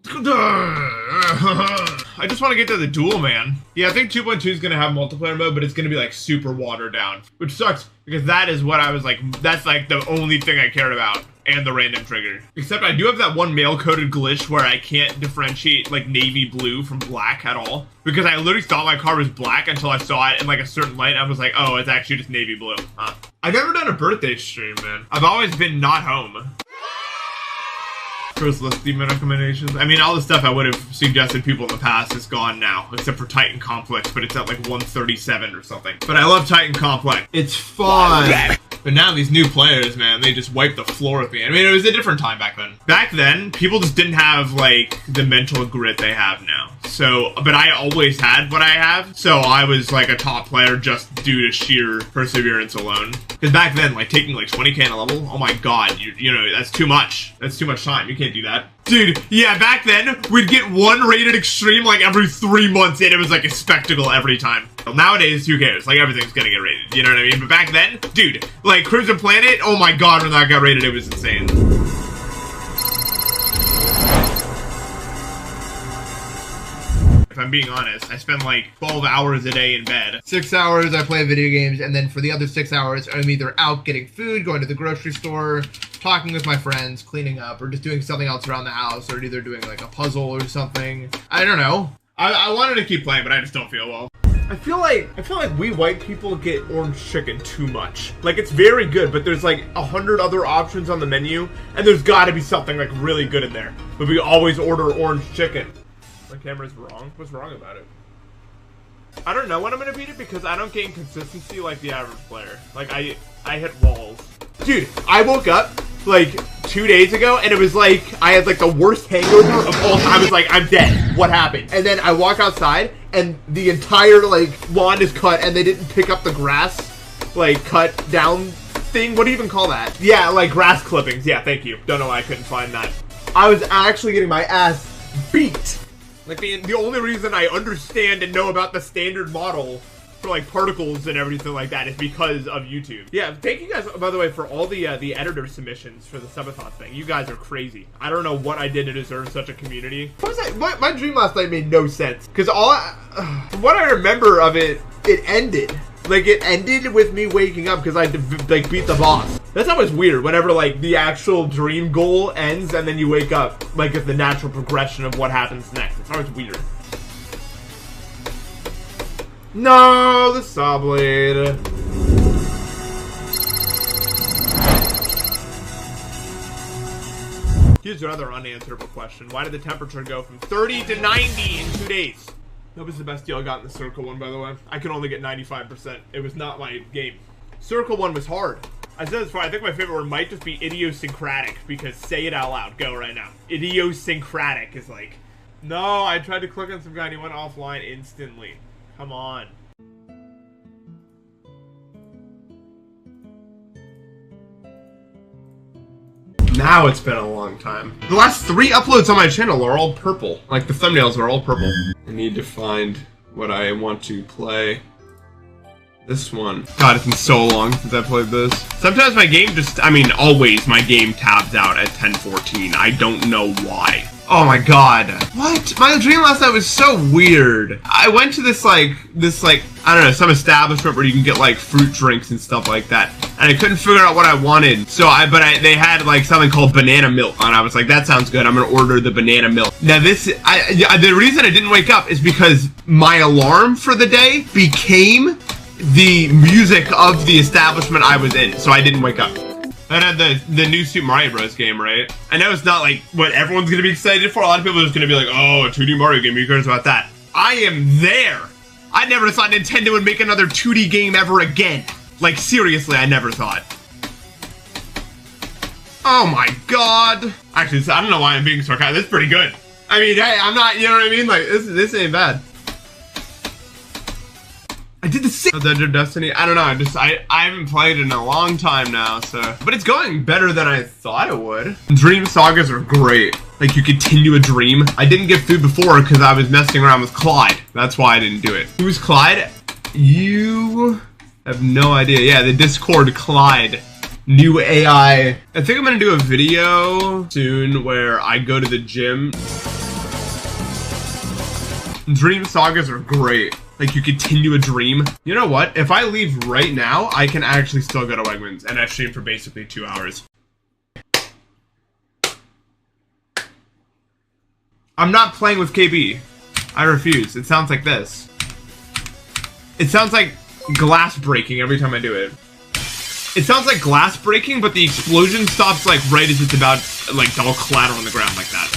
I just want to get to the duel, man. Yeah, I think 2.2 is going to have multiplayer mode, but it's going to be like super watered down, which sucks because that is what I was like, that's like the only thing I cared about, and the random trigger. Except I do have that one mail-coded glitch where I can't differentiate like navy blue from black at all, because I literally thought my car was black until I saw it in like a certain light. I was like, oh, it's actually just navy blue. I've never done a birthday stream, man. I've always been not home. First list Steam recommendations. I mean, all the stuff I would have suggested people in the past is gone now, except for Titan Complex, but it's at like 137 or something. But I love Titan Complex. It's fun. But now these new players, man, they just wipe the floor with me. I mean, it was a different time back then. Back then, people just didn't have like the mental grit they have now. So, but I always had what I have. So I was like a top player just due to sheer perseverance alone. Because back then, like taking like 20k on a level, oh my god, you know, that's too much. That's too much time. You can't do that. Dude, yeah, back then, we'd get one rated extreme like every 3 months, and it was like a spectacle every time. Well, nowadays, who cares? Like, everything's gonna get rated, you know what I mean? But back then, dude, like, Crimson Planet, oh my god, when that got rated, it was insane. If I'm being honest, I spend like 12 hours a day in bed. 6 hours I play video games, and then for the other 6 hours, I'm either out getting food, going to the grocery store, talking with my friends, cleaning up, or just doing something else around the house, or either doing like a puzzle or something. I don't know. I wanted to keep playing, but I just don't feel well. I feel like we white people get orange chicken too much. Like, it's very good, but there's like 100 other options on the menu, and there's gotta be something like really good in there. But we always order orange chicken. My camera's wrong? What's wrong about it? I don't know when I'm gonna beat it because I don't gain consistency like the average player. Like, I hit walls. Dude, I woke up like 2 days ago and it was like I had like the worst hangover of all time. I was like, I'm dead. What happened? And then I walk outside and the entire like lawn is cut and they didn't pick up the grass like cut down thing. What do you even call that? Yeah, like grass clippings. Yeah, thank you. Don't know why I couldn't find that. I was actually getting my ass beat. Like, the only reason I understand and know about the standard model for like particles and everything like that is because of YouTube. Yeah, thank you guys, by the way, for all the editor submissions for the subathon thing. You guys are crazy. I don't know what I did to deserve such a community. What was that? My dream last night made no sense because from what I remember of it, it ended. Like, it ended with me waking up because I like beat the boss. That's always weird whenever like the actual dream goal ends and then you wake up. Like, it's the natural progression of what happens next. It's always weird. No, the saw blade. Here's another unanswerable question. Why did the temperature go from 30 to 90 in 2 days? That was the best deal I got in the Circle one, by the way. I could only get 95%. It was not my game. Circle one was hard. I said this before, I think my favorite word might just be idiosyncratic, because say it out loud. Go right now. Idiosyncratic is like, no, I tried to click on some guy and he went offline instantly. Come on. Now it's been a long time. The last 3 uploads on my channel are all purple. Like, the thumbnails are all purple. I need to find what I want to play. This one. God, it's been so long since I played this. Sometimes my game just, I mean, always my game tabs out at 10:14. I don't know why. Oh my god. What? My dream last night was so weird. I went to this like, I don't know, some establishment where you can get like fruit drinks and stuff like that. And I couldn't figure out what I wanted. So they had like something called banana milk. And I was like, that sounds good. I'm gonna order the banana milk. Now the reason I didn't wake up is because my alarm for the day became the music of the establishment I was in. So I didn't wake up. That had the new Super Mario Bros. Game, right? I know it's not like what everyone's gonna be excited for. A lot of people are just gonna be like, oh, a 2D Mario game, who cares about that? I am there! I never thought Nintendo would make another 2D game ever again. Like, seriously, I never thought. Oh my god. Actually, I don't know why I'm being sarcastic. This is pretty good. I mean, hey, I'm not, you know what I mean? Like, this ain't bad. I did the same Dungeon Destiny. I don't know. I haven't played in a long time now, so. But it's going better than I thought it would. Dream sagas are great. Like, you continue a dream. I didn't get food before because I was messing around with Clyde. That's why I didn't do it. Who's Clyde? You have no idea. Yeah, the Discord Clyde. New AI. I think I'm gonna do a video soon where I go to the gym. Dream sagas are great. Like, you continue a dream. You know what? If I leave right now, I can actually still go to Wegmans and I stream for basically 2 hours. I'm not playing with KB. I refuse. It sounds like this. It sounds like glass breaking every time I do it. It sounds like glass breaking, but the explosion stops like right as it's about like all clatter on the ground like that.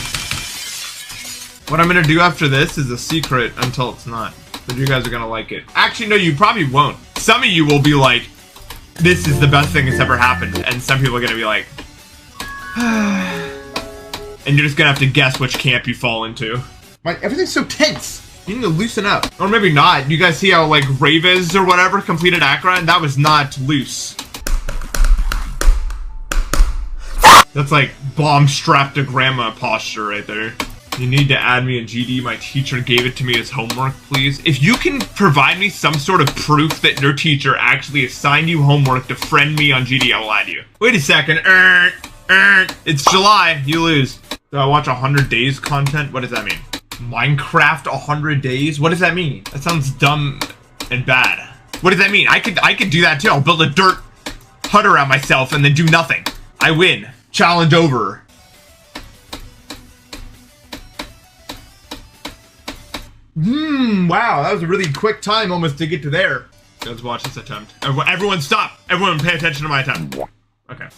What I'm gonna do after this is a secret until it's not. But you guys are gonna like it. Actually, no, you probably won't. Some of you will be like, this is the best thing that's ever happened. And some people are gonna be like, and you're just gonna have to guess which camp you fall into. Like, everything's so tense. You need to loosen up. Or maybe not. You guys see how, like, Navethes or whatever completed Akron? That was not loose. That's like bomb strapped to grandma posture right there. You need to add me in GD. My teacher gave it to me as homework, please. If you can provide me some sort of proof that your teacher actually assigned you homework to friend me on GD, I will add you. Wait a second. It's July. You lose. Do I watch 100 days content? What does that mean? Minecraft 100 days? What does that mean? That sounds dumb and bad. What does that mean? I could do that too. I'll build a dirt hut around myself and then do nothing. I win. Challenge over. Wow, that was a really quick time almost to get to there. Let's watch this attempt. Everyone stop! Everyone pay attention to my attempt. Okay.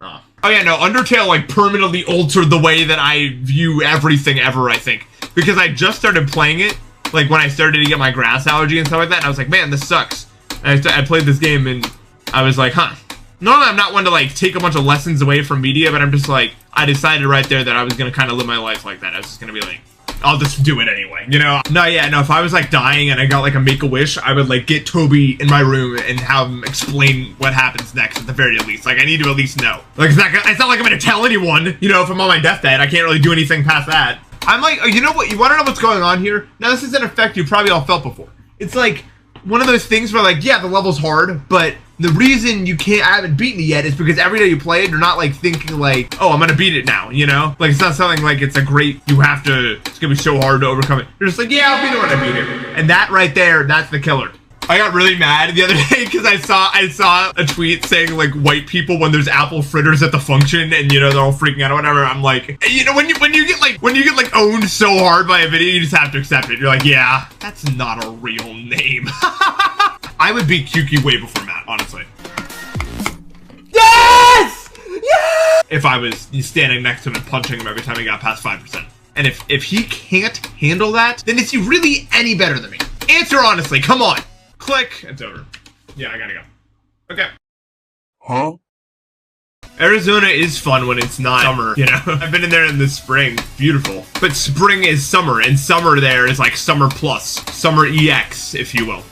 Oh yeah, no, Undertale like permanently altered the way that I view everything ever, I think. Because I just started playing it, like when I started to get my grass allergy and stuff like that, and I was like, man, this sucks. And I played this game and I was like, huh. Normally I'm not one to like take a bunch of lessons away from media, but I'm just like, I decided right there that I was gonna kind of live my life like that. I was just gonna be like, I'll just do it anyway, you know? No, yeah, no, if I was like dying and I got like a Make-A-Wish, I would like get Toby in my room and have him explain what happens next at the very least. Like, I need to at least know. Like, it's not like I'm gonna tell anyone, you know, if I'm on my deathbed. I can't really do anything past that. I'm like, you know what? You want to know what's going on here? Now, this is an effect you probably all felt before. It's like one of those things where, like, yeah, the level's hard, but the reason you haven't beaten it yet is because every day you play it, you're not like thinking like, oh, I'm gonna beat it now, you know? Like, it's not something like it's a great, it's gonna be so hard to overcome it. You're just like, yeah, I'll beat it when I beat it. And that right there, that's the killer. I got really mad the other day because I saw a tweet saying like white people when there's apple fritters at the function and you know they're all freaking out or whatever. I'm like, you know, when you get like owned so hard by a video, you just have to accept it. You're like, yeah, that's not a real name. I would beat QQ way before Matt, honestly. Yes! Yes! If I was standing next to him and punching him every time he got past 5%. And if he can't handle that, then is he really any better than me? Answer honestly, come on. Click, it's over. Yeah, I gotta go. Okay. Huh? Arizona is fun when it's not summer, you know? I've been in there in the spring, beautiful. But spring is summer, and summer there is like summer plus, summer EX, if you will.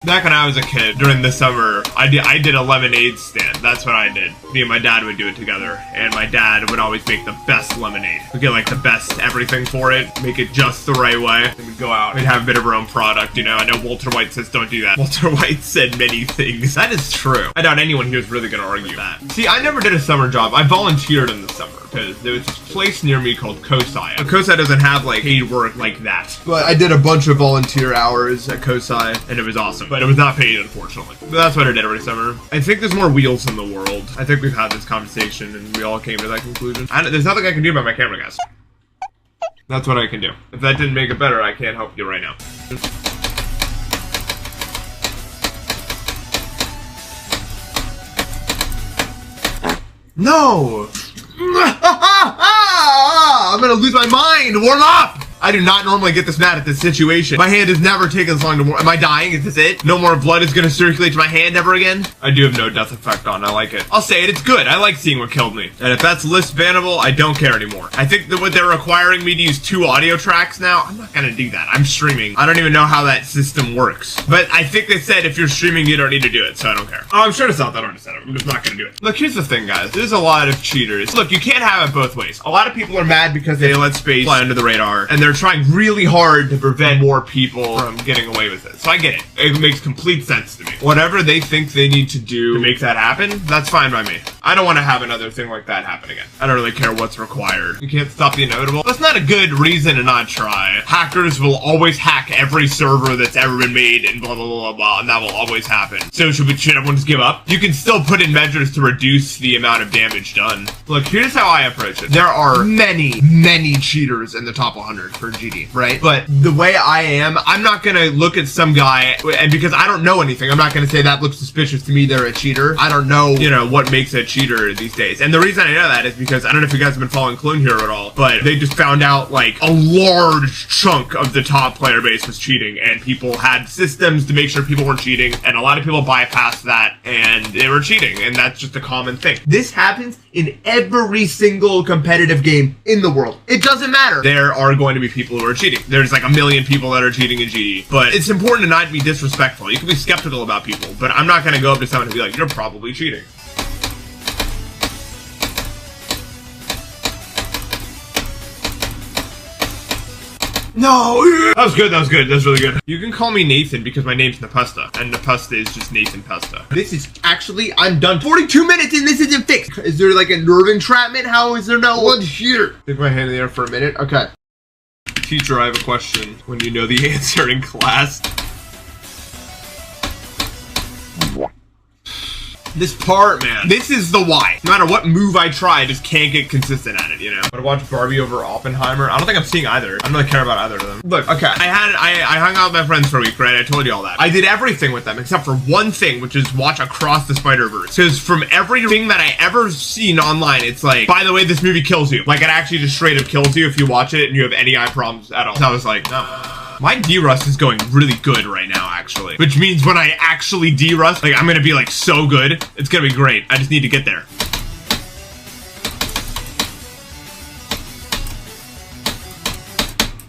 Back when I was a kid, during the summer, I did a lemonade stand. That's what I did. Me and my dad would do it together, and my dad would always make the best lemonade. We'd get like the best everything for it, make it just the right way. Then we'd go out, we'd have a bit of our own product, you know? I know Walter White says don't do that. Walter White said many things. That is true. I doubt anyone here is really gonna argue that. See, I never did a summer job. I volunteered in the summer, because there was this place near me called KopsGD. KopsGD doesn't have like paid work like that. But I did a bunch of volunteer hours at KopsGD, and it was awesome. But it was not paid, unfortunately. But that's what I did every summer. I think there's more wheels in the world. I think we've had this conversation, and we all came to that conclusion. There's nothing I can do about my camera, guys. That's what I can do. If that didn't make it better, I can't help you right now. No! I'm gonna lose my mind! Warm up! I do not normally get this mad at this situation. My hand has never taken this long to warm. Am I dying? Is this it? No more blood is gonna circulate to my hand ever again? I do have no death effect on. I like it. I'll say it. It's good. I like seeing what killed me. And if that's list bannable, I don't care anymore. I think that what they're requiring me to use 2 audio tracks now, I'm not gonna do that. I'm streaming. I don't even know how that system works. But I think they said if you're streaming, you don't need to do it, so I don't care. Oh, I'm sure it's not that hard to set up. I'm just not gonna do it. Look, here's the thing, guys. There's a lot of cheaters. Look, you can't have it both ways. A lot of people are mad because they let space fly under the radar, and they're trying really hard to prevent more people from getting away with it. So I get it. It makes complete sense to me. Whatever they think they need to do to make that happen, that's fine by me. I don't want to have another thing like that happen again. I don't really care what's required. You can't stop the inevitable. That's not a good reason to not try. Hackers will always hack every server that's ever been made and blah, blah, blah, blah, and that will always happen. So should everyone just give up? You can still put in measures to reduce the amount of damage done. Look, here's how I approach it. There are many, many cheaters in the top 100 for GD, right? But the way I am, I'm not gonna look at some guy, and because I don't know anything, I'm not gonna say that looks suspicious to me, they're a cheater. I don't know, you know, what makes a cheater these days. And the reason I know that is because, I don't know if you guys have been following Clone Hero at all, but they just found out, like, a large chunk of the top player base was cheating, and people had systems to make sure people weren't cheating, and a lot of people bypassed that, and they were cheating, and that's just a common thing. This happens in every single competitive game in the world. It doesn't matter. There are going to be people who are cheating. There's like a million people that are cheating in GD, but it's important to not be disrespectful. You can be skeptical about people, but I'm not going to go up to someone and be like, you're probably cheating. No! That was good, that was good, that was really good. You can call me Nathan because my name's Npesta, and Npesta is just Nathan Pesta. This is actually, I'm done. 42 minutes and this isn't fixed. Is there like a nerve entrapment? How is there no one here? Stick my hand in the air for a minute. Okay. Teacher, I have a question. When you know the answer in class. This part, man. This is the why. No matter what move I try, I just can't get consistent at it, you know? I'm gonna watch Barbie over Oppenheimer. I don't think I'm seeing either. I don't really care about either of them. Look, okay. I hung out with my friends for a week, right? I told you all that. I did everything with them except for one thing, which is watch Across the Spider-Verse. Because from everything that I ever seen online, it's like, by the way, this movie kills you. Like, it actually just straight up kills you if you watch it and you have any eye problems at all. So I was like, no. My D-Rust is going really good right now, actually. Which means when I actually D-Rust, like, I'm gonna be, like, so good. It's gonna be great. I just need to get there.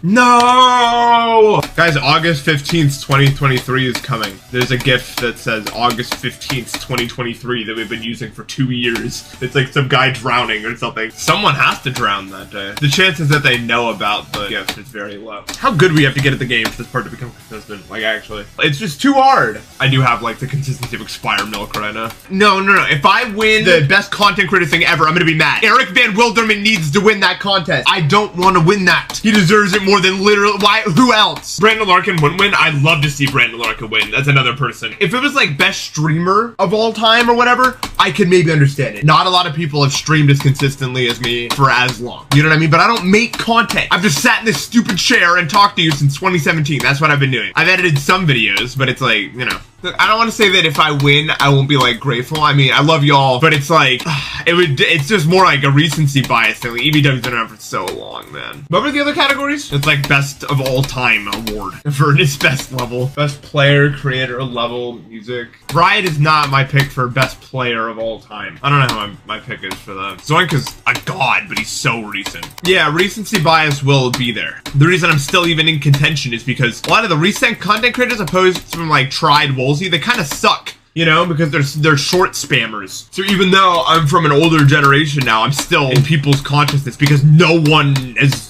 No! Guys, August 15th, 2023 is coming. There's a GIF that says August 15th, 2023 that we've been using for 2 years. It's like some guy drowning or something. Someone has to drown that day. The chances that they know about the GIF is very low. How good we have to get at the game for this part to become consistent. Like, actually. It's just too hard. I do have, like, the consistency of Expire Milk right now. No. If I win the best content creator thing ever, I'm gonna be mad. Eric Van Wilderman needs to win that contest. I don't want to win that. He deserves it more than literally. Why? Who else? Brandon Larkin wouldn't win. I'd love to see Brandon Larkin win. That's another person. If it was like best streamer of all time or whatever, I could maybe understand it. Not a lot of people have streamed as consistently as me for as long. You know what I mean? But I don't make content. I've just sat in this stupid chair and talked to you since 2017. That's what I've been doing. I've edited some videos, but it's like, you know. I don't want to say that if I win, I won't be like grateful. I mean, I love y'all, but it's like, it's just more like a recency bias thing. Like, EBW's been around for so long, man. What were the other categories? It's like best of all time award for its best level. Best player, creator, level, music. Riot is not my pick for best player of all time. I don't know how my pick is for that. Zoinka's a god, but he's so recent. Yeah, recency bias will be there. The reason I'm still even in contention is because a lot of the recent content creators opposed from like Tried Woolsey, they kind of suck, you know, because they're short spammers. So even though I'm from an older generation now, I'm still in people's consciousness because no one is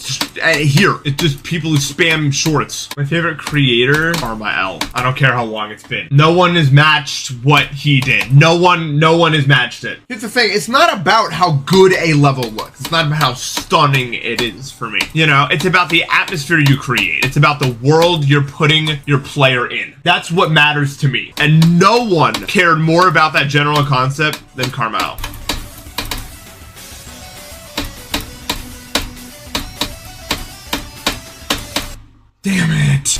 here. It's just people who spam shorts. My favorite creator, Karma L. I don't care how long it's been. No one has matched what he did. No one has matched it. Here's the thing. It's not about how good a level looks. It's not about how stunning it is for me. You know, it's about the atmosphere you create. It's about the world you're putting your player in. That's what matters to me. And no one cared more about that general concept than Karma L. Damn it.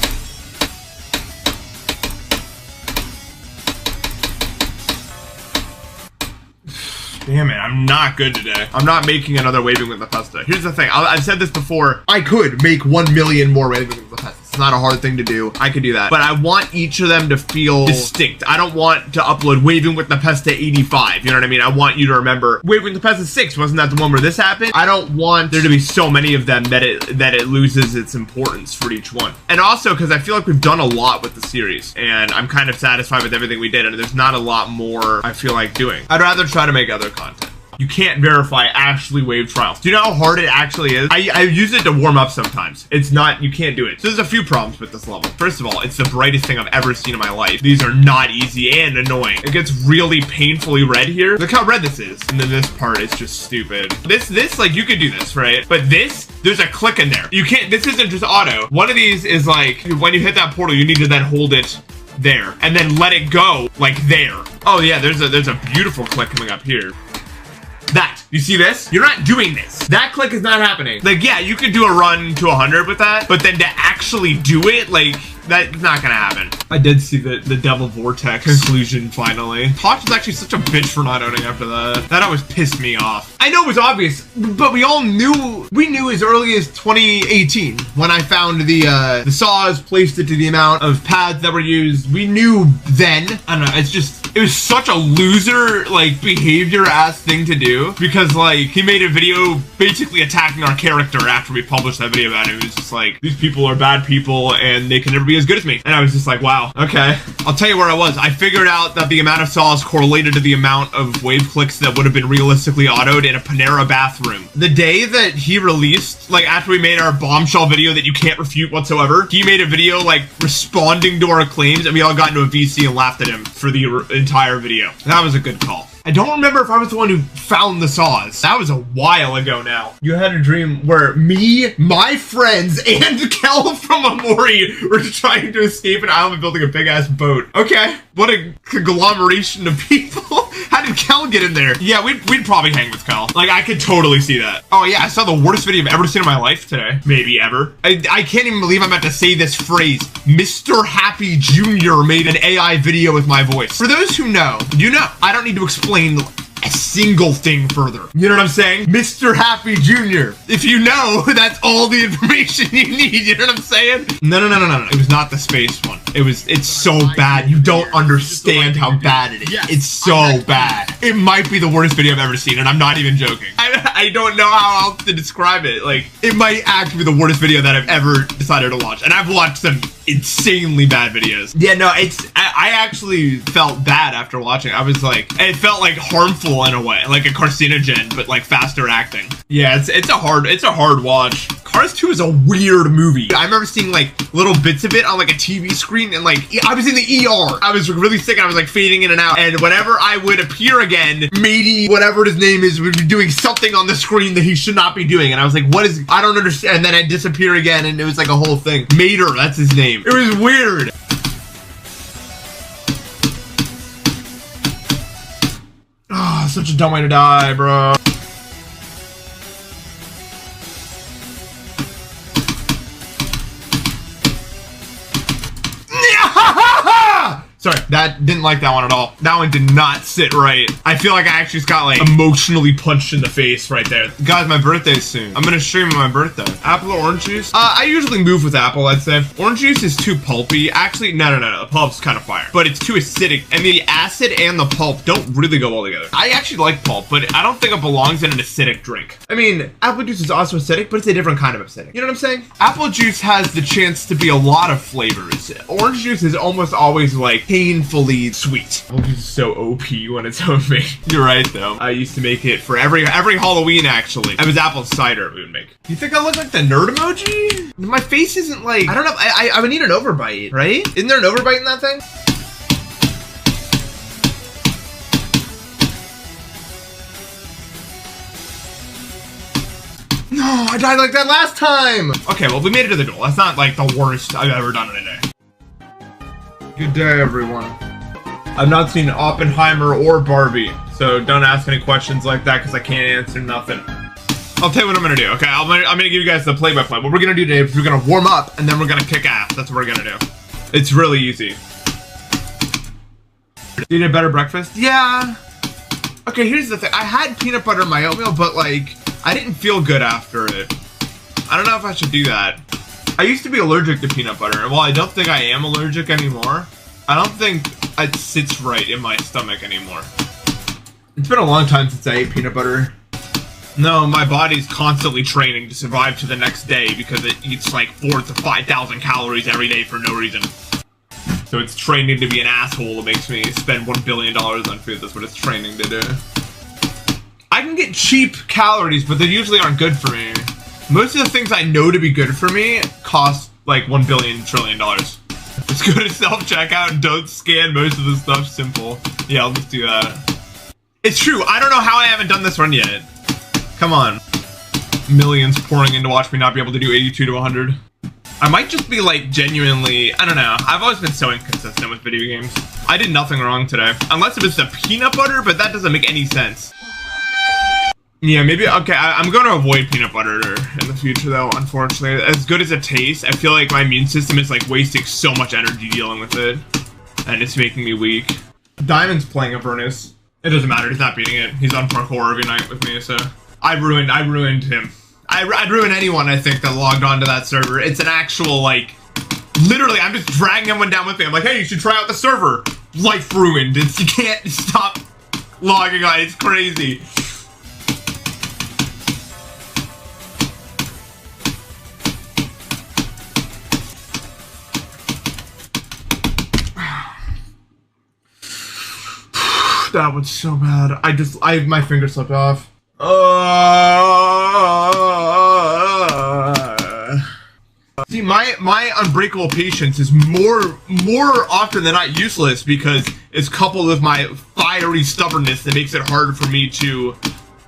Damn it, I'm not good today. I'm not making another Waving with Npesta. Here's the thing, I've said this before. I could make 1 million more Waving with Npesta. It's not a hard thing to do. I could do that. But I want each of them to feel distinct. I don't want to upload Waving with Npesta 85. You know what I mean? I want you to remember Waving with Npesta 6. Wasn't that the one where this happened? I don't want there to be so many of them that it loses its importance for each one. And also because I feel like we've done a lot with the series. And I'm kind of satisfied with everything we did. And there's not a lot more I feel like doing. I'd rather try to make other content. You can't verify actually wave trials. Do you know how hard it actually is? I use it to warm up sometimes. It's not, you can't do it. So there's a few problems with this level. First of all, it's the brightest thing I've ever seen in my life. These are not easy and annoying. It gets really painfully red here. Look how red this is. And then this part is just stupid. This, like, you could do this, right? But this, there's a click in there. You can't, this isn't just auto. One of these is like, when you hit that portal, you need to then hold it there and then let it go like there. Oh yeah, there's a beautiful click coming up here. That, you see this? You're not doing this. That click is not happening. Like, yeah, you could do a run to 100 with that, but then to actually do it, like, that's not gonna happen. I did see the Devil Vortex conclusion finally. Tosh is actually such a bitch for not owning after that. That always pissed me off. I know it was obvious, but we knew as early as 2018 when I found the saws, placed it to the amount of pads that were used. We knew then. I don't know, it was such a loser, like, behavior ass thing to do because, like, he made a video basically attacking our character after we published that video about it. It was just like, these people are bad people and they can never be as good as me. And I was just like, wow, okay. I'll tell you where I was. I figured out that the amount of saws correlated to the amount of wave clicks that would have been realistically autoed in a Panera bathroom. The day that he released, like, after we made our bombshell video that you can't refute whatsoever, he made a video, like, responding to our claims, and we all got into a VC and laughed at him for the entire video. That was a good call. I don't remember if I was the one who found the saws. That was a while ago now. You had a dream where me, my friends, and Kel from Amori were trying to escape an island building a big-ass boat. Okay, what a conglomeration of people. How did Kel get in there? Yeah, we'd probably hang with Kel. Like, I could totally see that. Oh yeah, I saw the worst video I've ever seen in my life today. Maybe ever. I can't even believe I'm about to say this phrase. Mr. Happy Jr. made an AI video with my voice. For those who know, you know, I don't need to explain a single thing further. You know what I'm saying? Mr. Happy Jr. If you know, that's all the information you need. You know what I'm saying? No. It was not the space one. It's so bad. You don't understand how bad it is. It's so bad. It might be the worst video I've ever seen, and I'm not even joking. I I don't know how else to describe it. Like, it might actually be the worst video that I've ever decided to watch. And I've watched some insanely bad videos. Yeah, no, I actually felt bad after watching. I was like, it felt like harmful in a way, like a carcinogen, but like faster acting. Yeah, it's a hard watch. Cars 2 is a weird movie. I remember seeing like little bits of it on like a TV screen, and like I was in the ER. I was really sick and I was like fading in and out. And whenever I would appear again, Matey, whatever his name is, would be doing something on the screen that he should not be doing. And I was like, what is, I don't understand. And then I'd disappear again, and it was like a whole thing. Mater, that's his name. It was weird. Ah, such a dumb way to die, bro. Sorry, that didn't like that one at all. That one did not sit right. I feel like I actually just got like emotionally punched in the face right there. Guys, my birthday's soon. I'm gonna stream on my birthday. Apple or orange juice? I usually move with apple, I'd say. Orange juice is too pulpy. Actually, no. The pulp's kind of fire, but it's too acidic, and the acid and the pulp don't really go well together. I actually like pulp, but I don't think it belongs in an acidic drink. I mean, apple juice is also acidic, but it's a different kind of acidic. You know what I'm saying? Apple juice has the chance to be a lot of flavors. Orange juice is almost always like painfully sweet. Apple juice is so OP when it's homemade. You're right though. I used to make it for every Halloween actually. It was apple cider we would make. You think I look like the nerd emoji? My face isn't like, I don't know, I would need an overbite, right? Isn't there an overbite in that thing? No, I died like that last time. Okay, well, we made it to the duel. That's not like the worst I've ever done in a day. Good day, everyone. I've not seen Oppenheimer or Barbie, so don't ask any questions like that because I can't answer nothing. I'll tell you what I'm gonna do, okay? I'm gonna give you guys the play-by-play. What we're gonna do today is we're gonna warm up and then we're gonna kick ass. That's what we're gonna do. It's really easy. Did you eat a better breakfast? Yeah. Okay, here's the thing. I had peanut butter in my oatmeal, but like, I didn't feel good after it. I don't know if I should do that. I used to be allergic to peanut butter, and while I don't think I am allergic anymore, I don't think it sits right in my stomach anymore. It's been a long time since I ate peanut butter. No, my body's constantly training to survive to the next day because it eats like 4,000 to 5,000 calories every day for no reason. So it's training to be an asshole that makes me spend $1 billion on food. That's what it's training to do. I can get cheap calories, but they usually aren't good for me. Most of the things I know to be good for me cost like $1 billion trillion. Just go to self-checkout and don't scan most of the stuff. Simple. Yeah, I'll just do that. It's true. I don't know how I haven't done this run yet. Come on. Millions pouring in to watch me not be able to do 82 to 100. I might just be like genuinely, I don't know. I've always been so inconsistent with video games. I did nothing wrong today. Unless it was the peanut butter, but that doesn't make any sense. Yeah, maybe, okay, I'm going to avoid peanut butter in the future though, unfortunately. As good as it tastes, I feel like my immune system is like wasting so much energy dealing with it. And it's making me weak. Diamond's playing Avernus. It doesn't matter, he's not beating it. He's on parkour every night with me, so. I ruined him. I'd ruin anyone, I think, that logged onto that server. It's an actual, like, literally, I'm just dragging everyone down with me. I'm like, hey, you should try out the server. Life ruined. You can't stop logging on, it's crazy. That was so bad. My finger slipped off. See, my unbreakable patience is more often than not useless because it's coupled with my fiery stubbornness that makes it hard for me to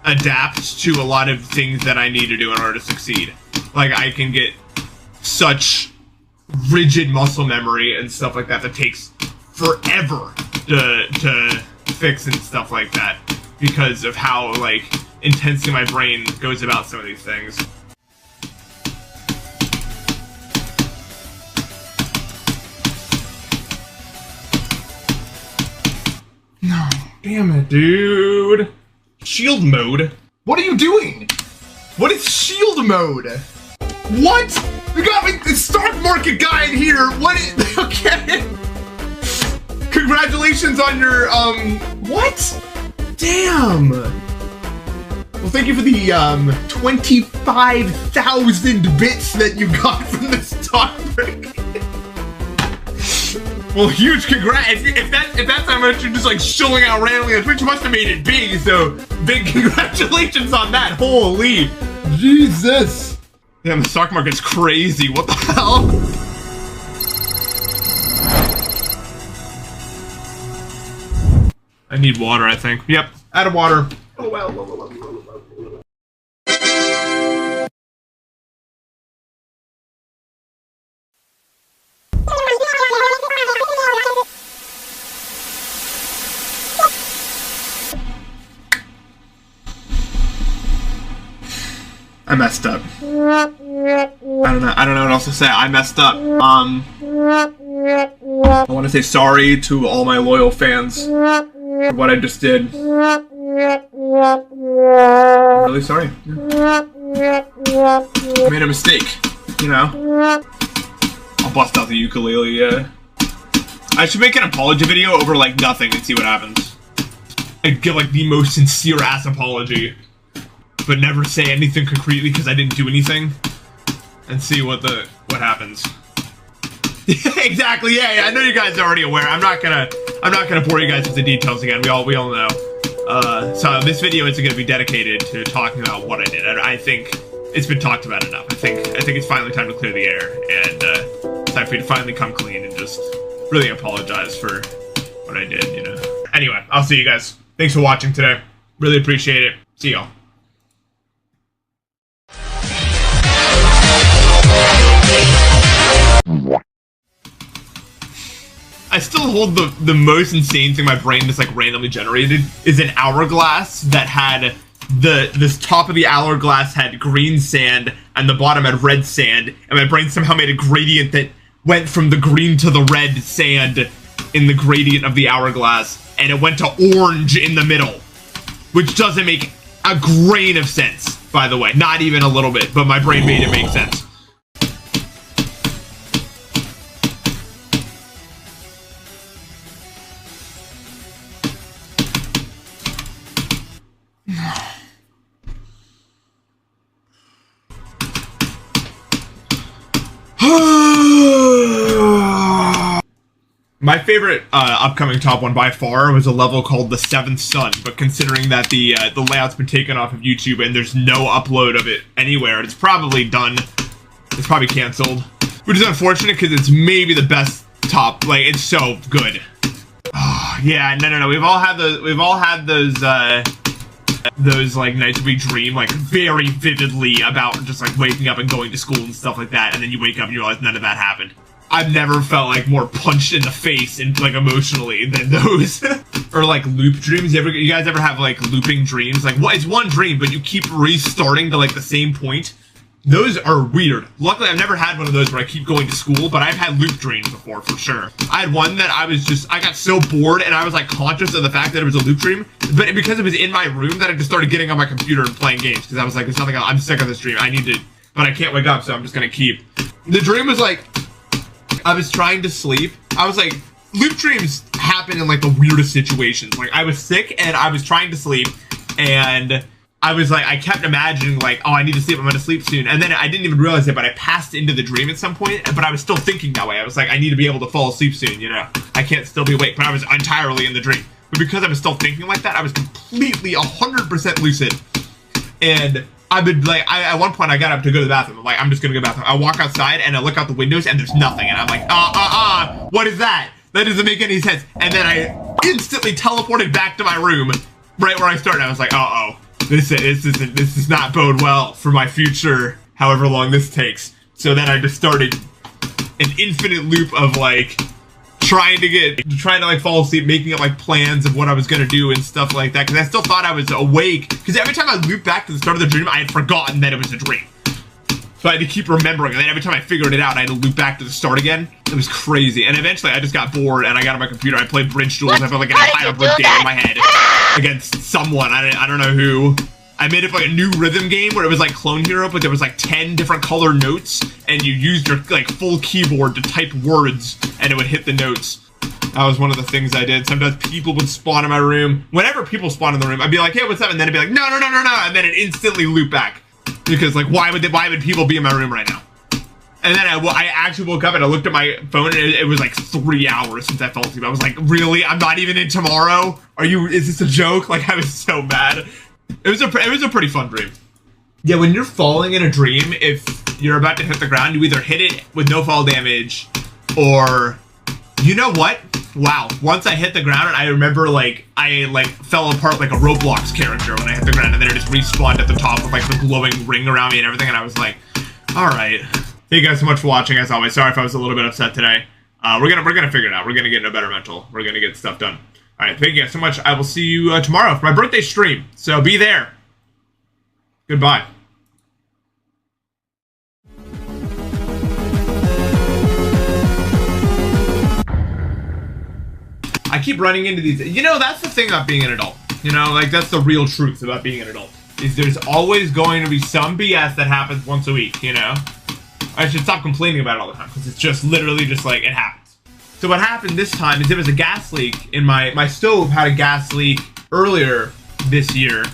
adapt to a lot of things that I need to do in order to succeed. Like, I can get such rigid muscle memory and stuff like that that takes forever to fix and stuff like that because of how, like, intensely my brain goes about some of these things. No, damn it, dude. Shield mode? What are you doing? What is shield mode? What? We got the stock market guy in here. What is, okay. Congratulations on your, what? Damn. Well, thank you for the 25,000 bits that you got from this stock break. Well, huge congrats. If that's how much you're just like shilling out randomly on Twitch, you must have made it big, so big congratulations on that. Holy Jesus. Damn, the stock market's crazy. What the hell? I need water, I think. Yep, out of water. Oh, well. I messed up. I don't know what else to say. I messed up. I want to say sorry to all my loyal fans for what I just did. I'm really sorry. I made a mistake, you know? I'll bust out the ukulele, I should make an apology video over, like, nothing and see what happens. I'd give, like, the most sincere ass apology, but never say anything concretely because I didn't do anything, and see what happens. Exactly, yeah, I know you guys are already aware. I'm not gonna bore you guys with the details again. We all know. So this video isn't gonna be dedicated to talking about what I did. I think it's been talked about enough. I think it's finally time to clear the air, and it's time for me to finally come clean and just really apologize for what I did, you know. Anyway, I'll see you guys. Thanks for watching today. Really appreciate it. See y'all. I still hold the most insane thing my brain just like randomly generated is an hourglass that had this top of the hourglass had green sand and the bottom had red sand, and my brain somehow made a gradient that went from the green to the red sand in the gradient of the hourglass, and it went to orange in the middle, which doesn't make a grain of sense, by the way. Not even a little bit, but my brain made it make sense. My favorite upcoming top one by far was a level called the Seventh Sun, but considering that the layout's been taken off of YouTube and there's no upload of it anywhere, it's probably done. It's probably canceled, which is unfortunate because it's maybe the best top. Like, it's so good. Oh, yeah, no. We've all had those like nights we dream like very vividly about just like waking up and going to school and stuff like that, and then you wake up and you realize none of that happened. I've never felt like more punched in the face and like emotionally than those. Or like loop dreams. You guys ever have like looping dreams? Like, it's one dream, but you keep restarting to like the same point. Those are weird. Luckily, I've never had one of those where I keep going to school, but I've had loop dreams before, for sure. I had one that I got so bored and I was like conscious of the fact that it was a loop dream, but because it was in my room that I just started getting on my computer and playing games, because I was like, there's nothing else. I'm sick of this dream. I need to, but I can't wake up, so I'm just gonna keep. The dream was like, I was trying to sleep. I was like, loop dreams happen in like the weirdest situations. Like, I was sick and I was trying to sleep, and I was like, I kept imagining like, oh, I need to sleep, I'm gonna sleep soon. And then I didn't even realize it, but I passed into the dream at some point, but I was still thinking that way. I was like, I need to be able to fall asleep soon, you know? I can't still be awake, but I was entirely in the dream. But because I was still thinking like that, I was completely 100% lucid. And I would like, at one point I got up to go to the bathroom. I'm like, I'm just gonna go to the bathroom. I walk outside and I look out the windows and there's nothing. And I'm like, what is that? That doesn't make any sense. And then I instantly teleported back to my room, right where I started. I was like, this does not bode well for my future, however long this takes. So then I just started an infinite loop of like, trying to like fall asleep, making up like plans of what I was gonna do and stuff like that, because I still thought I was awake, because every time I looped back to the start of the dream, I had forgotten that it was a dream. So I had to keep remembering, and then every time I figured it out, I had to loop back to the start again. It was crazy, and eventually I just got bored, and I got on my computer, I played Bridge Duels, I felt like an entire game in my head against someone, I don't know who. I made up like a new rhythm game where it was like Clone Hero, but there was like 10 different color notes, and you used your like full keyboard to type words, and it would hit the notes. That was one of the things I did. Sometimes people would spawn in my room. Whenever people spawn in the room, I'd be like, hey, what's up? And then it'd be like, no, no, no, no, no. And then it instantly loop back. Because like, why would people be in my room right now? And then I actually woke up and I looked at my phone and it was like 3 hours since I fell asleep. I was like, really? I'm not even in tomorrow? Is this a joke? Like, I was so mad. It was a pretty fun dream. Yeah, when you're falling in a dream, if you're about to hit the ground, you either hit it with no fall damage or, you know what? Wow, once I hit the ground, and I remember like, I like fell apart like a Roblox character when I hit the ground, and then it just respawned at the top with like the glowing ring around me and everything, and I was like, all right. Thank you guys so much for watching, as always. Sorry if I was a little bit upset today. We're gonna figure it out. We're gonna get in a better mental. We're gonna get stuff done. All right, thank you guys so much. I will see you tomorrow for my birthday stream, so be there. Goodbye. I keep running into these. You know, that's the thing about being an adult. You know, like, that's the real truth about being an adult. Is there's always going to be some BS that happens once a week, you know? I should stop complaining about it all the time, because it's just literally just like, it happens. So what happened this time is there was a gas leak in my stove had a gas leak earlier this year.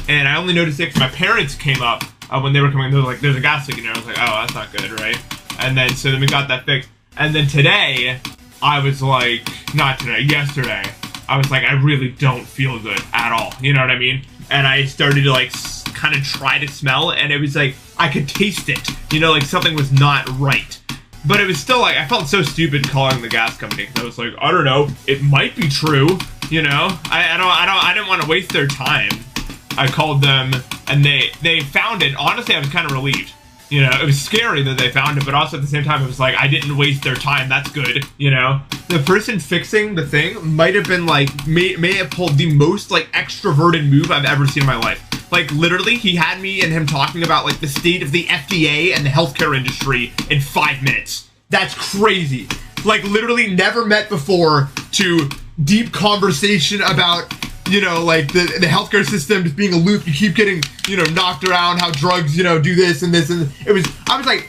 And I only noticed it because my parents came up when they were coming. They were like, there's a gas leak in there. I was like, oh, that's not good, right? And then, so then we got that fixed. And then today, I was like, not today, yesterday, I was like, I really don't feel good at all. You know what I mean? And I started to like kind of try to smell, and it was like, I could taste it. You know, like something was not right. But it was still like, I felt so stupid calling the gas company, because I was like, I don't know, it might be true, you know? I didn't want to waste their time. I called them, and they found it. Honestly, I was kind of relieved. You know, it was scary that they found it, but also at the same time, it was like, I didn't waste their time. That's good, you know? The person fixing the thing might have been like, may have pulled the most like extroverted move I've ever seen in my life. Like, literally, he had me and him talking about like the state of the FDA and the healthcare industry in 5 minutes. That's crazy. Like, literally never met before to deep conversation about, you know, like the healthcare system just being a loop. You keep getting, you know, knocked around, how drugs, you know, do this and this. And it was, I was like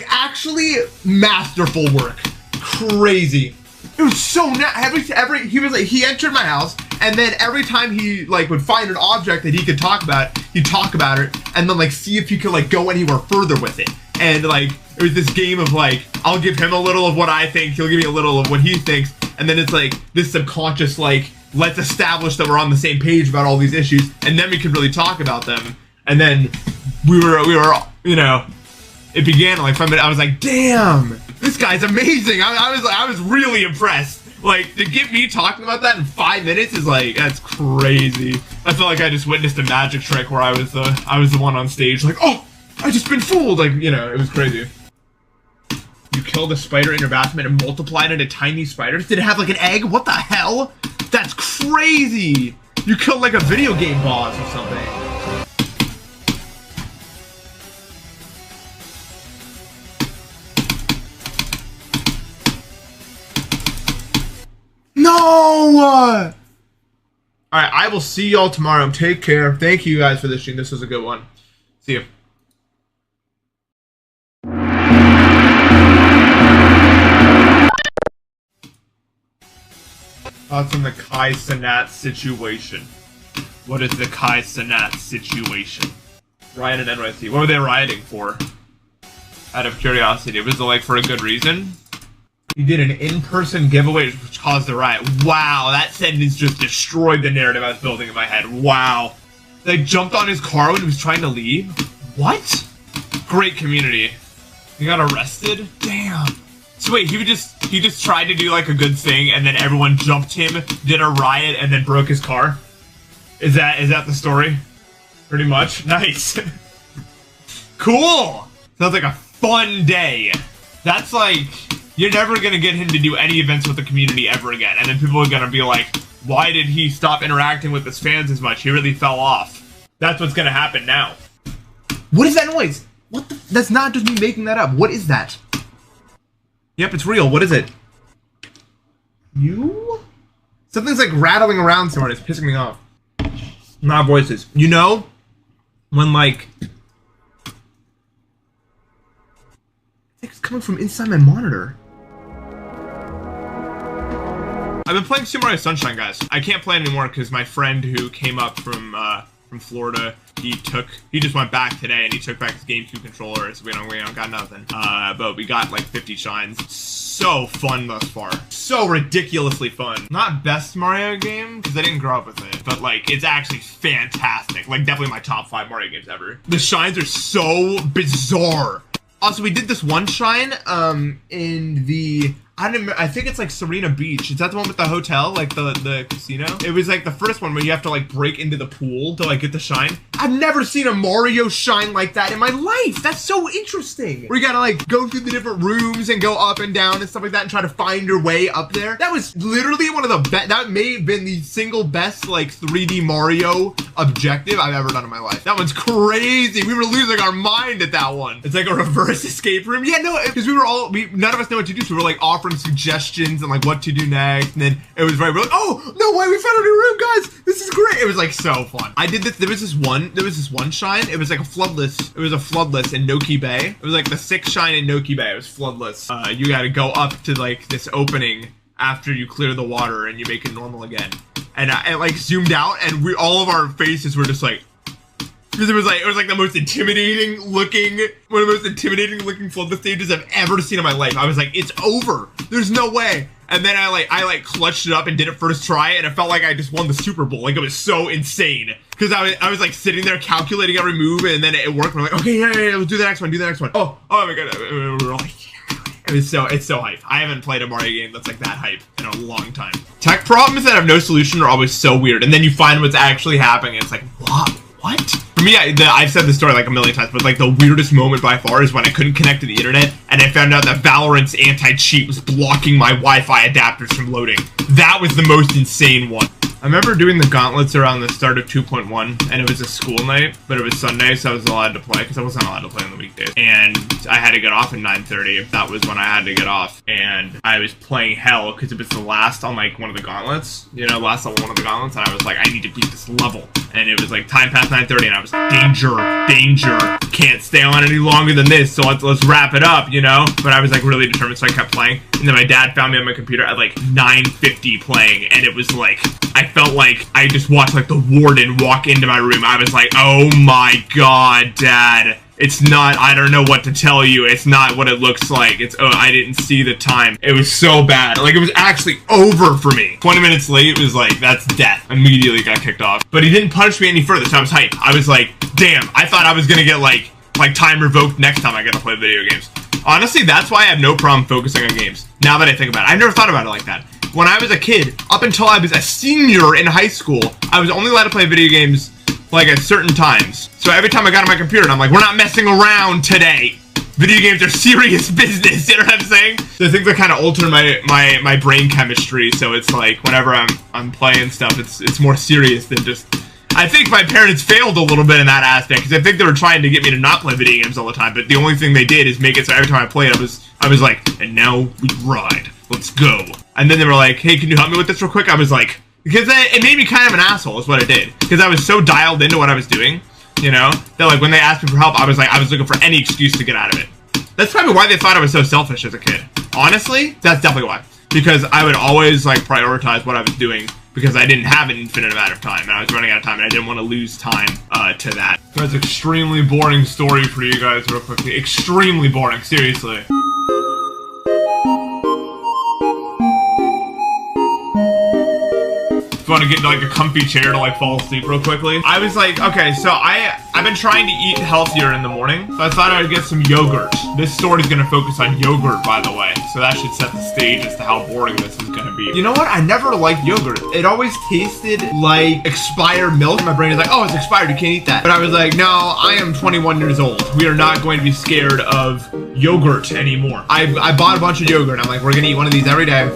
actually masterful work. Crazy. It was so he was like, he entered my house, and then every time he like would find an object that he could talk about, he'd talk about it, and then like see if he could like go anywhere further with it. And like, it was this game of like, I'll give him a little of what I think, he'll give me a little of what he thinks, and then it's like this subconscious like, let's establish that we're on the same page about all these issues, and then we can really talk about them. And then we were, you know, it began like 5 minutes. I was like, damn, this guy's amazing. I was really impressed. Like, to get me talking about that in 5 minutes is like, that's crazy. I felt like I just witnessed a magic trick where I was the one on stage, like, oh, I just been fooled. Like, you know, it was crazy. You killed a spider in your bathroom and it multiplied into tiny spiders? Did it have like an egg? What the hell? That's crazy! You killed like a video game boss or something. No! Alright, I will see y'all tomorrow. Take care. Thank you guys for this stream. This was a good one. See you. Thoughts on the Kai Cenat situation. What is the Kai Cenat situation? Riot in NYC. What were they rioting for? Out of curiosity. Was it like for a good reason? He did an in-person giveaway which caused the riot. Wow, that sentence just destroyed the narrative I was building in my head. Wow. They jumped on his car when he was trying to leave? What? Great community. He got arrested? Damn. So wait, he just tried to do like a good thing, and then everyone jumped him, did a riot, and then broke his car? Is that the story? Pretty much. Nice. Cool. Sounds like a fun day. That's like, you're never gonna get him to do any events with the community ever again, and then people are gonna be like, why did he stop interacting with his fans as much? He really fell off. That's what's gonna happen now. What is that noise? What the? That's not just me making that up. What is that? Yep, it's real. What is it? You? Something's like rattling around somewhere. It's pissing me off. Not voices. You know, when like, it's coming from inside my monitor. I've been playing Super Mario Sunshine, guys. I can't play it anymore because my friend who came up from Florida, he just went back today and he took back his GameCube controller, so we don't got nothing. But we got like 50 shines. So fun thus far. So ridiculously fun. Not best Mario game, because I didn't grow up with it, but like, it's actually fantastic. Like, definitely my top 5 Mario games ever. The shines are so bizarre. Also, we did this one shine, in the, I think it's like Serena Beach. Is that the one with the hotel, like the casino? It was like the first one where you have to like break into the pool to like get the shine. I've never seen a Mario shine like that in my life. That's so interesting. Where you gotta like go through the different rooms and go up and down and stuff like that and try to find your way up there. That was literally one of the best, that may have been the single best like 3D Mario objective I've ever done in my life. That one's crazy. We were losing our mind at that one. It's like a reverse escape room. Yeah, no, because none of us know what to do, so we were like offering suggestions and like what to do next, and then it was we're like, oh no way, we found a new room, guys, this is great. It was like so fun. I did this, there was this one shine, it was like a floodless in Noki Bay. It was like the 6th shine in Noki Bay. It was floodless. You gotta go up to like this opening after you clear the water and you make it normal again, and I like zoomed out and all of our faces were just like, because it was like the most intimidating looking, one of the most intimidating looking floodless stages I've ever seen in my life. I was like, it's over. There's no way. And then I clutched it up and did it first try, and it felt like I just won the Super Bowl. Like, it was so insane. Because I was like sitting there calculating every move, and then it worked. We're like, okay, yeah, let's do the next one, Oh my god. We were like, it's so hype. I haven't played a Mario game that's like that hype in a long time. Tech problems that have no solution are always so weird, and then you find what's actually happening, and it's like, what? For me, I've said this story like a million times, but like the weirdest moment by far is when I couldn't connect to the internet and I found out that Valorant's anti-cheat was blocking my Wi-Fi adapters from loading. That was the most insane one. I remember doing the gauntlets around the start of 2.1, and it was a school night, but it was Sunday, so I was allowed to play, because I wasn't allowed to play on the weekdays. And I had to get off at 9:30, that was when I had to get off. And I was playing hell, because it was the last on, like, one of the gauntlets, you know, last level one of the gauntlets, and I was like, I need to beat this level. And it was, like, time past 9:30, and I was like, danger, can't stay on any longer than this, so let's wrap it up, you know? But I was, like, really determined, so I kept playing. And then my dad found me on my computer at, like, 9:50 playing, and it was, like, I felt like I just watched like the warden walk into my room. I was like, oh my god, Dad. It's not, I don't know what to tell you. It's not what it looks like. It's, oh, I didn't see the time. It was so bad. Like, it was actually over for me. 20 minutes late, it was like, that's death. Immediately got kicked off. But he didn't punish me any further, so I was hyped. I was like, damn, I thought I was gonna get like time revoked next time I get to play video games. Honestly, that's why I have no problem focusing on games. Now that I think about it, I've never thought about it like that. When I was a kid, up until I was a senior in high school, I was only allowed to play video games like at certain times. So every time I got on my computer, and I'm like, we're not messing around today. Video games are serious business, you know what I'm saying? So I think that kind of altered my brain chemistry, so it's like, whenever I'm playing stuff, it's more serious than just... I think my parents failed a little bit in that aspect, because I think they were trying to get me to not play video games all the time, but the only thing they did is make it so every time I played, I was like, and now we ride. Let's go. And then they were like, hey, can you help me with this real quick? I was like, because it made me kind of an asshole is what it did. Because I was so dialed into what I was doing, you know, that like when they asked me for help, I was looking for any excuse to get out of it. That's probably why they thought I was so selfish as a kid. Honestly, that's definitely why. Because I would always like prioritize what I was doing, because I didn't have an infinite amount of time, and I was running out of time, and I didn't want to lose time to that. That's an extremely boring story for you guys real quickly. Extremely boring, seriously. If you want to get into like a comfy chair to like fall asleep real quickly. I was like, okay, so I've been trying to eat healthier in the morning, so I thought I would get some yogurt. This story is going to focus on yogurt, by the way, so that should set the stage as to how boring this is going to be. You know what? I never liked yogurt. It always tasted like expired milk. My brain is like, oh, it's expired, you can't eat that. But I was like, no, I am 21 years old. We are not going to be scared of yogurt anymore. I bought a bunch of yogurt. I'm like, we're going to eat one of these every day,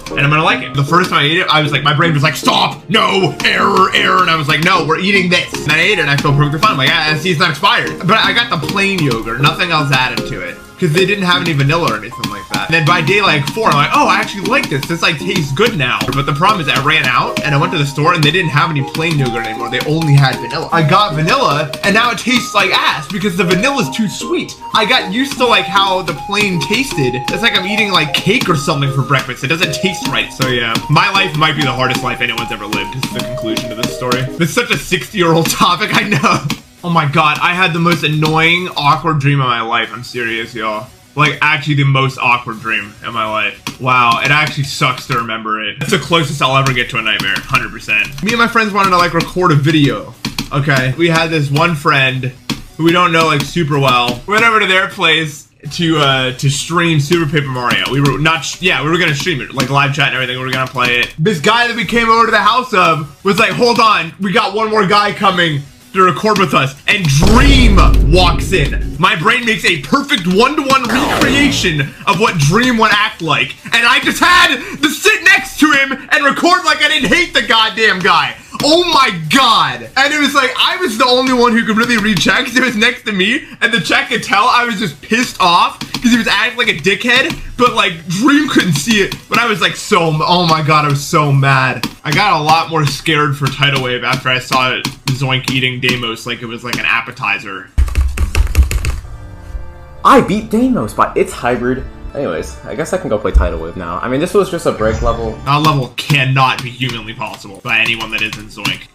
and I'm gonna like it. The first time I ate it, I was like, my brain was like, stop, no, error, and I was like, no, we're eating this. And I ate it, and I feel perfectly fine. I'm like, see, it's not expired. But I got the plain yogurt, nothing else added to it. because they didn't have any vanilla or anything like that. And then by day like 4, I'm like, oh, I actually like this. This like tastes good now. But the problem is I ran out and I went to the store and they didn't have any plain yogurt anymore. They only had vanilla. I got vanilla and now it tastes like ass because the vanilla is too sweet. I got used to like how the plain tasted. It's like I'm eating like cake or something for breakfast. It doesn't taste right. So yeah, my life might be the hardest life anyone's ever lived. This is the conclusion to this story. It's such a 60-year-old topic, I know. Oh my god, I had the most annoying, awkward dream of my life. I'm serious, y'all. Like, actually the most awkward dream in my life. Wow, it actually sucks to remember it. It's the closest I'll ever get to a nightmare, 100%. Me and my friends wanted to, like, record a video, okay? We had this one friend who we don't know, like, super well. We went over to their place to stream Super Paper Mario. We were gonna stream it, like, live chat and everything. We were gonna play it. This guy that we came over to the house of was like, hold on, we got one more guy coming to record with us, and Dream walks in. My brain makes a perfect one-to-one recreation of what Dream would act like, and I just had to sit next to him and record like I didn't hate the goddamn guy. Oh my god. And it was like, I was the only one who could really read chat because it was next to me, and the chat could tell I was just pissed off because he was acting like a dickhead, but like Dream couldn't see it. But I was like oh my god, I was so mad. I got a lot more scared for Tidal Wave after I saw Zoink eating Deimos like it was like an appetizer. I beat Deimos, but it's hybrid. Anyways, I guess I can go play Tidal Wave now. I mean, this was just a break level. That level cannot be humanly possible by anyone that isn't Zoink.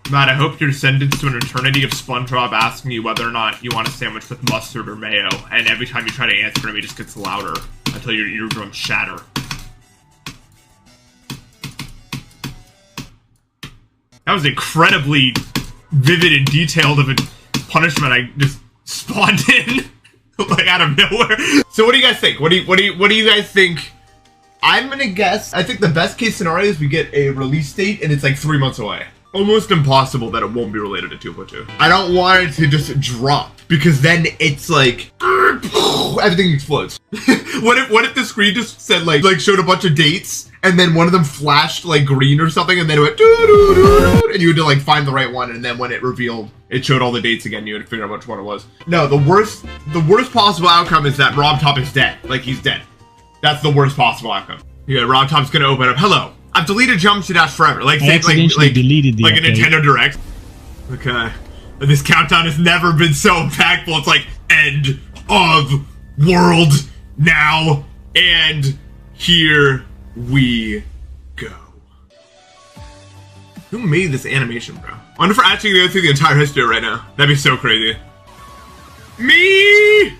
Matt, I hope you're sentenced to an eternity of SpongeBob asking you whether or not you want a sandwich with mustard or mayo, and every time you try to answer him, it just gets louder until your eardrums shatter. That was incredibly vivid and detailed of a punishment I just spawned in, like out of nowhere. So what do you guys think? What do you guys think? I'm gonna guess, I think the best case scenario is we get a release date and it's like 3 months away. Almost impossible that it won't be related to 2.2. I don't want it to just drop because then it's like everything explodes. What if the screen just said like showed a bunch of dates and then one of them flashed like green or something and then it went doo-doo-doo-doo, and you had to like find the right one, and then when it revealed it showed all the dates again, you had to figure out which one it was. No, the worst possible outcome is that Rob Top is dead. Like he's dead. That's the worst possible outcome. Yeah, Rob Top's gonna open up. Hello. I've deleted Geometry Dash forever. Like, say, like deleted the update. A Nintendo Direct. Okay. This countdown has never been so impactful. It's like, end of world now. And here we go. Who made this animation, bro? I wonder if we're actually gonna go through the entire history right now. That'd be so crazy. Me!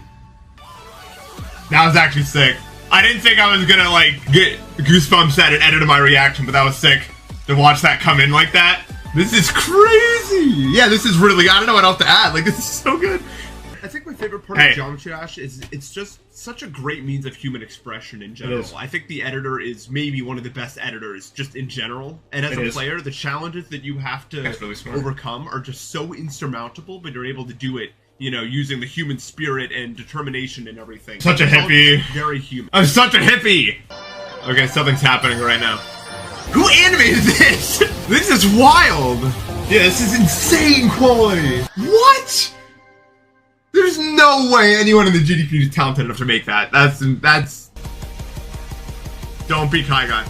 That was actually sick. I didn't think I was gonna like get goosebumps at an edit of my reaction, but that was sick to watch that come in like that. This is crazy. Yeah, this is really, I don't know what else to add. Like, this is so good. I think my favorite part of Geometry Dash is it's just such a great means of human expression in general. I think the editor is maybe one of the best editors just in general. And as a player, the challenges that you have to overcome are just so insurmountable, but you're able to do it, you know, using the human spirit and determination and everything. Such a hippie. Very human. I'm such a hippie! Okay, something's happening right now. Who animated this? This is wild! Yeah, this is insane quality. What? There's no way anyone in the GDP is talented enough to make that. That's... Don't be Kai Guy.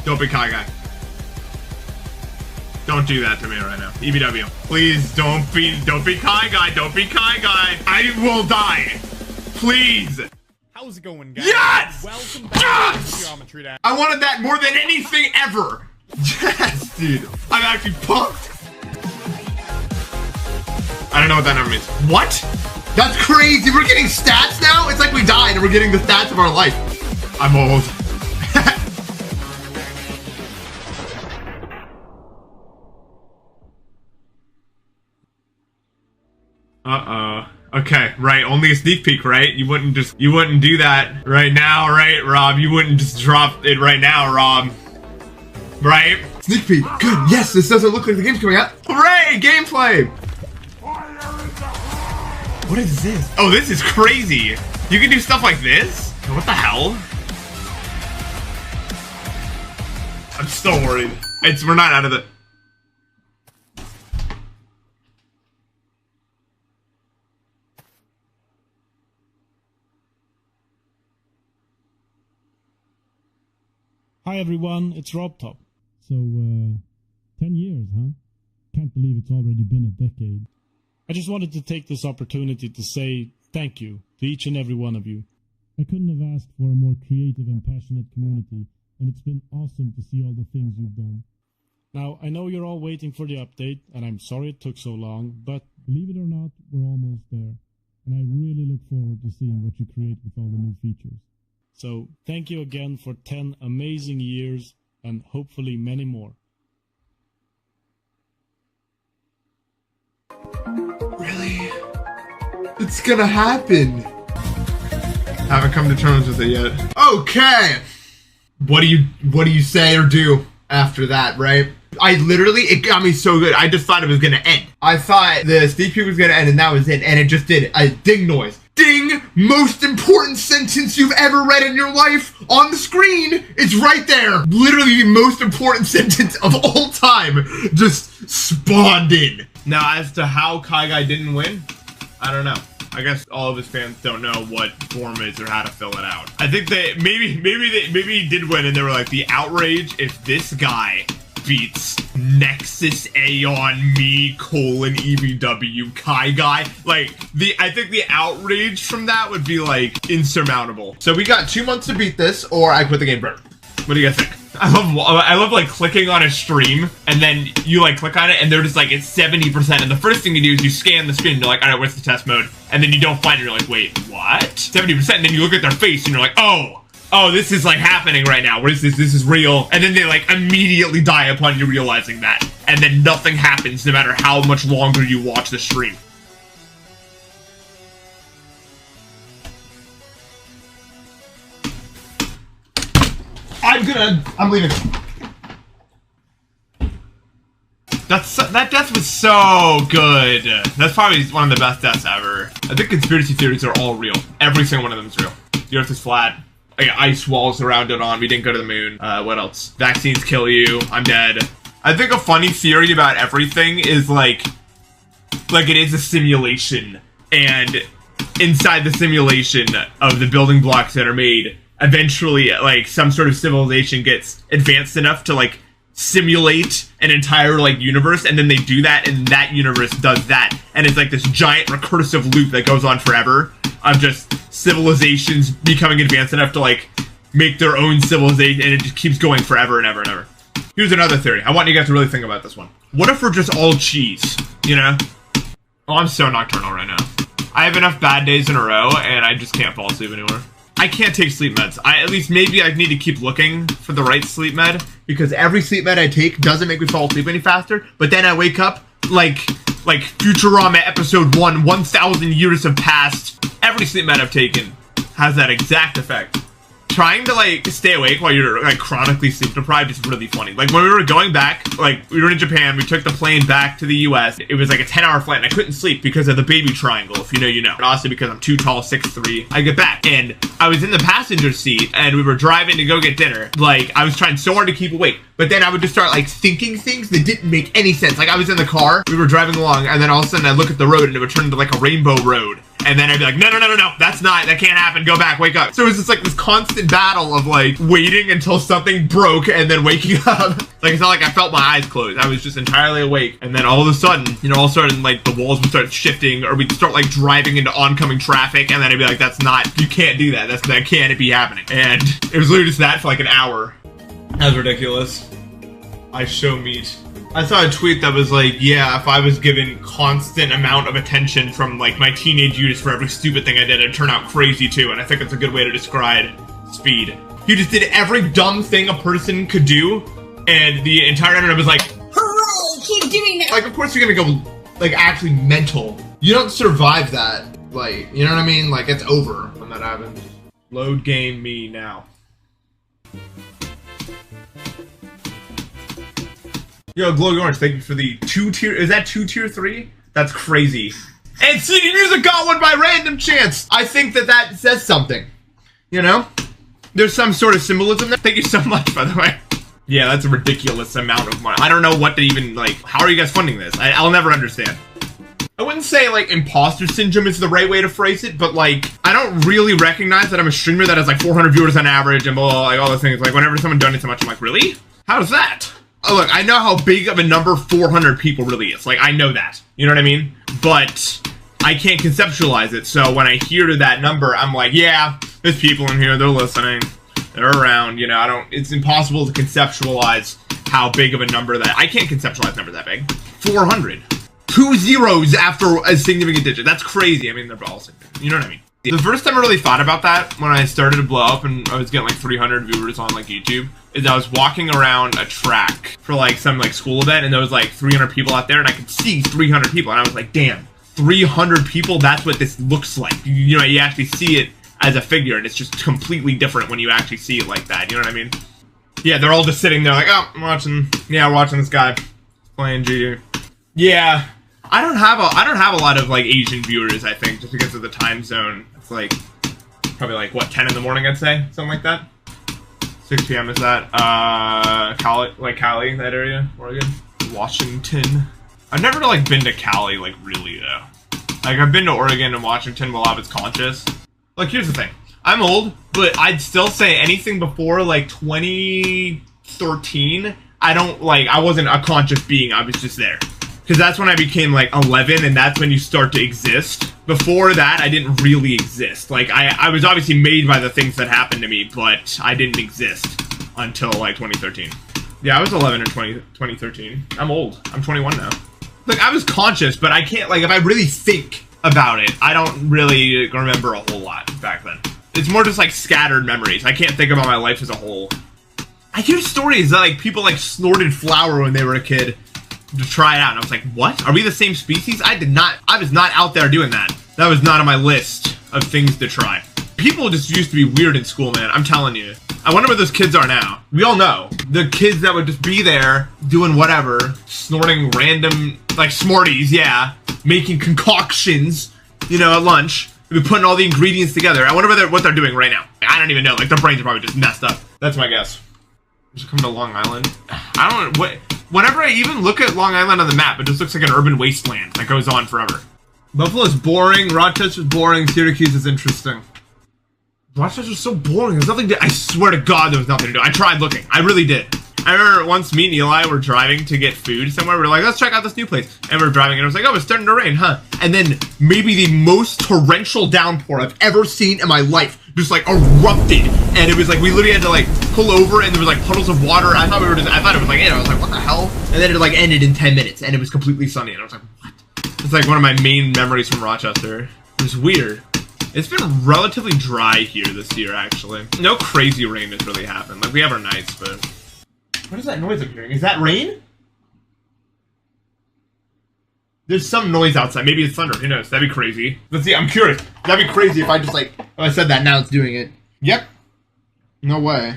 Don't be Kai Guy. Don't do that to me right now. EBW. Please don't be Kai Guy. Don't be Kai Guy. I will die. Please. How's it going, guys? Yes! Welcome back to Geometry Dash. I wanted that more than anything ever. Yes, dude. I'm actually pumped. I don't know what that number means. What? That's crazy. We're getting stats now? It's like we died and we're getting the stats of our life. I'm old. Uh-oh. Okay, right, only a sneak peek, right? You wouldn't do that right now, right, Rob? You wouldn't just drop it right now, Rob. Right? Sneak peek, good, yes, this doesn't look like the game's coming out. Hooray, gameplay! What is this? Oh, this is crazy. You can do stuff like this? What the hell? I'm still worried. We're not out of the... Hi everyone, it's RobTop. So, 10 years, huh? Can't believe it's already been a decade. I just wanted to take this opportunity to say thank you to each and every one of you. I couldn't have asked for a more creative and passionate community, and it's been awesome to see all the things you've done. Now, I know you're all waiting for the update, and I'm sorry it took so long, but believe it or not, we're almost there. And I really look forward to seeing what you create with all the new features. So, thank you again for 10 amazing years, and hopefully many more. Really? It's gonna happen. Haven't come to terms with it yet. Okay. What do you say or do after that, right? It got me so good. I just thought it was gonna end. I thought the sneak peek was gonna end and that was it, and it just did. A ding noise. Ding! Most important sentence you've ever read in your life on the screen. It's right there. Literally the most important sentence of all time just spawned in. Now, as to how Kai Guy didn't win, I don't know. I guess all of his fans don't know what form is or how to fill it out. I think they maybe he did win, and they were like, the outrage if this guy beats Nexus Aeon me : EVW Kai Guy. Like, I think the outrage from that would be like insurmountable. So we got 2 months to beat this, or I quit the game forever. What do you guys think? I love like clicking on a stream and then you like click on it and they're just like it's 70%, and the first thing you do is you scan the screen and you're like, alright, what's the test mode? And then you don't find it, you're like, wait, what? 70%, and then you look at their face and you're like, oh, this is like happening right now. What is this? This is real. And then they like immediately die upon you realizing that. And then nothing happens no matter how much longer you watch the stream. I'm leaving. That death was so good. That's probably one of the best deaths ever. I think conspiracy theories are all real. Every single one of them is real. The Earth is flat. I got ice walls around it on. We didn't go to the moon. What else? Vaccines kill you. I'm dead. I think a funny theory about everything is like it is a simulation, and inside the simulation of the building blocks that are made, eventually, like, some sort of civilization gets advanced enough to, like, simulate an entire, like, universe, and then they do that, and that universe does that. And it's, like, this giant recursive loop that goes on forever of just civilizations becoming advanced enough to, like, make their own civilization, and it just keeps going forever and ever and ever. Here's another theory. I want you guys to really think about this one. What if we're just all cheese, you know? Oh, I'm so nocturnal right now. I have enough bad days in a row, and I just can't fall asleep anymore. I can't take sleep meds. Maybe I need to keep looking for the right sleep med, because every sleep med I take doesn't make me fall asleep any faster, but then I wake up like Futurama episode 1, 1,000 years have passed. Every sleep med I've taken has that exact effect. Trying to, like, stay awake while you're, like, chronically sleep deprived is really funny. Like, when we were going back, like, we were in Japan, we took the plane back to the US. It was, like, a 10-hour flight, and I couldn't sleep because of the baby triangle. If you know, you know. And also because I'm too tall, 6'3". I get back, and I was in the passenger seat, and we were driving to go get dinner. Like, I was trying so hard to keep awake, but then I would just start, like, thinking things that didn't make any sense. Like, I was in the car, we were driving along, and then all of a sudden I look at the road, and it would turn into, like, a rainbow road. And then I'd be like, no, that can't happen, go back, wake up. So it was just like this constant battle of like waiting until something broke and then waking up. Like, it's not like I felt my eyes closed, I was just entirely awake. And then all of a sudden, you know, all of a sudden, like, the walls would start shifting, or we'd start like driving into oncoming traffic, and then I'd be like, you can't do that, that can't be happening. And it was literally just that for like an hour. That was ridiculous. I show meat. I saw a tweet that was like, yeah, if I was given constant amount of attention from, like, my teenage years for every stupid thing I did, it'd turn out crazy too, and I think it's a good way to describe speed. You just did every dumb thing a person could do, and the entire internet was like, hooray, keep doing that! Like, of course you're gonna go, like, actually mental. You don't survive that, like, you know what I mean? Like, it's over when that happens. Load game me now. Yo, Glowy Orange, thank you for the 2-tier, is that 2-tier 3? That's crazy. And CD Music got one by random chance! I think that says something. You know? There's some sort of symbolism there. Thank you so much, by the way. Yeah, that's a ridiculous amount of money. I don't know what to even, like, how are you guys funding this? I'll never understand. I wouldn't say like imposter syndrome is the right way to phrase it, but like I don't really recognize that I'm a streamer that has like 400 viewers on average and blah, blah, blah, like all those things. Like whenever someone donates so much, I'm like, really? How's that? Oh, look, I know how big of a number 400 people really is. Like I know that, you know what I mean? But I can't conceptualize it. So when I hear that number, I'm like, yeah, there's people in here. They're listening. They're around. You know, it's impossible to conceptualize how big of a number that I can't conceptualize a number that big. 400. 2 zeros after a significant digit. That's crazy. I mean, they're all significant. You know what I mean? The first time I really thought about that when I started to blow up and I was getting like 300 viewers on like YouTube is I was walking around a track for like some like school event and there was like 300 people out there and I could see 300 people and I was like, damn, 300 people, that's what this looks like. You know, you actually see it as a figure and it's just completely different when you actually see it like that. You know what I mean? Yeah, they're all just sitting there like, oh, I'm watching this guy playing GD. Yeah. I don't have a lot of like Asian viewers, I think, just because of the time zone. It's like probably like what, 10 in the morning, I'd say, something like that. 6 p.m. is that Cali, that area, Oregon, Washington. I've never like been to Cali, like really though. Like I've been to Oregon and Washington while I was conscious. Like here's the thing, I'm old, but I'd still say anything before like 2013. I wasn't a conscious being. I was just there. Because that's when I became like 11 and that's when you start to exist. Before that, I didn't really exist. Like, I was obviously made by the things that happened to me, but I didn't exist until like 2013. Yeah, I was 11 in 2013. I'm old. I'm 21 now. Like, I was conscious, but I can't, like, if I really think about it, I don't really remember a whole lot back then. It's more just like scattered memories. I can't think about my life as a whole. I hear stories that like people like snorted flour when they were a kid to try it out, and I was like, what? Are we the same species? I was not out there doing that. That was not on my list of things to try. People just used to be weird in school, man. I'm telling you. I wonder what those kids are now. We all know. The kids that would just be there, doing whatever, snorting random, like, Smarties, yeah, making concoctions, you know, at lunch. They'd be putting all the ingredients together. I wonder what they're doing right now. I don't even know. Like, their brains are probably just messed up. That's my guess. Just come to Long Island. I don't know. Whenever I even look at Long Island on the map, it just looks like an urban wasteland that goes on forever. Buffalo's boring. Rochester's boring. Syracuse is interesting. Rochester's so boring. There's nothing to... I swear to God there was nothing to do. I tried looking. I really did. I remember once me and Eli were driving to get food somewhere. We were like, let's check out this new place. And we were driving and I was like, oh, it's starting to rain, huh? And then maybe the most torrential downpour I've ever seen in my life just like erupted. And it was like, we literally had to like pull over and there was like puddles of water. I thought it was like, you know, I was like, what the hell? And then it like ended in 10 minutes and it was completely sunny. And I was like, what? It's like one of my main memories from Rochester. It was weird. It's been relatively dry here this year, actually. No crazy rain has really happened. Like, we have our nights, but... What is that noise I'm hearing? Is that rain? There's some noise outside. Maybe it's thunder. Who knows? That'd be crazy. Let's see. I'm curious. That'd be crazy if I just, like... If I said that, now it's doing it. Yep. No way.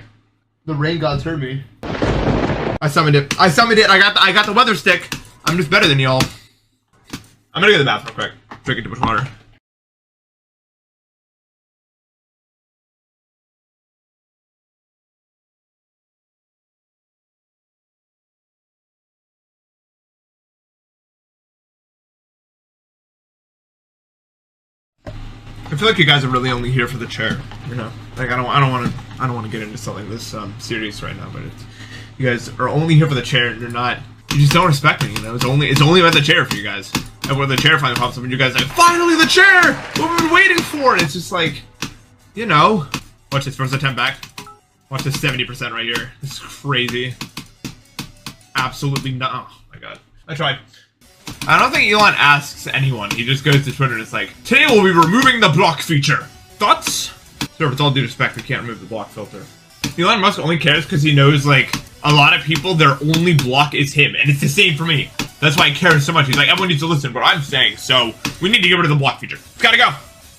The rain gods heard me. I summoned it. I summoned it. I got the weather stick. I'm just better than y'all. I'm gonna go to the bathroom real quick. Drinking too much water. I feel like you guys are really only here for the chair, you know. Like I don't want to get into something this serious right now, but you guys are only here for the chair, and you just don't respect me, you know. It's only about the chair for you guys. And when the chair finally pops up, and you guys are like, finally the chair, what we've been waiting for. And it's just like, you know. Watch this first attempt back. Watch this 70% right here. This is crazy. Absolutely not. Oh my god, I tried. I don't think Elon asks anyone. He just goes to Twitter and it's like, today we'll be removing the block feature. Thoughts? Sure, with all due respect, we can't remove the block filter. Elon Musk only cares because he knows, like, a lot of people, their only block is him. And it's the same for me. That's why he cares so much. He's like, everyone needs to listen to what I'm saying, so we need to get rid of the block feature. It's gotta go.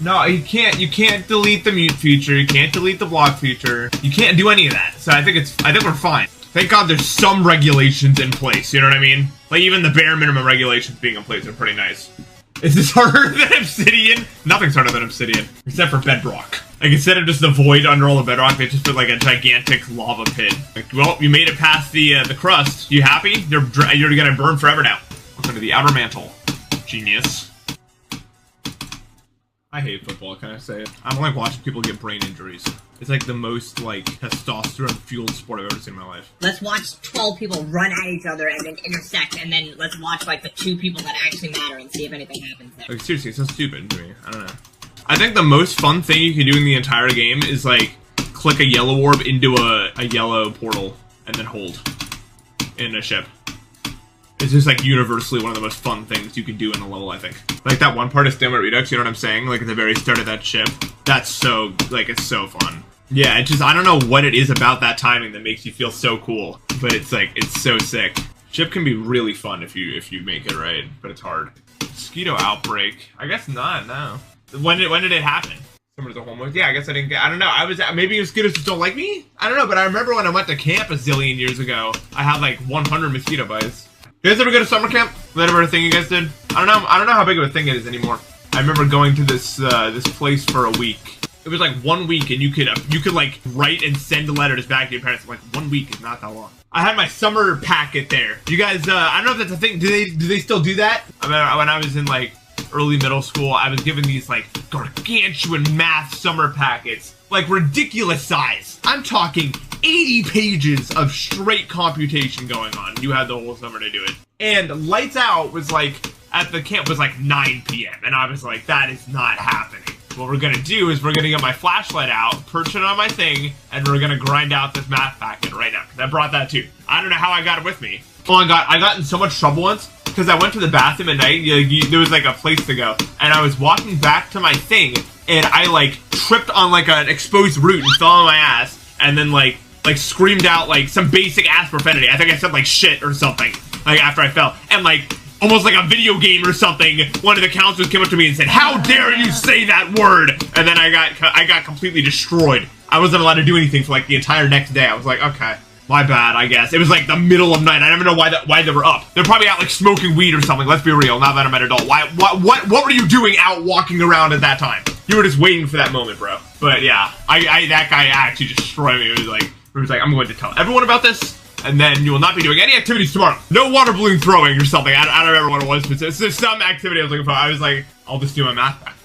No, you can't delete the mute feature. You can't delete the block feature. You can't do any of that. So I think we're fine. Thank God there's some regulations in place, you know what I mean? Like, even the bare minimum regulations being in place are pretty nice. Is this harder than Obsidian? Nothing's harder than Obsidian, except for Bedrock. Like, instead of just the void under all the bedrock, they just put, like, a gigantic lava pit. Like, well, you made it past the crust. You happy? You're gonna burn forever now. Welcome to the outer mantle. Genius. I hate football, can I say it? I don't like watching people get brain injuries. It's like the most, like, testosterone-fueled sport I've ever seen in my life. Let's watch 12 people run at each other and then intersect, and then let's watch, like, the 2 people that actually matter and see if anything happens there. Like, seriously, it's so stupid to me. I don't know. I think the most fun thing you can do in the entire game is, like, click a yellow orb into a yellow portal and then hold in a ship. It's just, like, universally one of the most fun things you can do in a level, I think. Like, that one part of Stamina Redux, you know what I'm saying? Like, at the very start of that ship. That's so, like, it's so fun. Yeah, it just, I don't know what it is about that timing that makes you feel so cool. But it's, like, it's so sick. Ship can be really fun if you make it right, but it's hard. Mosquito outbreak. I guess not, no. When did it happen? Summer to homework? Yeah, I guess I didn't get, I don't know, maybe mosquitoes just don't like me? I don't know, but I remember when I went to camp a zillion years ago, I had, like, 100 mosquito bites. You guys ever go to summer camp? Was that ever a thing you guys did? I don't know how big of a thing it is anymore. I remember going to this this place for a week. It was like 1 week, and you could like write and send letters back to your parents. Like 1 week is not that long. I had my summer packet there. You guys, I don't know if that's a thing. Do they still do that? I mean, when I was in like early middle school, I was given these like gargantuan math summer packets, like ridiculous size. I'm talking 80 pages of straight computation going on. You had the whole summer to do it. And lights out was like, at the camp was like 9 p.m. And I was like, that is not happening. What we're gonna do is we're gonna get my flashlight out, perch it on my thing, and we're gonna grind out this math packet right now. I brought that too. I don't know how I got it with me. Oh my god, I got in so much trouble once because I went to the bathroom at night. There was like a place to go, and I was walking back to my thing, and I like tripped on like an exposed root and fell on my ass, and then like screamed out like some basic ass profanity. I think I said like shit or something like after I fell, and like almost like a video game or something. One of the counselors came up to me and said, "How dare you say that word?" And then I got completely destroyed. I wasn't allowed to do anything for like the entire next day. I was like, okay, my bad, I guess. It was like the middle of night. I never know why they were up. They're probably out like smoking weed or something. Let's be real. Now that I'm an adult, what were you doing out walking around at that time? You were just waiting for that moment, bro. But yeah, that guy actually destroyed me. It was like, I'm going to tell everyone about this, and then you will not be doing any activities tomorrow. No water balloon throwing or something. I don't remember what it was, but it's some activity I was looking for. I was like, I'll just do my math pack.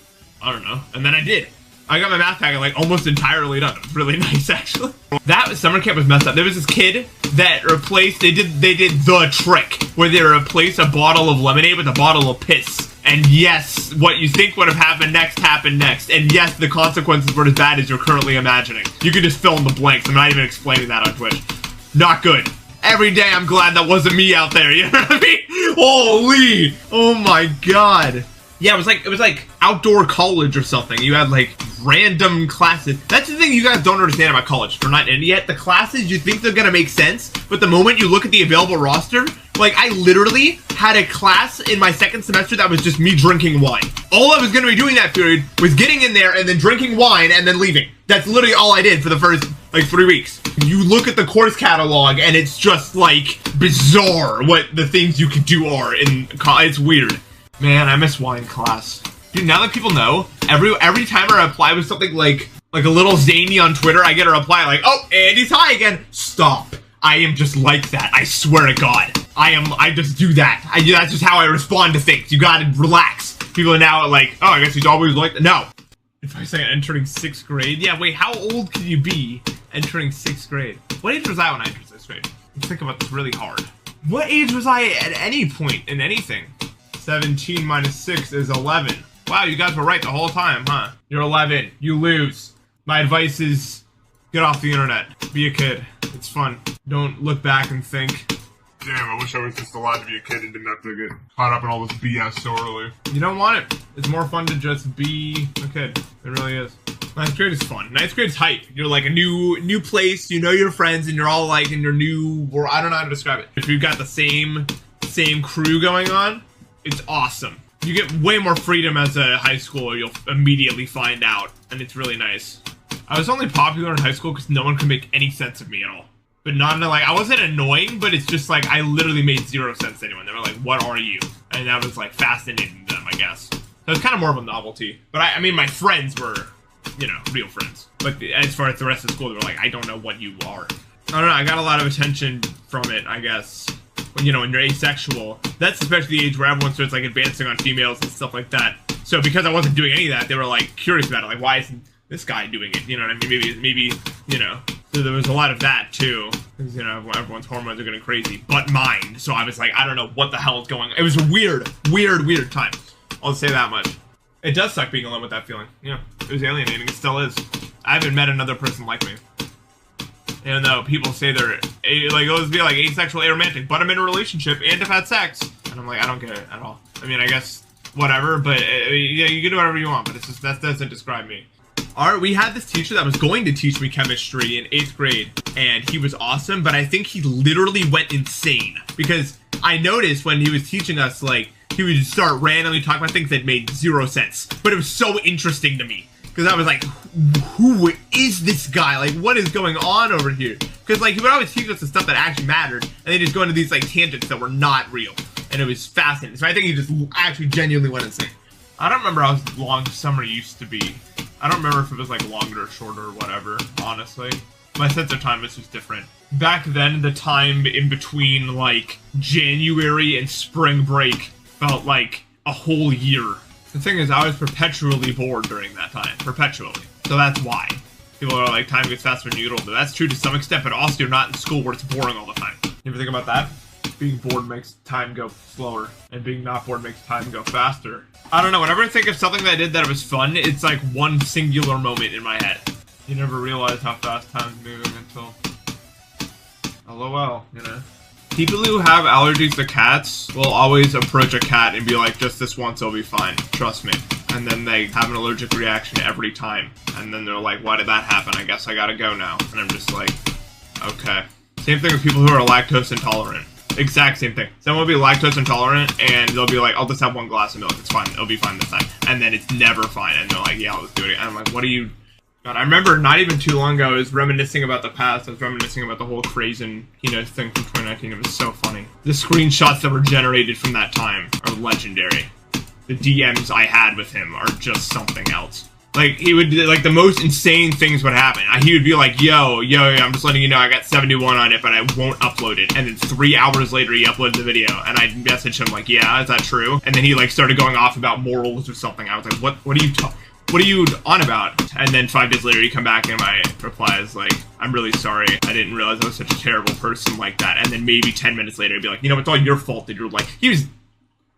I don't know. And then I did. I got my math pack like almost entirely done. It was really nice, actually. That summer camp was messed up. There was this kid that replaced, they did the trick, where they replaced a bottle of lemonade with a bottle of piss. And yes, what you think would have happened next. And yes, the consequences were as bad as you're currently imagining. You can just fill in the blanks. I'm not even explaining that on Twitch. Not good. Every day I'm glad that wasn't me out there, you know what I mean? Holy! Oh my god. Yeah, it was like outdoor college or something. You had like random classes. That's the thing you guys don't understand about college. If you're not in yet, the classes, you think they're gonna make sense, but the moment you look at the available roster, like I literally had a class in my second semester that was just me drinking wine. All I was gonna be doing that period was getting in there and then drinking wine and then leaving. That's literally all I did for the first like 3 weeks. You look at the course catalog and it's just like bizarre what the things you could do are in college. It's weird. Man, I miss wine class. Dude, now that people know, every time I reply with something like a little zany on Twitter, I get a reply like, "Oh, Andy's high again." Stop. I am just like that. I swear to God. I just do that. That's just how I respond to things. You gotta relax. People are now like, "Oh, I guess he's always like that." No. If I say entering 6th grade, yeah, wait, how old can you be entering 6th grade? What age was I when I entered 6th grade? Let's think about this really hard. What age was I at any point in anything? 17 minus 6 is 11. Wow, you guys were right the whole time, huh? You're 11. You lose. My advice is get off the internet. Be a kid. It's fun. Don't look back and think, damn, I wish I was just allowed to be a kid and didn't have to get caught up in all this BS so early. You don't want it. It's more fun to just be a kid. It really is. 9th grade is fun. 9th grade is hype. You're like a new place, you know your friends, and you're all like in your new, or I don't know how to describe it. If you've got the same crew going on, it's awesome. You get way more freedom as a high schooler, you'll immediately find out, and it's really nice. I was only popular in high school because no one could make any sense of me at all. But not in like, I wasn't annoying, but it's just like, I literally made 0 sense to anyone. They were like, "What are you?" And that was like fascinating to them, I guess. So it's kind of more of a novelty. But I mean, my friends were, you know, real friends. But as far as the rest of school, they were like, "I don't know what you are." I don't know, I got a lot of attention from it, I guess. When, you know, when you're asexual, that's especially the age where everyone starts like advancing on females and stuff like that. So because I wasn't doing any of that, they were like curious about it. Like, why isn't this guy doing it? You know what I mean? Maybe, you know. So there was a lot of that too. Because, you know, everyone's hormones are going crazy. But mine. So I was like, I don't know what the hell is going on. It was a weird time. I'll say that much. It does suck being alone with that feeling. Yeah. It was alienating. It still is. I haven't met another person like me. Even though people say they're, like, let's be like asexual, aromantic, but I'm in a relationship and have had sex. And I'm like, I don't get it at all. I mean, I guess, whatever, but, yeah, you can do whatever you want, but it's just, that doesn't describe me. Alright, we had this teacher that was going to teach me chemistry in 8th grade, and he was awesome, but I think he literally went insane. Because I noticed when he was teaching us, like, he would start randomly talking about things that made 0 sense. But it was so interesting to me. Because I was like, who is this guy? Like, what is going on over here? Because, like, he would always teach us the stuff that actually mattered, and they just go into these, like, tangents that were not real. And it was fascinating. So I think he just actually genuinely went insane. I don't remember how long summer used to be. I don't remember if it was, like, longer or shorter or whatever, honestly. My sense of time was just different. Back then, the time in between, like, January and spring break felt like a whole year. The thing is, I was perpetually bored during that time. Perpetually. So that's why. People are like, time gets faster when you get older. That's true to some extent, but also you're not in school where it's boring all the time. You ever think about that? Being bored makes time go slower, and being not bored makes time go faster. I don't know, whenever I think of something that I did that was fun, it's like one singular moment in my head. You never realize how fast time's moving until... LOL, you know? People who have allergies to cats will always approach a cat and be like, just this once, it'll be fine. Trust me. And then they have an allergic reaction every time. And then they're like, why did that happen? I guess I gotta go now. And I'm just like, okay. Same thing with people who are lactose intolerant. Exact same thing. Someone will be lactose intolerant and they'll be like, I'll just have 1 glass of milk. It's fine. It'll be fine this time. And then it's never fine. And they're like, yeah, let's do it. And I'm like, what are you... God, I remember not even too long ago, I was reminiscing about the past. I was reminiscing about the whole Krazen, you know, thing from 2019. It was so funny. The screenshots that were generated from that time are legendary. The DMs I had with him are just something else. Like, he would, like, the most insane things would happen. He would be like, yo, I'm just letting you know I got 71 on it, but I won't upload it. And then 3 hours later, he uploaded the video, and I messaged him like, yeah, is that true? And then he, like, started going off about morals or something. I was like, what are you on about? And then 5 days later, you come back and my reply is like, I'm really sorry. I didn't realize I was such a terrible person like that. And then maybe 10 minutes later, he'd be like, you know, it's all your fault that you're like, he was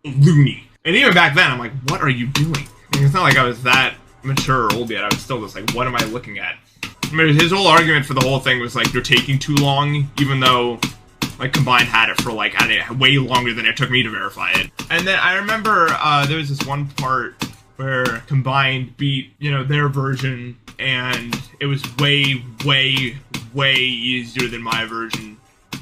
loony. And even back then, I'm like, what are you doing? And it's not like I was that mature or old yet. I was still just like, what am I looking at? I mean, his whole argument for the whole thing was like, you're taking too long, even though, like, Combined had it for, like, way longer than it took me to verify it. And then I remember there was this one part where Combined beat, you know, their version, and it was way easier than my version,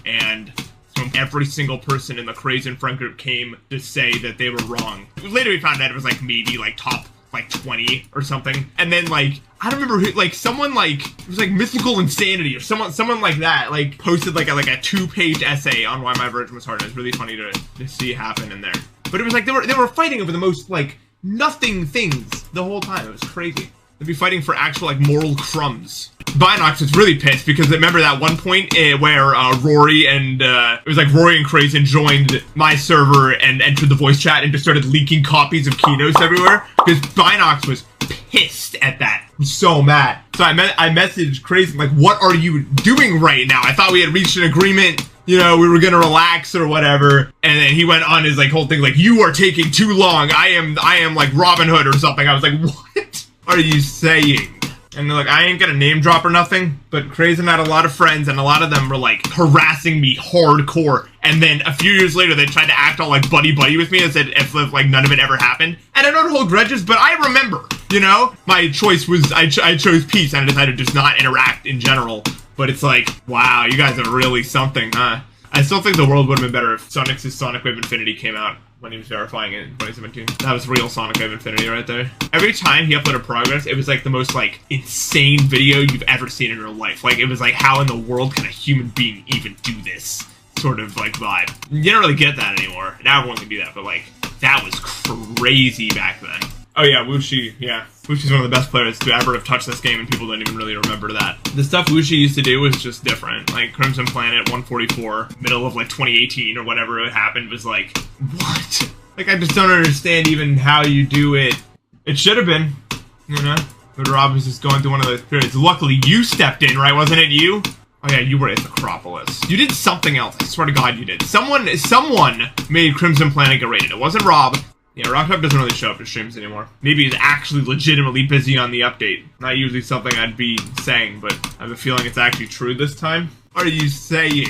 and so every single person in the Krazen friend group came to say that they were wrong. Later we found out it was, like, maybe, like, top, like, 20 or something, and then, like, I don't remember who, like, someone, like, it was, like, Mystical Insanity, or someone like that, like, posted, like a 2-page essay on why my version was hard. It was really funny to see happen in there. But it was, like, they were fighting over the most, like, nothing things the whole time. It was crazy. They'd be fighting for actual, like, moral crumbs. Binox was really pissed because remember that one point where Rory and it was like Rory and Krazen joined my server and entered the voice chat and just started leaking copies of keynotes everywhere? Because Binox was pissed at that. I'm so mad. So I messaged Krazen like, what are you doing right now? I thought we had reached an agreement. You know, we were gonna relax or whatever, and then he went on his, like, whole thing, like, you are taking too long, I am, like, Robin Hood or something. I was like, what are you saying? And they're like, I ain't gonna name drop or nothing, but Krazen had a lot of friends, and a lot of them were, like, harassing me hardcore, and then a few years later, they tried to act all, like, buddy-buddy with me, and said if, like, none of it ever happened. And I don't hold grudges, but I remember, you know? My choice was, I chose peace, and I decided to just not interact in general. But it's like, wow, you guys are really something, huh? I still think the world would have been better if Sonic's Sonic Wave Infinity came out when he was verifying it in 2017. That was real Sonic Wave Infinity right there. Every time he uploaded progress, it was like the most, like, insane video you've ever seen in your life. Like, it was like, how in the world can a human being even do this sort of, like, vibe? You don't really get that anymore. Now everyone can do that, but, like, that was crazy back then. Oh yeah, Wuxi, yeah. Wuxi's one of the best players to ever have touched this game, and people don't even really remember that. The stuff Wuxi used to do was just different. Like, Crimson Planet 144, middle of, like, 2018 or whatever it happened, was like, what? Like, I just don't understand even how you do it It should have been, you know. But Rob was just going through one of those periods. Luckily, you stepped in, right? Wasn't it you? Oh yeah, you were at Acropolis. You did something else. I swear to God, you did. Someone made Crimson Planet get rated. It wasn't Rob. Yeah, Rocktop doesn't really show up to streams anymore. Maybe he's actually legitimately busy on the update. Not usually something I'd be saying, but I have a feeling it's actually true this time. What are you saying?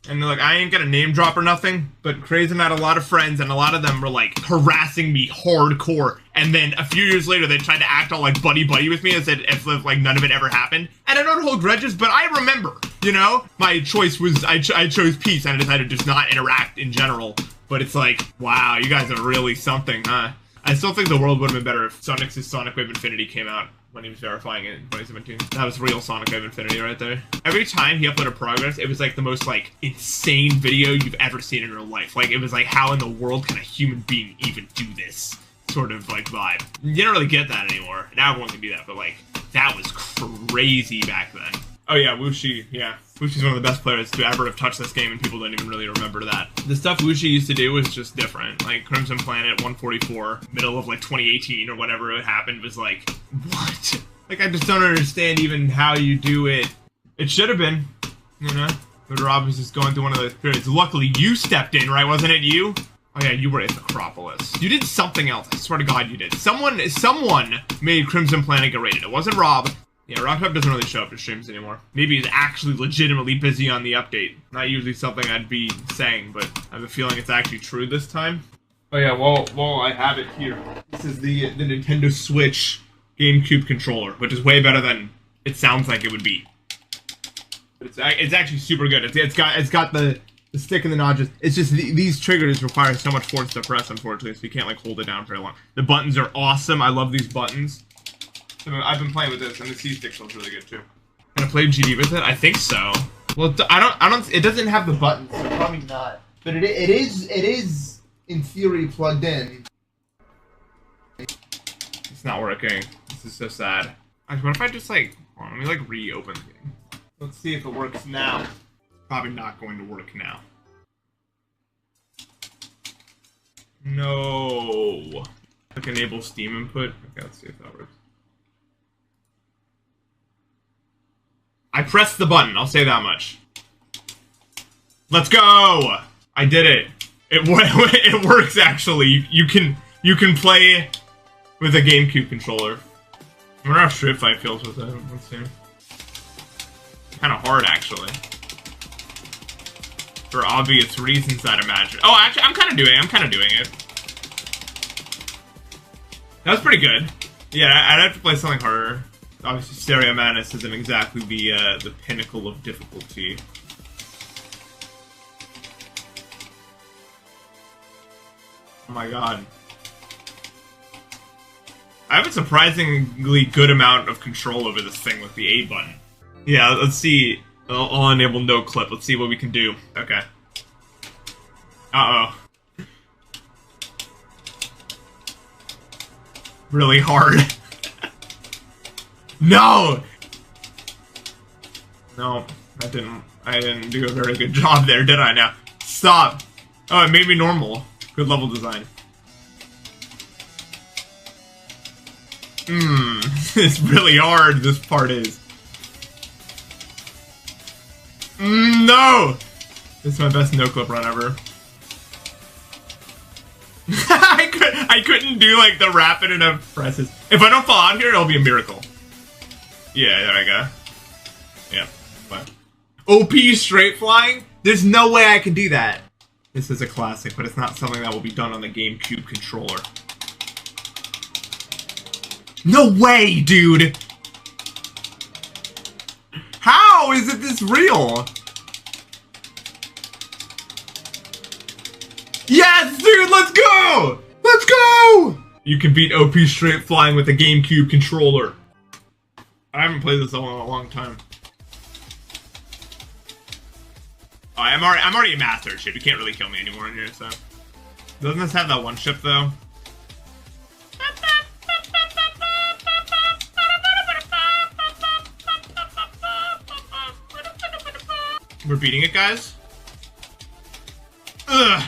And they're like, I ain't gonna name drop or nothing, but Crazy had a lot of friends, and a lot of them were like harassing me hardcore. And then a few years later, they tried to act all like buddy-buddy with me as if like none of it ever happened. And I don't hold grudges, but I remember, you know? My choice was, I chose peace, and I decided to just not interact in general. But it's like, wow, you guys are really something, huh? I still think the world would have been better if Sonic's Sonic Wave Infinity came out when he was verifying it in 2017. That was real Sonic Wave Infinity right there. Every time he uploaded progress, it was like the most like insane video you've ever seen in your life. Like it was like, how in the world can a human being even do this sort of like vibe? You don't really get that anymore. Now everyone can do that, but like that was crazy back then. Oh yeah, Wuxi, yeah. Wushi's one of the best players to ever have touched this game, and people don't even really remember that. The stuff Wuxi used to do was just different. Like, Crimson Planet 144, middle of, like, 2018 or whatever it happened, was like, what? Like, I just don't understand even how you do it. It should have been, you know? But Rob was just going through one of those periods. Luckily, you stepped in, right? Wasn't it you? Oh yeah, you were at Acropolis. You did something else. I swear to God you did. Someone made Crimson Planet get rated. It wasn't Rob. Yeah, Rocktop doesn't really show up to streams anymore. Maybe he's actually legitimately busy on the update. Not usually something I'd be saying, but I have a feeling it's actually true this time. Oh yeah, well I have it here. This is the Nintendo Switch GameCube controller, which is way better than it sounds like it would be. But it's actually super good. It's got the stick and the notches. It's just these triggers require so much force to press, unfortunately, so you can't like hold it down very long. The buttons are awesome. I love these buttons. I've been playing with this, and the C-stick feels really good too. Can I play GD with it? I think so. Well, I don't. It doesn't have the buttons, so probably not. But it is in theory plugged in. It's not working. This is so sad. Actually, what if I just like? Hold on, let me like reopen the game. Let's see if it works now. Probably not going to work now. No. Like enable Steam input. Okay, let's see if that works. I pressed the button, I'll say that much. Let's go! I did it. It works actually. You can play with a GameCube controller. I wonder how Street Fight feels with it. Let's see. Kinda hard actually. For obvious reasons, I'd imagine. Oh, actually, I'm kinda doing it. That was pretty good. Yeah, I'd have to play something harder. Obviously, Stereo Madness isn't exactly the pinnacle of difficulty. Oh my god. I have a surprisingly good amount of control over this thing with the A button. Yeah, let's see. I'll enable no clip. Let's see what we can do. Okay. Uh-oh. Really hard. No! No, I didn't do a very good job there, did I now? Stop! Oh, it made me normal. Good level design. It's really hard, this part is. No! This is my best no-clip run ever. I couldn't do, like, the rapid enough presses. If I don't fall out here, it'll be a miracle. Yeah, there I go. Yeah, but OP straight flying? There's no way I can do that. This is a classic, but it's not something that will be done on the GameCube controller. No way, dude! How is it this real? Yes, dude, let's go! Let's go! You can beat OP straight flying with a GameCube controller. I haven't played this in a long time. Oh, I'm already a master at ship. You can't really kill me anymore in here, so. Doesn't this have that one ship though? We're beating it, guys. Ugh.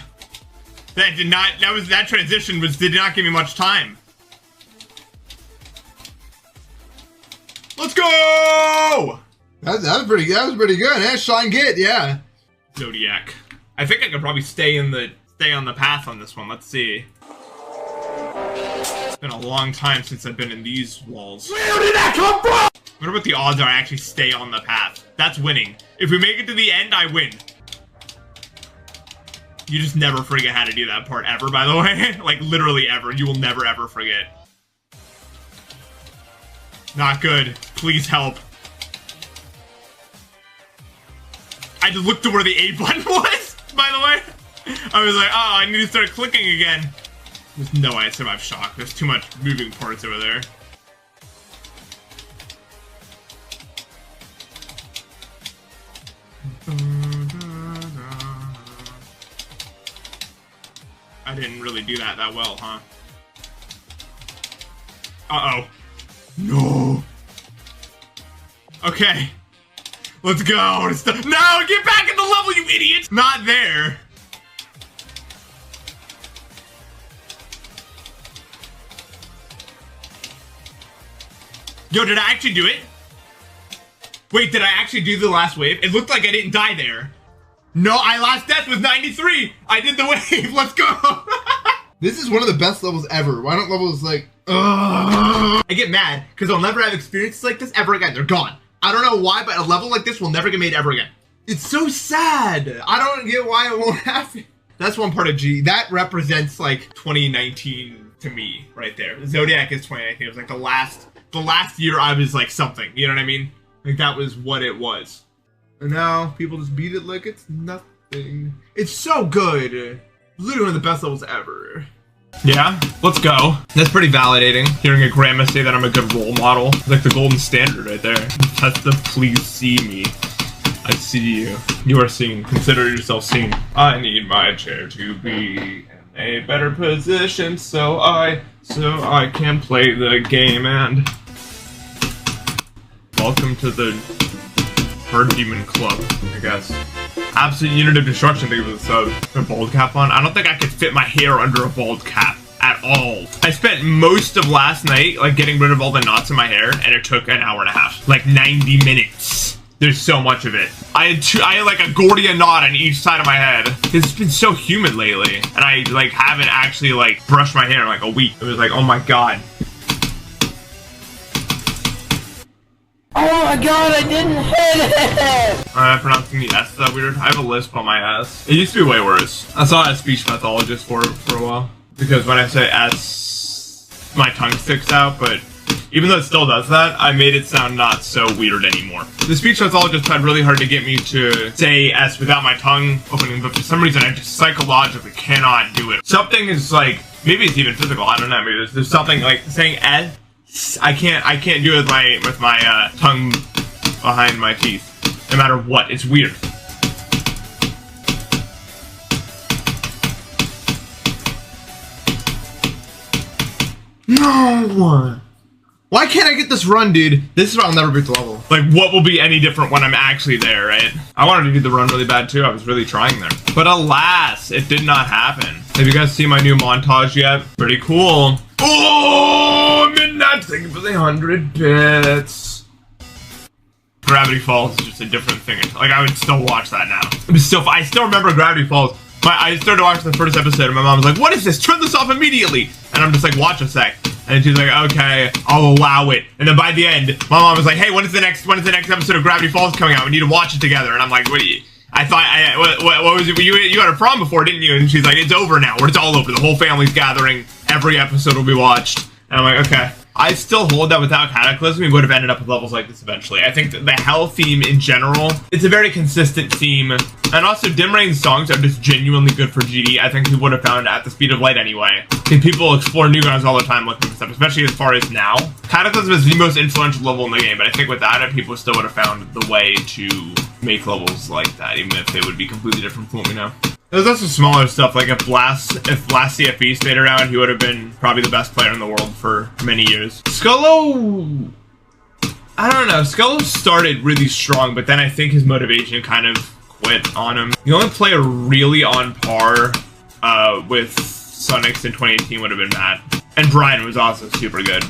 That transition did not give me much time. Let's go! That was pretty good. Eh? Shine Git, yeah. Zodiac. I think I could probably stay on the path on this one. Let's see. It's been a long time since I've been in these walls. Where did that come from? I wonder what the odds are I actually stay on the path. That's winning. If we make it to the end, I win. You just never forget how to do that part ever, by the way. Like, literally ever. You will never, ever forget. Not good. Please help. I just looked to where the A button was, by the way. I was like, oh, I need to start clicking again. There's no way I survived shock. There's too much moving parts over there. I didn't really do that well, huh? Uh-oh. No. Okay. Let's go. No, get back in the level, you idiot! Not there. Yo, did I actually do it? Wait, did I actually do the last wave? It looked like I didn't die there. No, last death was 93. I did the wave. Let's go. This is one of the best levels ever. Why don't levels like... I get mad because I'll never have experiences like this ever again. They're gone. I don't know why, but a level like this will never get made ever again. It's so sad. I don't get why it won't happen. That's one part of G. That represents like 2019 to me right there. Zodiac is 2019. It was like the last year I was like something. You know what I mean? Like that was what it was. And now people just beat it like it's nothing. It's so good. Literally one of the best levels ever. Yeah, let's go. That's pretty validating. Hearing a grandma say that I'm a good role model. Like the golden standard right there. That's the please see me. I see you. You are seen. Consider yourself seen. I need my chair to be in a better position so I can play the game and welcome to the Bird Demon Club, I guess. Absolute unit of destruction, think of the sub. A bald cap on? I don't think I could fit my hair under a bald cap at all. I spent most of last night like getting rid of all the knots in my hair and it took an hour and a half. Like 90 minutes. There's so much of it. I had like a Gordian knot on each side of my head. It's been so humid lately. And I like haven't actually like brushed my hair in like a week. It was like, oh my god. Oh my god, I didn't hit it! I'm pronouncing the S that weird. I have a lisp on my ass. It used to be way worse. I saw a speech pathologist for a while. Because when I say S, my tongue sticks out, but even though it still does that, I made it sound not so weird anymore. The speech pathologist tried really hard to get me to say S without my tongue opening, but for some reason I just psychologically cannot do it. Something is like, maybe it's even physical, I don't know, maybe there's something like saying S. I can't do it with my tongue behind my teeth, no matter what. It's weird. No! Why can't I get this run, dude? This is why I'll never beat the level. Like, what will be any different when I'm actually there, right? I wanted to do the run really bad, too. I was really trying there. But alas, it did not happen. Have you guys seen my new montage yet? Pretty cool. Oh, midnight thing for the 100 bits. Gravity Falls is just a different thing. Like, I would still watch that now. I still remember Gravity Falls. I started watching the first episode and my mom was like, what is this? Turn this off immediately. And I'm just like, watch a sec. And she's like, okay, I'll allow it. And then by the end, my mom was like, hey, when is the next episode of Gravity Falls coming out? We need to watch it together. And I'm like, what do you... I thought, what was it? You had a prom before, didn't you? And she's like, it's over now. It's all over. The whole family's gathering. Every episode will be watched. And I'm like, okay. I still hold that without Cataclysm, we would have ended up with levels like this eventually. I think that the Hell theme in general, it's a very consistent theme. And also, Dim Rain's songs are just genuinely good for GD. I think we would have found at the speed of light anyway. I think people explore new guns all the time looking for stuff, especially as far as now. Cataclysm is the most influential level in the game, but I think without it, people still would have found the way to make levels like that, even if they would be completely different from what we know. There's also smaller stuff, like if Last CFE stayed around, he would have been probably the best player in the world for many years. Skullo, I don't know, Skullo started really strong, but then I think his motivation kind of quit on him. The only player really on par with Sonics in 2018 would have been Matt. And Brian was also super good.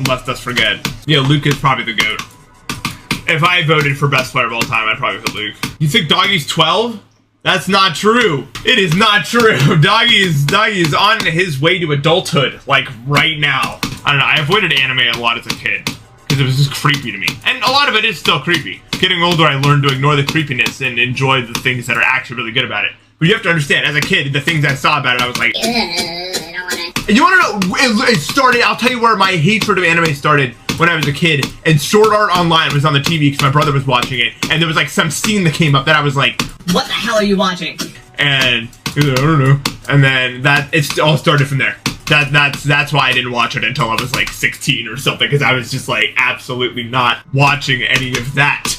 Left us forget. Yeah, Luke is probably the GOAT. If I voted for best player of all time, I'd probably put Luke. You think Doggie's 12? That's not true. It is not true. Doggie is on his way to adulthood, like right now. I don't know, I avoided anime a lot as a kid, because it was just creepy to me. And a lot of it is still creepy. Getting older, I learned to ignore the creepiness and enjoy the things that are actually really good about it. But you have to understand, as a kid, the things I saw about it, I was like, and you want to know, it started, I'll tell you where my hatred of anime started when I was a kid, and Sword Art Online was on the TV because my brother was watching it, and there was like some scene that came up that I was like, what the hell are you watching? And he was like, I don't know. And then it all started from there. That's why I didn't watch it until I was like 16 or something, because I was just like absolutely not watching any of that.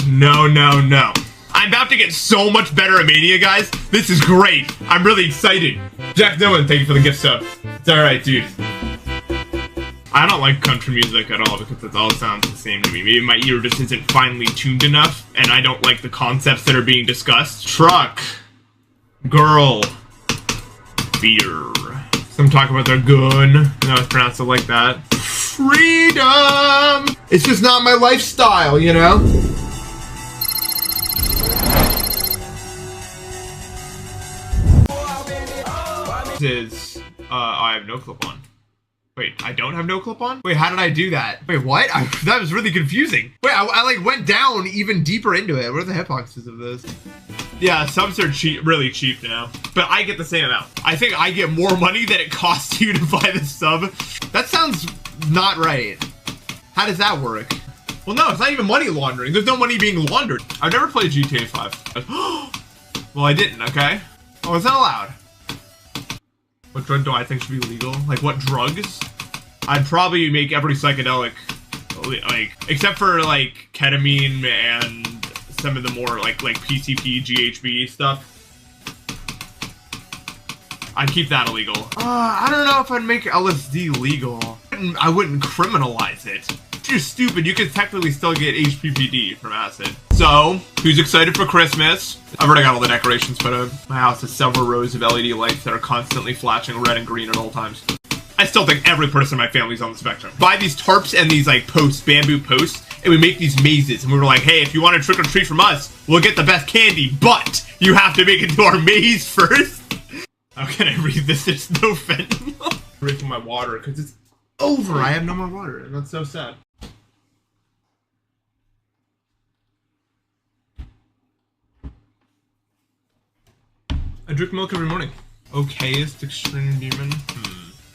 No, no, no. I'm about to get so much better at Mania, guys. This is great. I'm really excited. Jack Nolan, thank you for the gift sub. It's alright, dude. I don't like country music at all because it all sounds the same to me. Maybe my ear just isn't finely tuned enough, and I don't like the concepts that are being discussed. Truck. Girl. Beer. Some talk about their gun. No, it's pronounced it like that. Freedom! It's just not my lifestyle, you know? This is, I have no clip on. Wait, I don't have no clip on? Wait, how did I do that? Wait, what? That was really confusing. Wait, I like went down even deeper into it. What are the hitboxes of this? Yeah, subs are cheap, really cheap now. But I get the same amount. I think I get more money than it costs you to buy the sub. That sounds not right. How does that work? Well, no, it's not even money laundering. There's no money being laundered. I've never played GTA 5. Well, I didn't, okay? Oh, is that allowed? What drug do I think should be legal? Like, what drugs? I'd probably make every psychedelic, like, except for, like, ketamine and some of the more, like PCP, GHB stuff. I'd keep that illegal. I don't know if I'd make LSD legal. I wouldn't criminalize it. You're stupid, you could technically still get HPPD from acid. So, who's excited for Christmas? I've already got all the decorations put up. My house has several rows of LED lights that are constantly flashing red and green at all times. I still think every person in my family's on the spectrum. Buy these tarps and these like posts, bamboo posts, and we make these mazes. And we were like, hey, if you want to trick or treat from us, we'll get the best candy, but you have to make it to our maze first. How can I read this? There's no fentanyl. I'm drinking my water because it's over. I have no more water, and that's so sad. I drink milk every morning. Okayest extreme demon?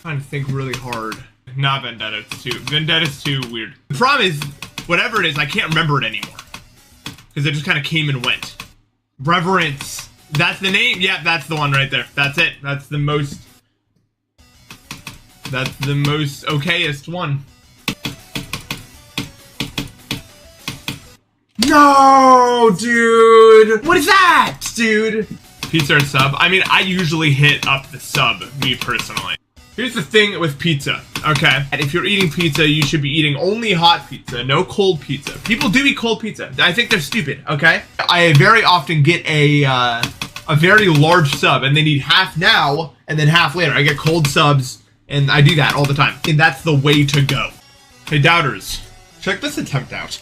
Trying to think really hard. Not Vendetta, it's too. Vendetta's too weird. The problem is, whatever it is, I can't remember it anymore. Because it just kind of came and went. Reverence. That's the name? Yeah, that's the one right there. That's it. That's the most okayest one. No, dude! What is that, dude? Pizza or sub? I mean, I usually hit up the sub, me personally. Here's the thing with pizza, okay? If you're eating pizza, you should be eating only hot pizza, no cold pizza. People do eat cold pizza. I think they're stupid, okay? I very often get a very large sub, and they need half now, and then half later. I get cold subs, and I do that all the time. And that's the way to go. Hey, doubters, check this attempt out.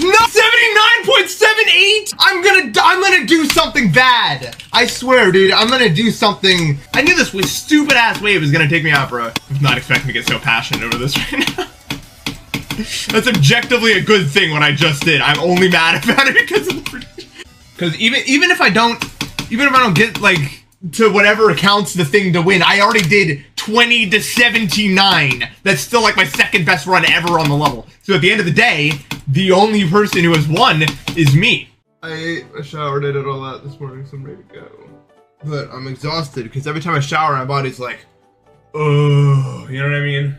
No, 79.78! I'm gonna do something bad. I swear, dude, I'm gonna do something. I knew this stupid ass wave was gonna take me out, bro. I'm not expecting to get so passionate over this right now. That's objectively a good thing what I just did. I'm only mad about it because of the because even if I don't get like to whatever counts the thing to win, I already did 20 to 79. That's still like my second best run ever on the level. So at the end of the day, the only person who has won is me. I ate, I showered, I did all that this morning, so I'm ready to go. But I'm exhausted because every time I shower, my body's like, oh, you know what I mean?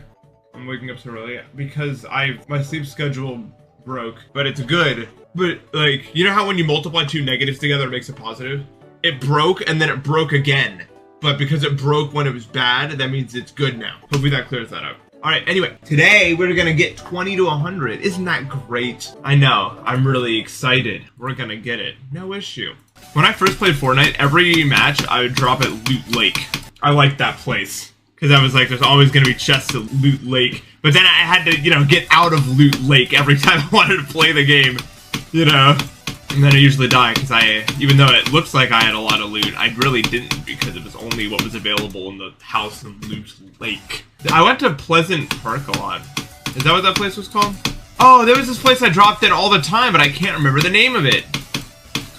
I'm waking up so early because my sleep schedule broke, but it's good. But like, you know how when you multiply two negatives together, it makes a positive? It broke and then it broke again. But because it broke when it was bad, that means it's good now. Hopefully that clears that up. Alright, anyway, today we're gonna get 20 to 100. Isn't that great? I know, I'm really excited. We're gonna get it. No issue. When I first played Fortnite, every match I would drop at Loot Lake. I liked that place. Because I was like, there's always going to be chests at Loot Lake. But then I had to, you know, get out of Loot Lake every time I wanted to play the game. You know? And then I usually die, because even though it looks like I had a lot of loot, I really didn't, because it was only what was available in the house in Loot Lake. I went to Pleasant Park a lot. Is that what that place was called? Oh, there was this place I dropped in all the time, but I can't remember the name of it.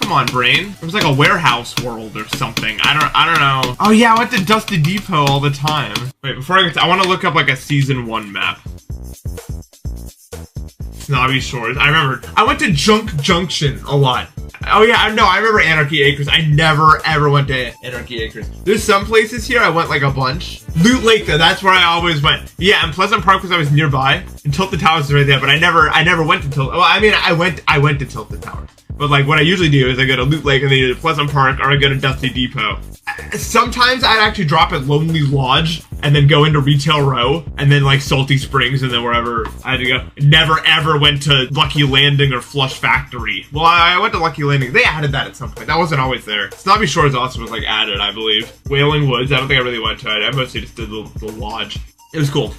Come on, brain. It was like a warehouse world or something. I don't know. Oh yeah, I went to Dusty Depot all the time. Wait, before I get to, I want to look up like a season 1 map. Snobby Shores. I remember. I went to Junk Junction a lot. Oh yeah, no, I remember Anarchy Acres. I never ever went to Anarchy Acres. There's some places here I went like a bunch. Loot Lake though, that's where I always went. Yeah, and Pleasant Park was always nearby. And Tilted Towers is right there, but I never went to Tilted. Well, I mean, I went to Tilted Towers. But like what I usually do is I go to Loot Lake and then either Pleasant Park or I go to Dusty Depot. Sometimes I'd actually drop at Lonely Lodge and then go into Retail Row and then like Salty Springs and then wherever I had to go. Never ever went to Lucky Landing or Flush Factory. Well, I went to Lucky Landing. They added that at some point. That wasn't always there. Snobby Shores also was like added, I believe. Wailing Woods, I don't think I really went to it. I mostly just did the lodge. It was cool.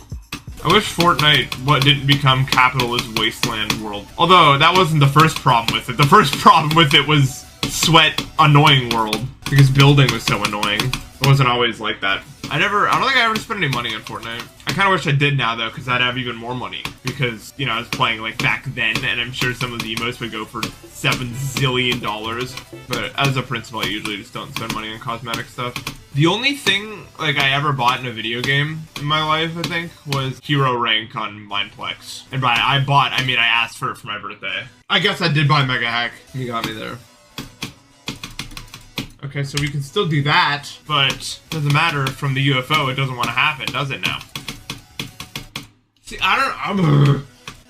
I wish Fortnite didn't become Capitalist Wasteland World. Although, that wasn't the first problem with it. The first problem with it was Sweat Annoying World. Because building was so annoying. It wasn't always like that. I don't think I ever spent any money on Fortnite. I kind of wish I did now, though, because I'd have even more money. Because, you know, I was playing, like, back then, and I'm sure some of the emotes would go for $7 zillion. But as a principal, I usually just don't spend money on cosmetic stuff. The only thing, like, I ever bought in a video game in my life, I think, was Hero Rank on Mindplex. And by I bought, I mean I asked for it for my birthday. I guess I did buy Mega Hack. You got me there. Okay, so we can still do that, but doesn't matter from the UFO, it doesn't want to happen, does it now? See,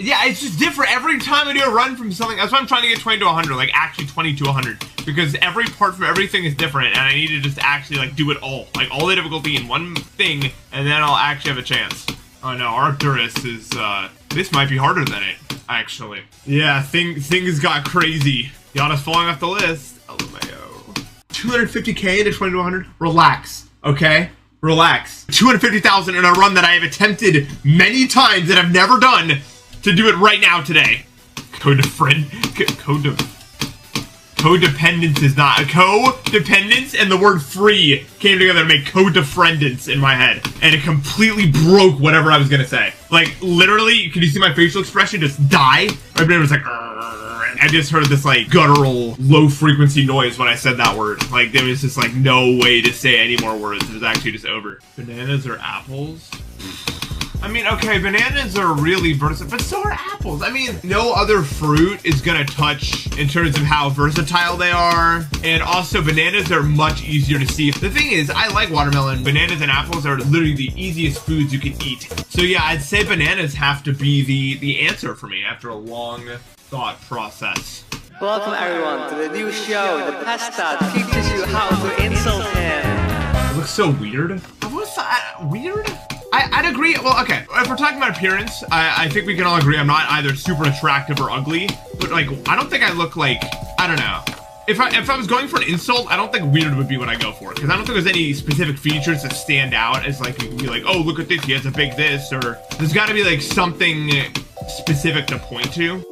yeah, it's just different every time I do a run from something. That's why I'm trying to get 20 to 100, like actually 20 to 100. Because every part from everything is different, and I need to just actually like do it all. Like all the difficulty in one thing, and then I'll actually have a chance. Oh no, Arcturus is, this might be harder than it, actually. Yeah, things got crazy. Yada's falling off the list. LMAO. 250k into 20 to 100? Relax, okay? Relax. 250,000 in a run that I have attempted many times and I've never done to do it right now today. Codependence is not. Codependence and the word free came together to make codefriendance in my head. And it completely broke whatever I was gonna say. Like, literally, can you see my facial expression just die? My brain was like, I just heard this, like, guttural, low-frequency noise when I said that word. Like, there was just, like, no way to say any more words. It was actually just over. Bananas or apples? I mean, okay, bananas are really versatile, but so are apples. I mean, no other fruit is gonna touch in terms of how versatile they are. And also, bananas are much easier to see. The thing is, I like watermelon. Bananas and apples are literally the easiest foods you can eat. So yeah, I'd say bananas have to be the answer for me after a long thought process. Welcome everyone to the new show, The Pasta teaches you how to insult him. It looks so weird. What's that? Weird? I'd agree. Well, okay. If we're talking about appearance, I think we can all agree I'm not either super attractive or ugly. But like, I don't think I look like, I don't know. If I was going for an insult, I don't think weird would be what I go for. Because I don't think there's any specific features that stand out as like, you can be like, oh, look at this, he has a big this, or there's gotta be like something specific to point to.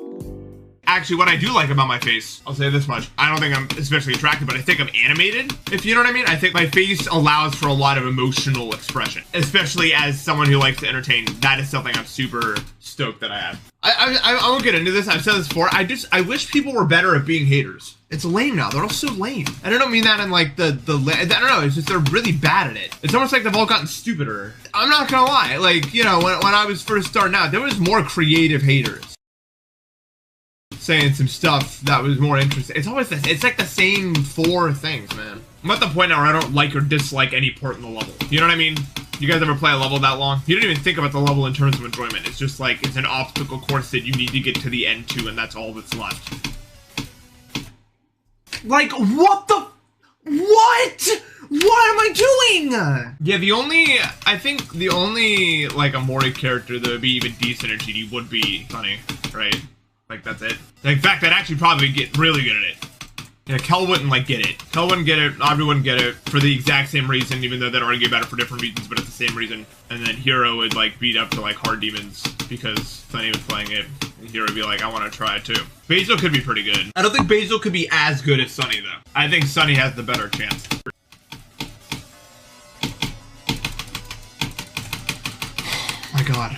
Actually, what I do like about my face, I'll say this much, I don't think I'm especially attractive, but I think I'm animated, if you know what I mean. I think my face allows for a lot of emotional expression, especially as someone who likes to entertain. That is something I'm super stoked that I have. I won't get into this, I've said this before, I wish people were better at being haters. It's lame now, they're all so lame. And I don't mean that in like I don't know, it's just they're really bad at it. It's almost like they've all gotten stupider. I'm not gonna lie, like, you know, when I was first starting out, there was more creative haters saying some stuff that was more interesting. It's always it's like the same 4 things, man. I'm at the point now where I don't like or dislike any part in the level. You know what I mean? You guys ever play a level that long? You don't even think about the level in terms of enjoyment. It's just like, it's an obstacle course that you need to get to the end to, and that's all that's left. Like, what the... What? What am I doing? Yeah, I think the only, like, Amori character that would be even decent in GD would be Sunny, right? Like, that's it. In fact, I'd actually probably get really good at it. Yeah, Kel wouldn't like get it. Kel wouldn't get it, Aubrey wouldn't get it for the exact same reason, even though they'd argue about it for different reasons, but it's the same reason. And then Hero would like beat up to like hard demons because Sunny was playing it. And Hero would be like, I want to try it too. Basil could be pretty good. I don't think Basil could be as good as Sunny though. I think Sunny has the better chance. Oh my god.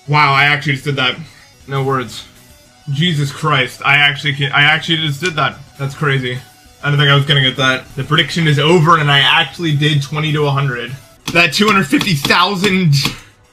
Wow, I actually just did that. No words. Jesus Christ, I actually just did that. That's crazy. I don't think I was gonna get that. The prediction is over and I actually did 20 to 100. That 250,000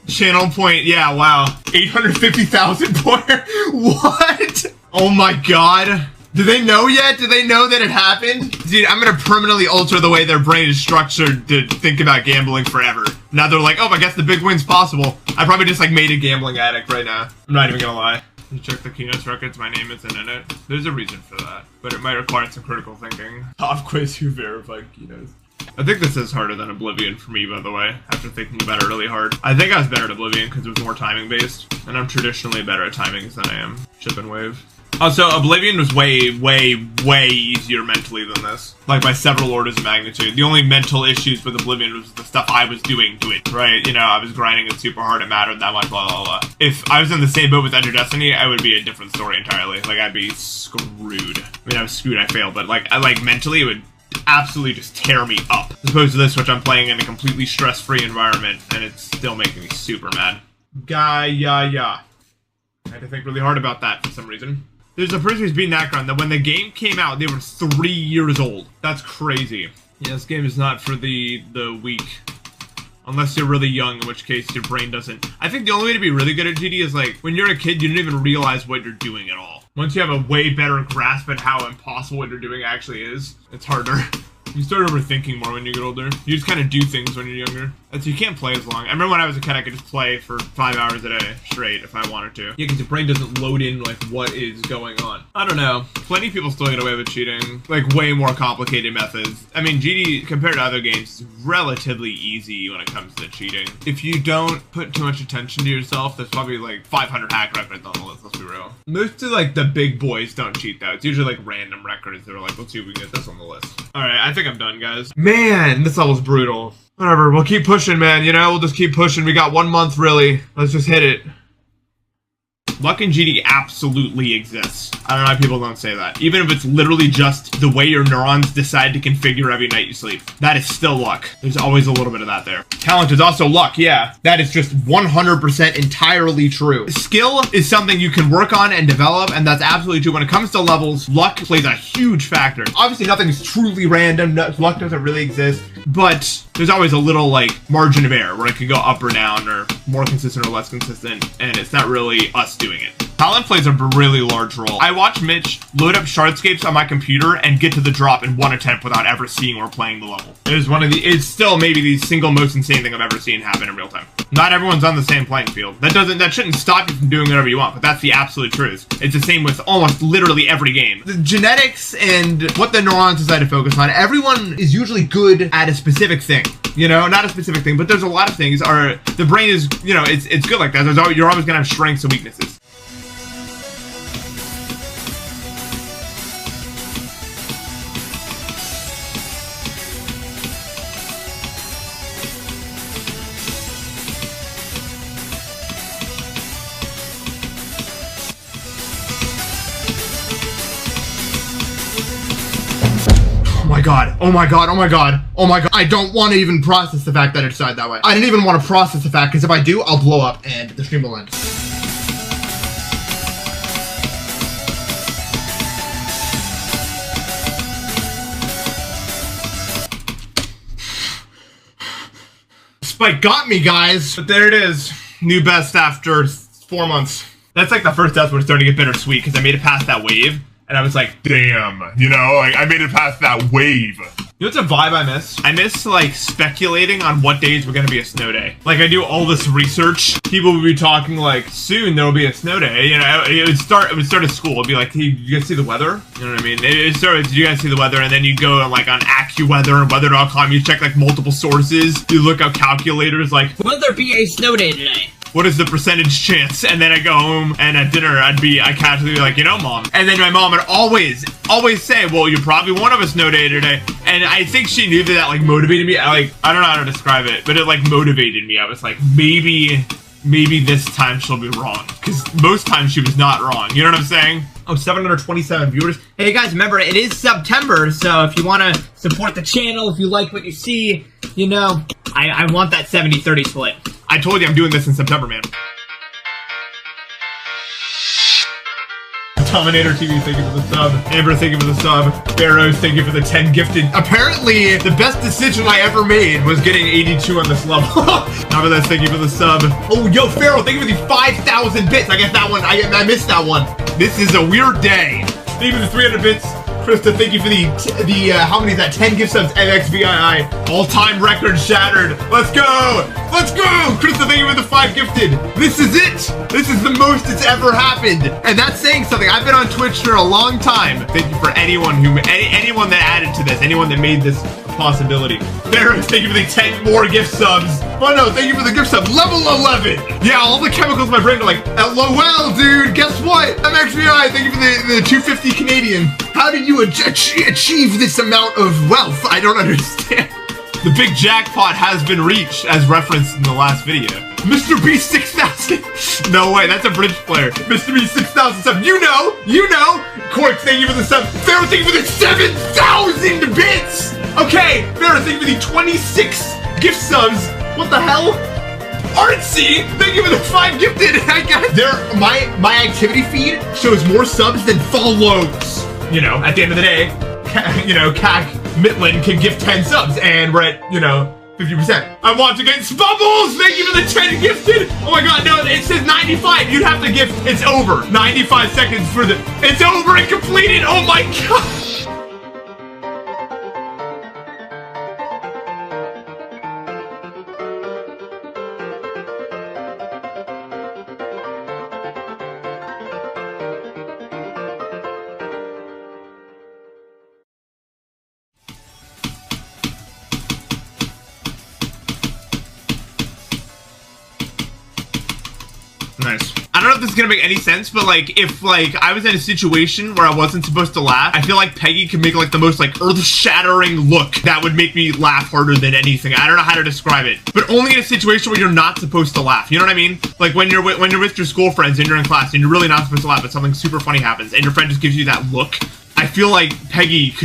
channel point, yeah, wow. 850,000 pointer, what? Oh my god. Do they know yet? Do they know that it happened? Dude, I'm gonna permanently alter the way their brain is structured to think about gambling forever. Now they're like, oh, I guess the big win's possible. I probably just like made a gambling addict right now. I'm not even gonna lie. You check the Keynotes records, my name isn't in it. There's a reason for that, but it might require some critical thinking. Top quiz, who verified Keynotes? I think this is harder than Oblivion for me, by the way, after thinking about it really hard. I think I was better at Oblivion because it was more timing based, and I'm traditionally better at timings than I am Chip and Wave. Also, Oblivion was way, way, way easier mentally than this. Like, by several orders of magnitude. The only mental issues with Oblivion was the stuff I was doing to it, right? You know, I was grinding it super hard, it mattered that much, blah, blah, blah. If I was in the same boat with Enter Destiny, I would be a different story entirely. Like, I'd be screwed. I mean, I was screwed, I failed, but, like, mentally, it would absolutely just tear me up. As opposed to this, which I'm playing in a completely stress-free environment, and it's still making me super mad. I had to think really hard about that for some reason. There's a person who's beating that ground that when the game came out, they were 3 years old. That's crazy. Yeah, this game is not for the weak. Unless you're really young, in which case your brain doesn't. I think the only way to be really good at GD is like, when you're a kid, you don't even realize what you're doing at all. Once you have a way better grasp at how impossible what you're doing actually is, it's harder. You start overthinking more when you get older. You just kind of do things when you're younger. So you can't play as long. I remember when I was a kid, I could just play for 5 hours a day straight if I wanted to. Yeah, because your brain doesn't load in, like, what is going on. I don't know. Plenty of people still get away with cheating. Like, way more complicated methods. I mean, GD, compared to other games, is relatively easy when it comes to cheating. If you don't put too much attention to yourself, there's probably, like, 500 hack records on the list, let's be real. Most of, like, the big boys don't cheat, though. It's usually, like, random records that are like, let's see if we can get this on the list. Alright, I think I'm done, guys. Man, this level's brutal. Whatever, we'll keep pushing, man, you know? We'll just keep pushing. We got 1 month, really. Let's just hit it. Luck in GD absolutely exists. I don't know why people don't say that. Even if it's literally just the way your neurons decide to configure every night you sleep. That is still luck. There's always a little bit of that there. Talent is also luck, yeah. That is just 100% entirely true. Skill is something you can work on and develop, and that's absolutely true. When it comes to levels, luck plays a huge factor. Obviously, nothing is truly random. Luck doesn't really exist, but there's always a little, like, margin of error where it could go up or down or more consistent or less consistent, and it's not really us doing it. Talent plays a really large role. I watched Mitch load up Shardscapes on my computer and get to the drop in 1 attempt without ever seeing or playing the level. It's still maybe the single most insane thing I've ever seen happen in real time. Not everyone's on the same playing field. That shouldn't stop you from doing whatever you want, but that's the absolute truth. It's the same with almost literally every game. The genetics and what the neurons decide to focus on, everyone is usually good at a specific thing. You know, not a specific thing, but there's a lot of things. The brain is, you know, it's good like that. You're always gonna have strengths and weaknesses. Oh my god, oh my god, oh my god. I don't want to even process the fact that it decided that way. I didn't even want to process the fact, because if I do, I'll blow up and the stream will end. Spike got me, guys. But there it is. New best after 4 months. That's like the first death where it's starting to get bittersweet, because I made it past that wave. And I was like, damn, you know, like, I made it past that wave. You know what's a vibe I miss? I miss, like, speculating on what days were gonna be a snow day. Like, I do all this research. People would be talking, like, soon there'll be a snow day. You know, it would start at school. It'd be like, hey, you guys see the weather? You know what I mean? It started, did you guys see the weather? And then you go, like, on AccuWeather and weather.com, you check, like, multiple sources. You look up calculators, like, will there be a snow day today? what is the percentage chance? And then I go home and at dinner I casually be like, you know, Mom. And then my mom would always say, well, you're probably one of us no day today. And I think she knew that like motivated me. I don't know how to describe it, but it like motivated me. I was like, maybe this time she'll be wrong. Because most times she was not wrong. You know what I'm saying? Oh, 727 viewers. Hey guys, remember, it is September, so if you want to support the channel, if you like what you see, you know, I want that 70-30 split. I told you I'm doing this in September, man. Dominator TV, thank you for the sub. Amber, thank you for the sub. Barrows, thank you for the 10 gifted. Apparently, the best decision I ever made was getting 82 on this level. Navethes, thank you for the sub. Oh, yo, Pharaoh, thank you for the 5,000 bits. I guess that one, I missed that one. This is a weird day. Thank you for the 300 bits. Krista, thank you for the how many is that? 10 gift subs, MXVII. All-time record shattered. Let's go! Let's go! Krista, thank you for the 5 gifted. This is it! This is the most it's ever happened. And that's saying something. I've been on Twitch for a long time. Thank you for anyone anyone that added to this, anyone that made this a possibility. Barrows, thank you for the 10 more gift subs. Bono, thank you for the gift sub. Level 11! Yeah, all the chemicals in my brain are like, LOL, dude, guess what? MXVI, thank you for the 250 Canadian. How did you achieve this amount of wealth? I don't understand. The big jackpot has been reached, as referenced in the last video. Mr. B 6,000. No way, that's a bridge player. Mr. B 6,000 sub. You know. Cork, thank you for the sub. Pharaoh, thank you for the 7,000 bits. Okay, Pharaoh, thank you for the 26 gift subs. What the hell? Artsy, thank you for the 5 gifted. I got my activity feed shows more subs than follows. You know, at the end of the day, you know, CAC Mitland can give 10 subs, and we're at, you know, 50%. I want to get Bubbles! Thank you for the 10 gifted! Oh my god, no, it says 95. You'd have to gift. It's over. 95 seconds for the. It's over and completed! Oh my god! Nice. I don't know if this is gonna make any sense, but like, if like I was in a situation where I wasn't supposed to laugh, I feel like Peggy could make like the most like earth-shattering look that would make me laugh harder than anything. I don't know how to describe it, but only in a situation where you're not supposed to laugh. You know what I mean? Like when you're with your school friends and you're in class and you're really not supposed to laugh, but something super funny happens and your friend just gives you that look. I feel like Peggy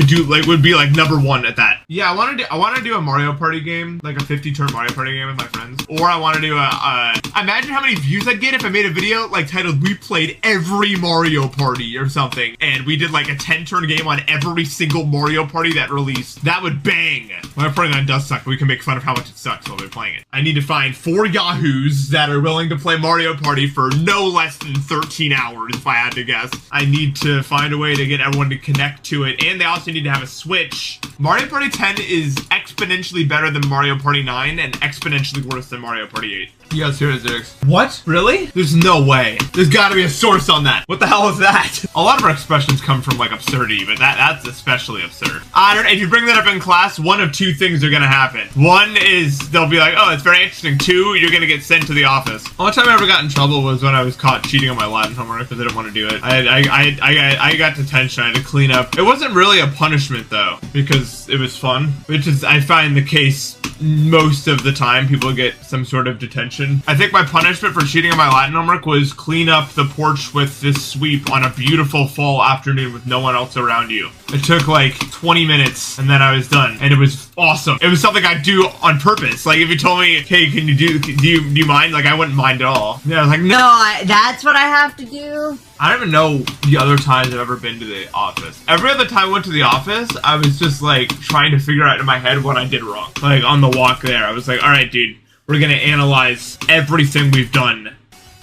would be like #1 at that. Yeah, I want to do a Mario Party game, like a 50-turn Mario Party game with my friends. Or I want to do imagine how many views I'd get if I made a video like titled "We Played Every Mario Party" or something, and we did like a 10-turn game on every single Mario Party that released. That would bang. Mario Party 9 does suck, but we can make fun of how much it sucks while we're playing it. I need to find 4 yahoos that are willing to play Mario Party for no less than 13 hours, if I had to guess. I need to find a way to get everyone to connect to it, and they also need to have a Switch. Mario Party 10 is exponentially better than Mario Party 9 and exponentially worse than Mario Party 8. Yes, here is Zix. What? Really? There's no way. There's gotta be a source on that. What the hell is that? A lot of our expressions come from like absurdity, but that's especially absurd. I don't know, if you bring that up in class, one of 2 things are gonna happen. One is they'll be like, oh, it's very interesting. 2, you're gonna get sent to the office. The only time I ever got in trouble was when I was caught cheating on my Latin homework because I didn't want to do it. I got detention. I had to clean up. It wasn't really a punishment though, because it was fun, which is, I find, the case most of the time. People get some sort of detention. I think my punishment for cheating on my Latin homework was clean up the porch with this sweep on a beautiful fall afternoon with no one else around you. It took like 20 minutes and then I was done, and it was awesome. It was something I'd do on purpose. Like if you told me, hey, can you do you mind? Like I wouldn't mind at all. Yeah, I was like, no, that's what I have to do. I don't even know the other times I've ever been to the office. Every other time I went to the office, I was just like trying to figure out in my head what I did wrong. Like on the walk there, I was like, all right, dude, we're gonna analyze everything we've done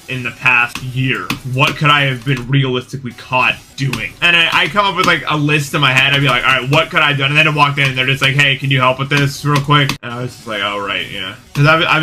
in the past year. What could I have been realistically caught doing? And I come up with like a list in my head. I'd be like, all right, what could I have done? And then I walked in and they're just like, hey, can you help with this real quick? And I was just like, oh, right, yeah. Because I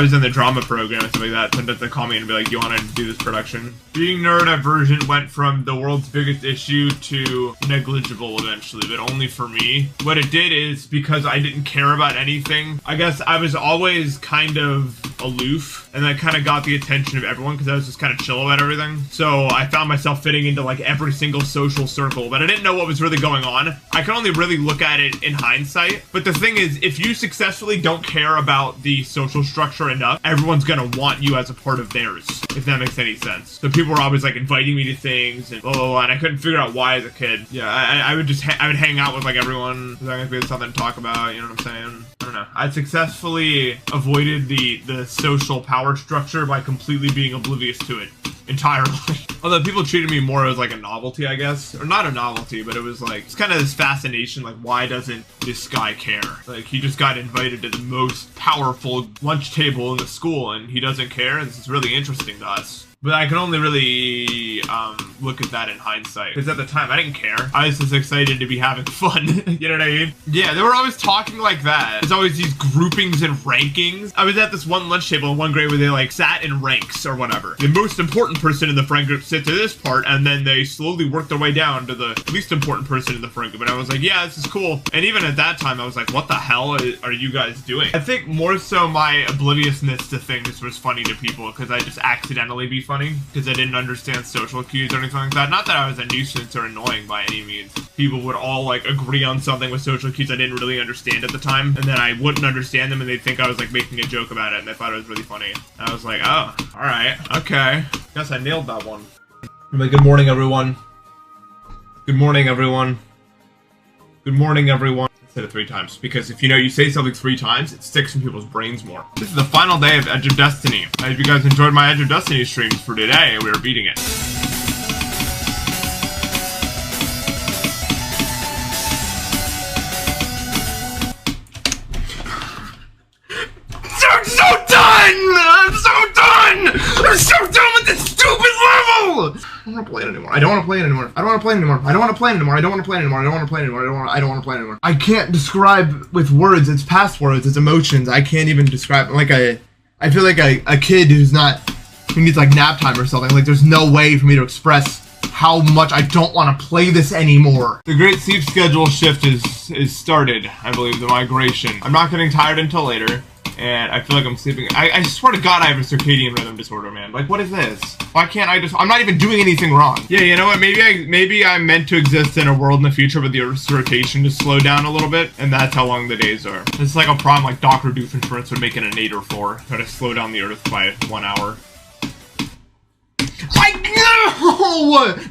was in the drama program and stuff like that. Sometimes they call me and be like, you want to do this production? Being neurodivergent went from the world's biggest issue to negligible eventually, but only for me. What it did is, because I didn't care about anything, I guess I was always kind of aloof, and that kind of got the attention of everyone because I was just kind of chill about everything. So I found myself fitting into like every single social circle, but I didn't know what was really going on. I can only really look at it in hindsight. But the thing is, if you successfully don't care about the social structure enough, everyone's gonna want you as a part of theirs, if that makes any sense. So people were always like inviting me to things and blah blah blah, and I couldn't figure out why as a kid. Yeah, I would just I would hang out with like everyone. There's gonna be something to talk about, you know what I'm saying? I don't know. I successfully avoided the social power structure by completely being oblivious to it entirely. Although people treated me more as like a novelty, I guess. Or not a novelty, but it was like, it's kind of this fascination, like, why doesn't this guy care? Like, he just got invited to the most powerful lunch table in the school and he doesn't care, and this is really interesting to us. But I can only really look at that in hindsight. Because at the time, I didn't care. I was just excited to be having fun. You know what I mean? Yeah, they were always talking like that. There's always these groupings and rankings. I was at this one lunch table in one grade where they like sat in ranks or whatever. The most important person in the friend group sits to this part, and then they slowly work their way down to the least important person in the friend group. And I was like, yeah, this is cool. And even at that time, I was like, what the hell are you guys doing? I think more so my obliviousness to things was funny to people because I just accidentally be funny because I didn't understand social cues or anything like that. Not that I was a nuisance or annoying by any means. People would all like agree on something with social cues I didn't really understand at the time, and then I wouldn't understand them and they'd think I was like making a joke about it and they thought it was really funny. And I was like, oh, alright, okay. Guess I nailed that one. I'm like, good morning everyone. Good morning everyone. Good morning everyone. Said it 3 times, because if you say something 3 times, it sticks in people's brains more. This is the final day of Edge of Destiny. I hope you guys enjoyed my Edge of Destiny streams for today. We were beating it. I'm so done! I'm so done! I'm so done with this stupid level! I don't want to play it anymore. I don't want to play it anymore. I don't want to play it anymore. I don't want to play it anymore. I don't want to play it anymore. I don't want to play it anymore. I don't want to play it anymore. I can't describe with words. It's past words. It's emotions. I can't even describe. Like I feel like a kid who needs like nap time or something. Like there's no way for me to express how much I don't want to play this anymore. The great sleep schedule shift is started. I believe the migration. I'm not getting tired until later. And I feel like I'm sleeping. I swear to God I have a circadian rhythm disorder, man. Like, what is this? Why can't I just... I'm not even doing anything wrong. Yeah, you know what? Maybe I'm meant to exist in a world in the future with the Earth's rotation to slow down a little bit, and that's how long the days are. It's like a problem like Dr. Doofenshmirtz would make an Inheritor for, try to slow down the Earth by 1 hour.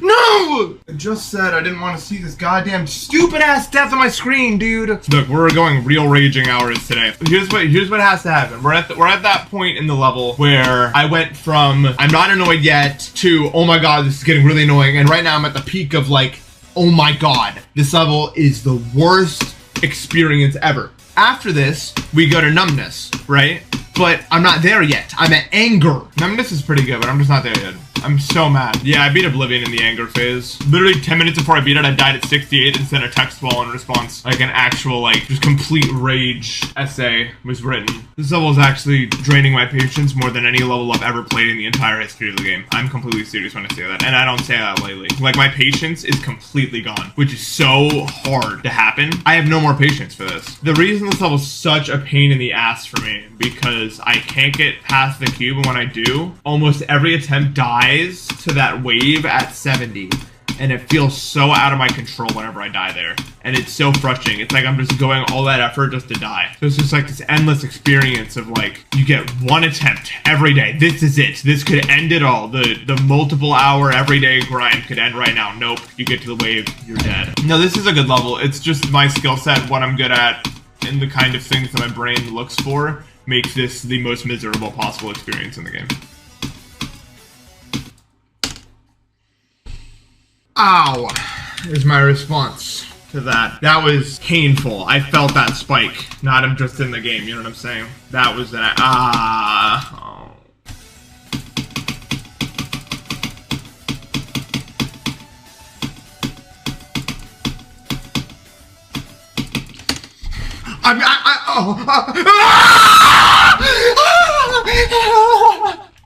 No! I just said I didn't want to see this goddamn stupid ass death on my screen, dude. Look, we're going real raging hours today. Here's what has to happen. We're at that point in the level where I went from I'm not annoyed yet to oh my god, this is getting really annoying, and right now I'm at the peak of like oh my god, this level is the worst experience ever. After this, we go to numbness, right? But I'm not there yet. I'm at anger. Numbness is pretty good, but I'm just not there yet. I'm so mad. Yeah, I beat Oblivion in the anger phase. Literally 10 minutes before I beat it, I died at 68 and sent a text ball in response. Like an actual, like, just complete rage essay was written. This level is actually draining my patience more than any level I've ever played in the entire history of the game. I'm completely serious when I say that, and I don't say that lightly. Like, my patience is completely gone, which is so hard to happen. I have no more patience for this. The reason this level is such a pain in the ass for me, because I can't get past the cube, and when I do, almost every attempt dies to that wave at 70, and it feels so out of my control whenever I die there, and it's so frustrating. It's like I'm just going all that effort just to die. So it's just like this endless experience of like, you get one attempt every day. This is it. This could end it all. The multiple hour everyday grind could end right now. Nope. You get to the wave, you're dead. No, this is a good level. It's just my skill set, what I'm good at, and the kind of things that my brain looks for makes this the most miserable possible experience in the game. Ow, is my response to that. That was painful. I felt that spike. Not just in the game, you know what I'm saying? That was that. Oh.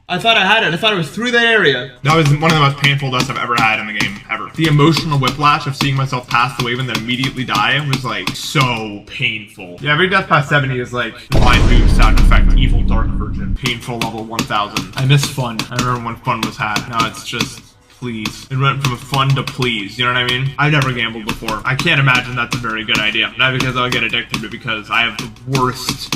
I thought I had it. I thought it was through that area. That was one of the most painful deaths I've ever had in the game, ever. The emotional whiplash of seeing myself pass the wave and then immediately die was like so painful. Yeah, every death past 70 is like blind boom sound effect, evil dark virgin, painful level 1000. I miss fun. I remember when fun was had. Now it's just please. It went from fun to please, you know what I mean? I've never gambled before. I can't imagine that's a very good idea. Not because I'll get addicted, but because I have the worst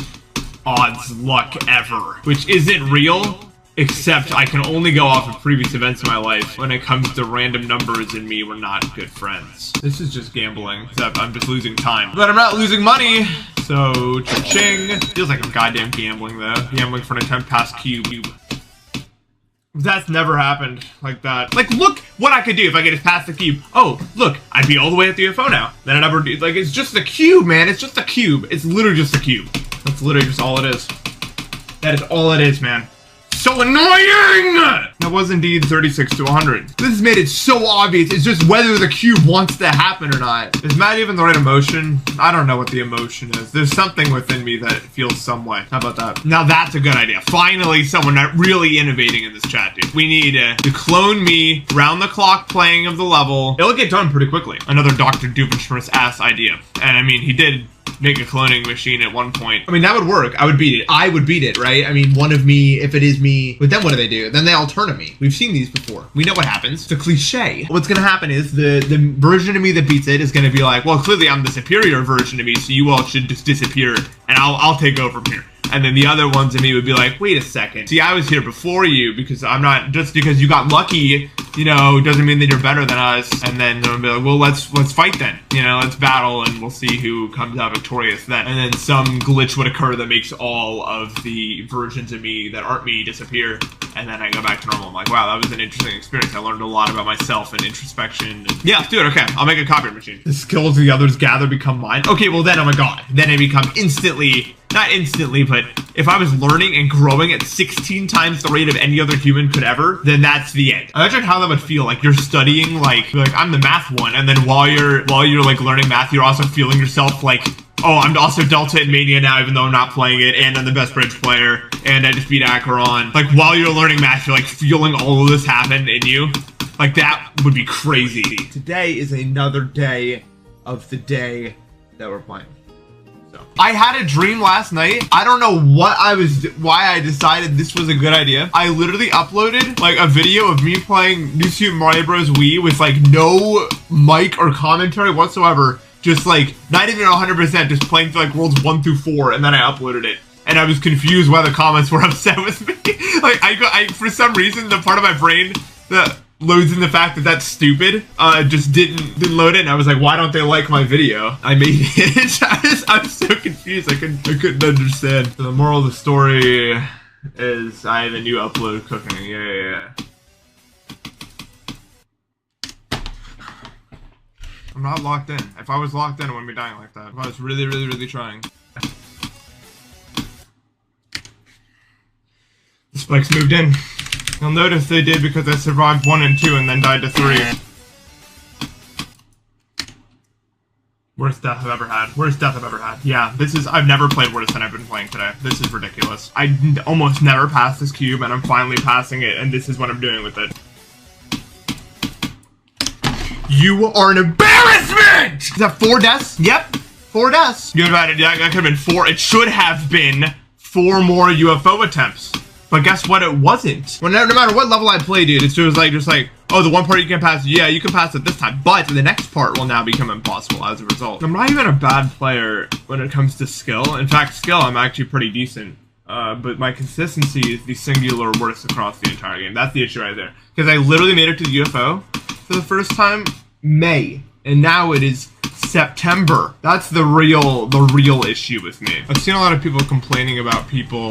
odds luck ever, which isn't real. Except I can only go off of previous events in my life. When it comes to random numbers and me, we're not good friends. This is just gambling, except I'm just losing time. But I'm not losing money, so cha-ching. Feels like I'm goddamn gambling though. Gambling for an attempt past cube. That's never happened like that. Like, look what I could do if I could just pass the cube. Oh, look, I'd be all the way at the UFO now. Then I never do. Like, it's just a cube, man. It's just a cube. It's literally just a cube. That's literally just all it is. That is all it is, man. So annoying! That was indeed 36 to 100. This has made it so obvious. It's just whether the cube wants to happen or not. Is Matt even the right emotion? I don't know what the emotion is. There's something within me that feels some way. How about that? Now that's a good idea. Finally, someone not really innovating in this chat, dude. We need to clone me, round the clock playing of the level. It'll get done pretty quickly. Another Dr. Doofenshmirtz ass idea. And I mean, he did make a cloning machine at one point. I mean, that would work. I would beat it. I would beat it, right? I mean, one of me, if it is me, but then what do? Then they all turn on me. We've seen these before. We know what happens. It's a cliche. What's gonna happen is the version of me that beats it is gonna be like, well, clearly I'm the superior version of me, so you all should just disappear, and I'll take over from here. And then the other ones of me would be like, wait a second. See, I was here before you because I'm not, just because you got lucky, you know, doesn't mean that you're better than us. And then they'll be like, well, let's fight then. You know, let's battle and we'll see who comes out victorious then. And then some glitch would occur that makes all of the versions of me that aren't me disappear. And then I go back to normal. I'm like, wow, that was an interesting experience. I learned a lot about myself and introspection. Yeah, let's do it. Okay, I'll make a copy machine. The skills of the others gather become mine. Okay, well then, oh my god. Then I become instantly, not instantly, but if I was learning and growing at 16 times the rate of any other human could ever, then that's the end. Imagine how that would feel. Like you're studying, like I'm the math one, and then while you're like learning math, you're also feeling yourself like, oh, I'm also Delta and Mania now, even though I'm not playing it, and I'm the best bridge player, and I just beat Acheron. Like while you're learning math, you're like feeling all of this happen in you. Like that would be crazy. Today is another day of the day that we're playing. I had a dream last night. I don't know why I decided this was a good idea. I literally uploaded like a video of me playing New Super Mario Bros. Wii with like no mic or commentary whatsoever. Just like not even 100%, just playing through like worlds 1 through 4, and then I uploaded it. And I was confused why the comments were upset with me. Like I for some reason, the part of my brain that loads in the fact that that's stupid, just didn't load it, and I was like, why don't they like my video? I made it. I was so confused, I couldn't understand. So the moral of the story is I have a new upload cooking. Yeah. I'm not locked in. If I was locked in, I wouldn't be dying like that. If I was really trying. The spikes moved in. You'll notice they did because I survived 1 and 2 and then died to 3. Worst death I've ever had. Worst death I've ever had. Yeah, I've never played worse than I've been playing today. This is ridiculous. I almost never pass this cube, and I'm finally passing it, and this is what I'm doing with it. You are an embarrassment! Is that 4 deaths? Yep, 4 deaths. You about it, yeah, that could have been 4. It should have been 4 more UFO attempts. But guess what? It wasn't. Well, no matter what level I play, dude, it's just like, oh, the one part you can pass, yeah, you can pass it this time, but the next part will now become impossible as a result. I'm not even a bad player when it comes to skill. In fact, skill, I'm actually pretty decent. But my consistency is the singular worst across the entire game. That's the issue right there. Because I literally made it to the UFO for the first time May, and now it is September. That's the real issue with me. I've seen a lot of people complaining about people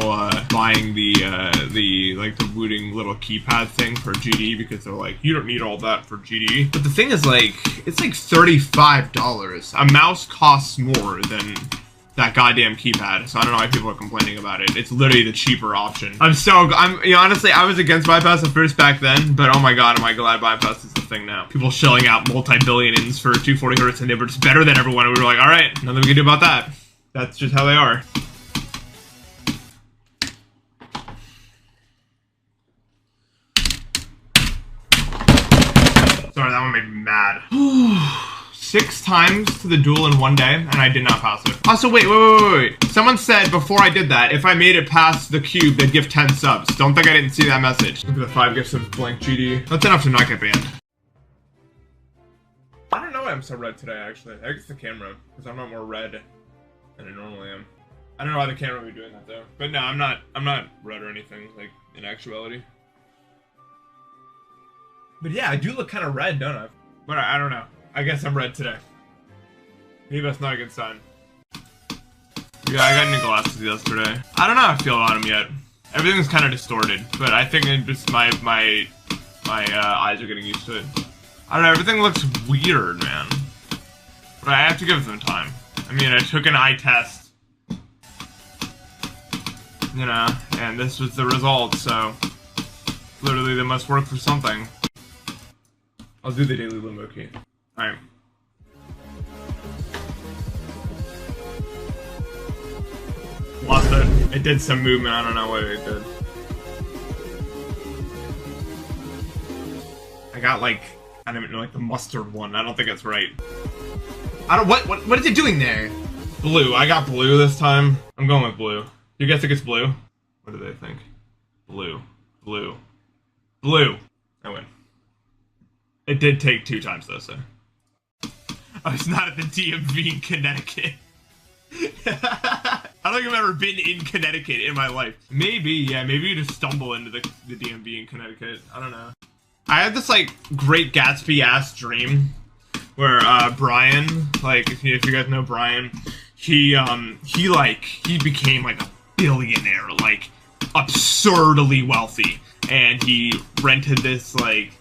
buying the wooting little keypad thing for GD because they're like, you don't need all that for GD. But the thing is, like, it's like $35. A mouse costs more than that goddamn keypad, so I don't know why people are complaining about it. It's literally the cheaper option. Honestly, I was against bypass at first back then, but oh my god, am I glad bypass is the thing now. People shelling out multi-billions for 240 Hz, and they were just better than everyone, and we were like, alright, nothing we can do about that. That's just how they are. Sorry, that one made me mad. 6 times to the duel in one day, and I did not pass it. Also, wait. Someone said before I did that, if I made it past the cube, they'd give 10 subs. Don't think I didn't see that message. Look at the 5 gifts of blank GD. That's enough to not get banned. I don't know why I'm so red today, actually. I think it's the camera, because I'm not more red than I normally am. I don't know why the camera would be doing that, though. But no, I'm not red or anything, like, in actuality. But yeah, I do look kind of red, don't I? But I don't know. I guess I'm red today. Maybe that's not a good sign. Yeah, I got new glasses yesterday. I don't know how I feel about them yet. Everything's kind of distorted, but I think it just my eyes are getting used to it. I don't know, everything looks weird, man. But I have to give it some time. I mean, I took an eye test. You know, and this was the result, so... Literally, they must work for something. I'll do the daily limbo key. Alright. Lost it. It did some movement, I don't know what it did. I got like, I don't even know, like the mustard one. I don't think that's right. What is it doing there? Blue. I got blue this time. I'm going with blue. You guys think it's blue? What do they think? Blue. Blue. Blue. I win. It did take 2 times though, so. I was not at the DMV in Connecticut. I don't think I've ever been in Connecticut in my life. Maybe, yeah, maybe you just stumble into the DMV in Connecticut. I don't know. I had this, like, Great Gatsby-ass dream where, Brian, like, if you guys know Brian, he became, like, a billionaire, like, absurdly wealthy. And he rented this, like,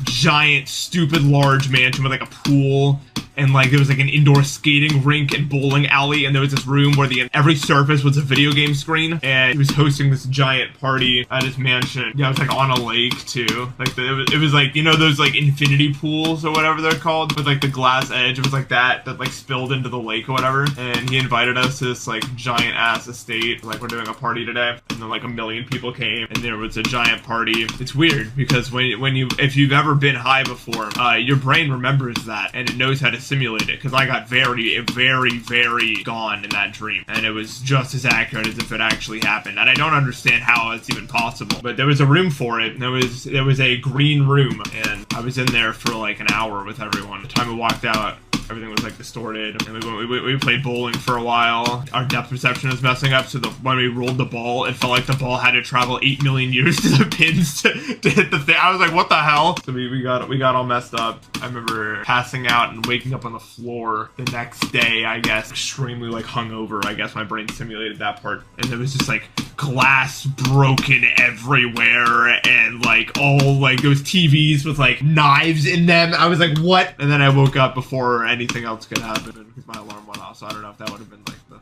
giant, stupid, large mansion with, like, a pool, and, like, there was, like, an indoor skating rink and bowling alley, and there was this room where every surface was a video game screen, and he was hosting this giant party at his mansion. Yeah, it was, like, on a lake, too. Like, it was, like, you know those, like, infinity pools or whatever they're called? With, like, the glass edge. It was, like, that, like, spilled into the lake or whatever, and he invited us to this, like, giant-ass estate. Like, we're doing a party today, and then, like, 1 million people came, and there was a giant party. It's weird, because if you've ever been high before, your brain remembers that, and it knows how to simulate it, because I got very, very, very gone in that dream, and it was just as accurate as if it actually happened, and I don't understand how it's even possible, but there was a room for it, and there was a green room, and I was in there for like an hour with everyone. The time we walked out, everything was like distorted, and we played bowling for a while. Our depth perception was messing up, so when we rolled the ball, it felt like the ball had to travel 8 million years to the pins to hit the thing. I was like, what the hell? So we got all messed up. I remember passing out and waking up on the floor the next day, I guess, extremely like hungover. I guess my brain simulated that part, and there was just like glass broken everywhere, and like all like those TVs with like knives in them. I was like, what? And then I woke up before anything else could happen because my alarm went off, so I don't know if that would have been like the...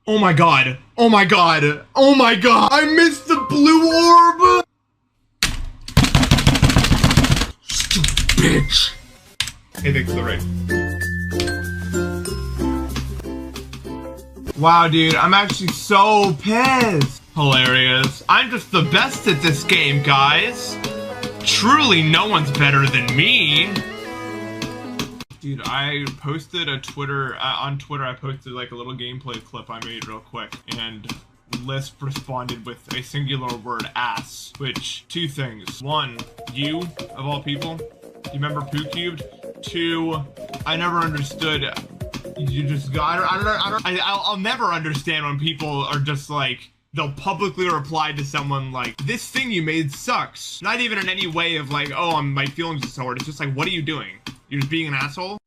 Oh my god! Oh my god! Oh my god! I missed the blue orb! Stupid bitch! Hey, thanks for the raid. Wow, dude, I'm actually so pissed. Hilarious. I'm just the best at this game, guys. Truly, no one's better than me. Dude, I posted a Twitter, on Twitter, I posted like a little gameplay clip I made real quick, and Lisp responded with a singular word, ass, which, 2 things. 1, you, of all people, you remember Poo Cubed? 2, I never understood, you just got, I'll never understand when people are just like, they'll publicly reply to someone like, this thing you made sucks. Not even in any way of like, oh, my feelings are so hard. It's just like, what are you doing? You're just being an asshole?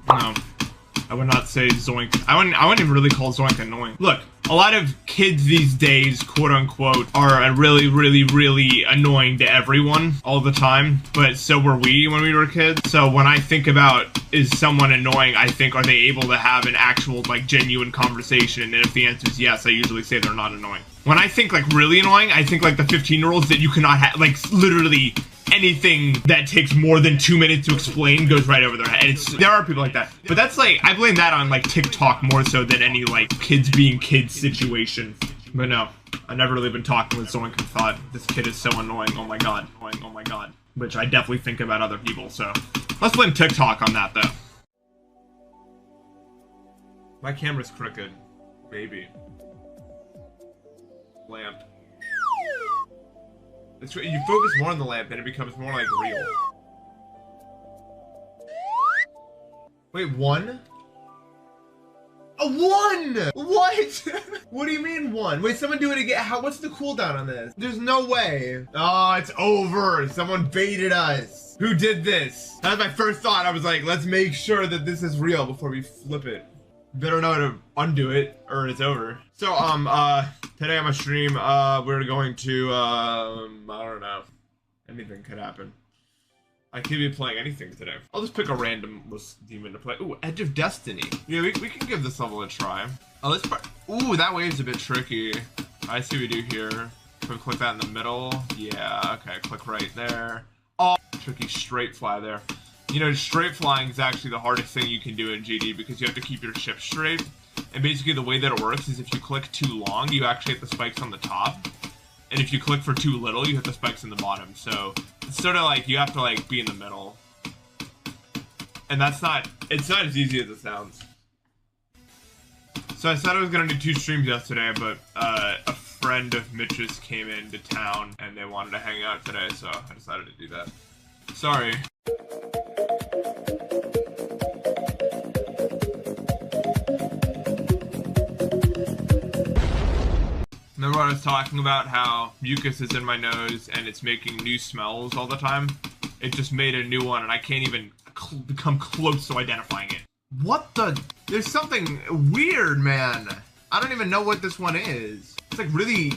No. I would not say Zoink. I wouldn't even really call Zoink annoying. Look, a lot of kids these days, quote unquote, are really, really, really annoying to everyone all the time. But so were we when we were kids. So when I think about, is someone annoying, I think, are they able to have an actual, like, genuine conversation? And if the answer is yes, I usually say they're not annoying. When I think, like, really annoying, I think, like, the 15-year-olds that you cannot have, like, literally anything that takes more than 2 minutes to explain goes right over their head. There are people like that. But that's, like, I blame that on, like, TikTok more so than any, like, kids being kids situation. But no, I've never really been talking with someone who thought, this kid is so annoying, oh my god, annoying, oh my god. Which I definitely think about other people, so. Let's blame TikTok on that, though. My camera's crooked. Maybe. Lamp. It's, you focus more on the lamp and it becomes more like real. Wait, 1? A 1! What? What do you mean 1? Wait, someone do it again. What's the cooldown on this? There's no way. Oh, it's over. Someone baited us. Who did this? That was my first thought. I was like, let's make sure that this is real before we flip it. Better know how to undo it or it's over. So, today on my stream, we're going to, I don't know. Anything could happen. I could be playing anything today. I'll just pick a random demon to play. Ooh, Edge of Destiny. Yeah, we can give this level a try. Oh, let's ooh, that wave's a bit tricky. I see what we do here. Can we click that in the middle? Yeah, okay, click right there. Oh, tricky straight fly there. You know, straight flying is actually the hardest thing you can do in GD because you have to keep your ship straight. And basically the way that it works is if you click too long, you actually hit the spikes on the top. And if you click for too little, you hit the spikes in the bottom. So it's sort of like you have to like be in the middle. And it's not as easy as it sounds. So I said I was gonna do 2 streams yesterday, but a friend of Mitch's came into town and they wanted to hang out today, so I decided to do that. Sorry. Remember when I was talking about how mucus is in my nose and it's making new smells all the time? It just made a new one and I can't even come close to identifying it. What the? There's something weird, man. I don't even know what this one is. It's like really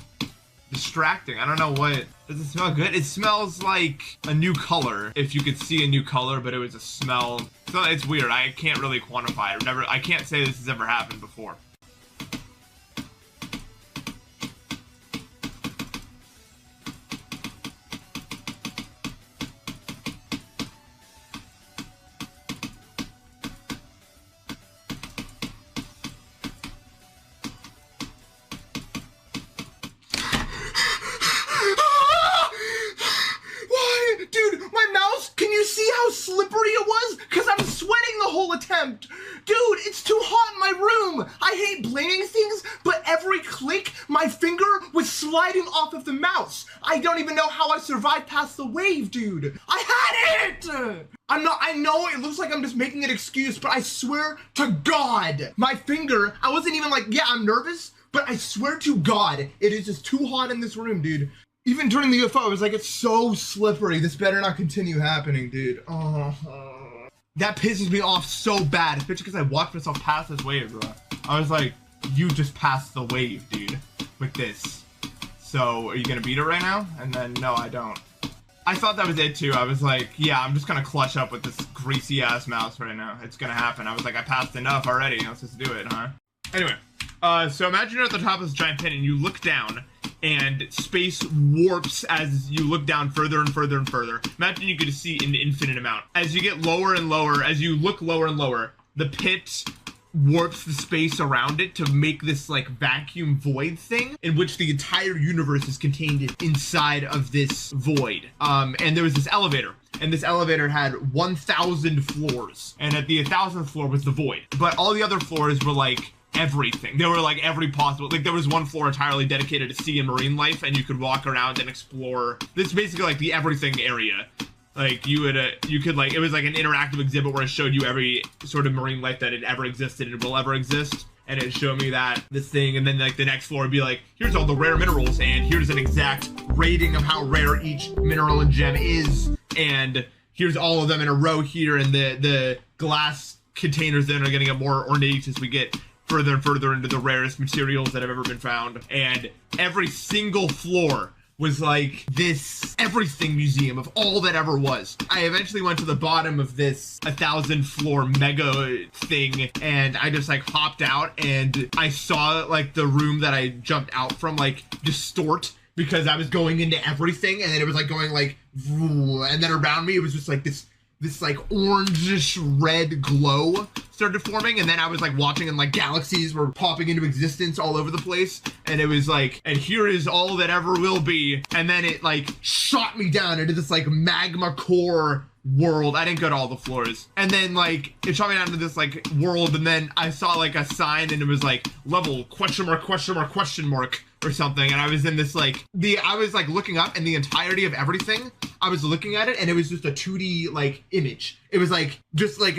distracting. I don't know what. Does it smell good? It smells like a new color. If you could see a new color, but it was a smell. So it's weird. I can't really quantify it. I can't say this has ever happened before. Dude, it's too hot in my room! I hate blaming things, but every click, my finger was sliding off of the mouse. I don't even know how I survived past the wave, dude. I had it! I know it looks like I'm just making an excuse, but I swear to God, my finger, I wasn't even like, yeah, I'm nervous, but I swear to God, it is just too hot in this room, dude. Even during the UFO, I was like, it's so slippery. This better not continue happening, dude. That pisses me off so bad, especially because I watched myself pass this wave, bro. I was like, you just passed the wave, dude, with this. So, are you gonna beat it right now? And then, no, I don't. I thought that was it, too. I was like, yeah, I'm just gonna clutch up with this greasy-ass mouse right now. It's gonna happen. I was like, I passed enough already. Let's just do it, huh? Anyway, so imagine you're at the top of this giant pin, and you look down, and space warps as you look down further and further and further. Imagine you get to see an infinite amount. As you get lower and lower, as you look lower and lower, the pit warps the space around it to make this like vacuum void thing in which the entire universe is contained inside of this void. And there was this elevator, and this elevator had 1,000 floors, and at the 1,000th floor was the void. But all the other floors were like everything. They were like every possible, like there was one floor entirely dedicated to sea and marine life, and you could walk around and explore. This is basically like the everything area. Like you could like, it was like an interactive exhibit where it showed you every sort of marine life that had ever existed and will ever exist. And it showed me this thing, and then like the next floor would be like, here's all the rare minerals, and here's an exact rating of how rare each mineral and gem is, and here's all of them in a row here, and the glass containers then are gonna get more ornate as we get further and further into the rarest materials that have ever been found. And every single floor was like this everything museum of all that ever was. I eventually went to the bottom of this 1,000 floor mega thing, and I just like hopped out, and I saw like the room that I jumped out from like distort because I was going into everything, and then it was like going like, and then around me it was just like this like orangish red glow started forming, and then I was like watching, and like galaxies were popping into existence all over the place, and it was like, and here is all that ever will be, and then it like shot me down into this like magma core world. I didn't go to all the floors, and then like it shot me down to this like world, and then I saw like a sign, and it was like level question mark or something, and I was in this like I was like looking up, and the entirety of everything I was looking at it, and it was just a 2D like image. It was like just like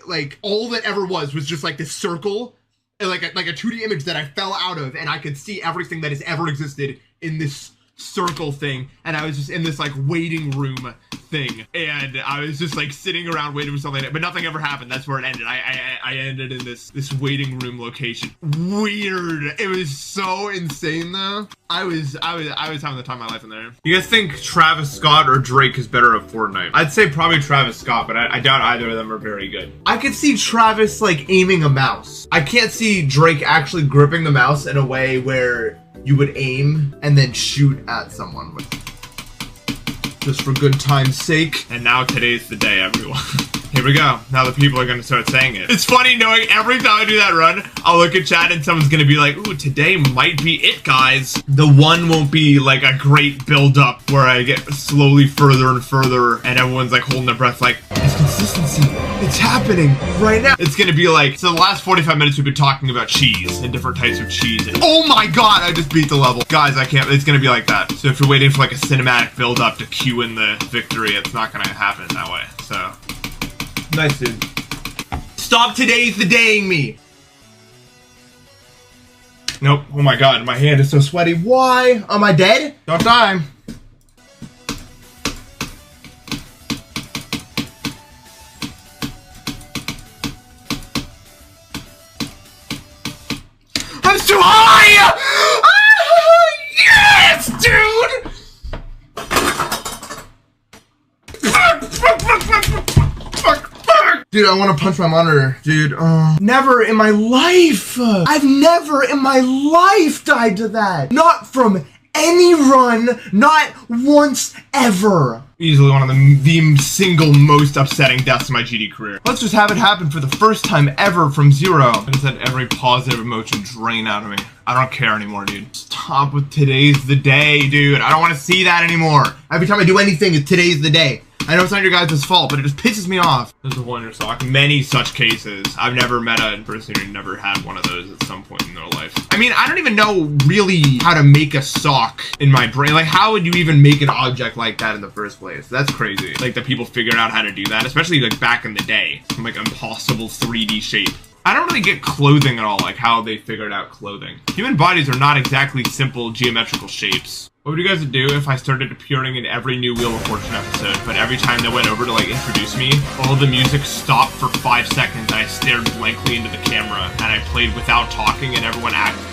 like all that ever was just like this circle, and like a 2D image that I fell out of, and I could see everything that has ever existed in this circle thing, and I was just in this like waiting room thing, and I was just like sitting around waiting for something, but nothing ever happened. That's where it ended. I ended in this waiting room location. Weird. It was so insane though. I was having the time of my life in there. You guys think Travis Scott or Drake is better at Fortnite? I'd say probably Travis Scott, but I doubt either of them are very good. I could see Travis like aiming a mouse. I can't see Drake actually gripping the mouse in a way where you would aim and then shoot at someone with it. Just for good time's sake. And now today's the day, everyone. Here we go. Now the people are gonna start saying it. It's funny knowing every time I do that run, I'll look at chat and someone's gonna be like, ooh, today might be it, guys. The one won't be like a great build up where I get slowly further and further, and everyone's like holding their breath like, it's consistency. It's happening right now. It's gonna be like, so the last 45 minutes we've been talking about cheese and different types of cheese. And, oh my god, I just beat the level. Guys, I can't, it's gonna be like that. So if you're waiting for like a cinematic build up to cue in the victory, it's not gonna happen that way, so. Nice, dude. Stop today's the daying me. Nope. Oh my god, my hand is so sweaty. Why? Am I dead? Don't die. I'm too high! Yes, dude! Dude, I want to punch my monitor. Dude, never in my life. I've never in my life died to that. Not from any run, not once ever. Easily one of the single most upsetting deaths in my GD career. Let's just have it happen for the first time ever from zero. I just had every positive emotion drain out of me. I don't care anymore, dude. Stop with today's the day, dude. I don't want to see that anymore. Every time I do anything, it's today's the day. I know it's not your guys' fault, but it just pisses me off. There's a hole in your sock. Many such cases. I've never met a person who never had one of those at some point in their life. I mean, I don't even know really how to make a sock in my brain. Like, how would you even make an object like that in the first place? That's crazy. Like, that people figured out how to do that, especially like back in the day. Some like impossible 3D shape. I don't really get clothing at all, like how they figured out clothing. Human bodies are not exactly simple geometrical shapes. What would you guys do if I started appearing in every new Wheel of Fortune episode, but every time they went over to like introduce me, all the music stopped for 5 seconds and I stared blankly into the camera and I played without talking and everyone acted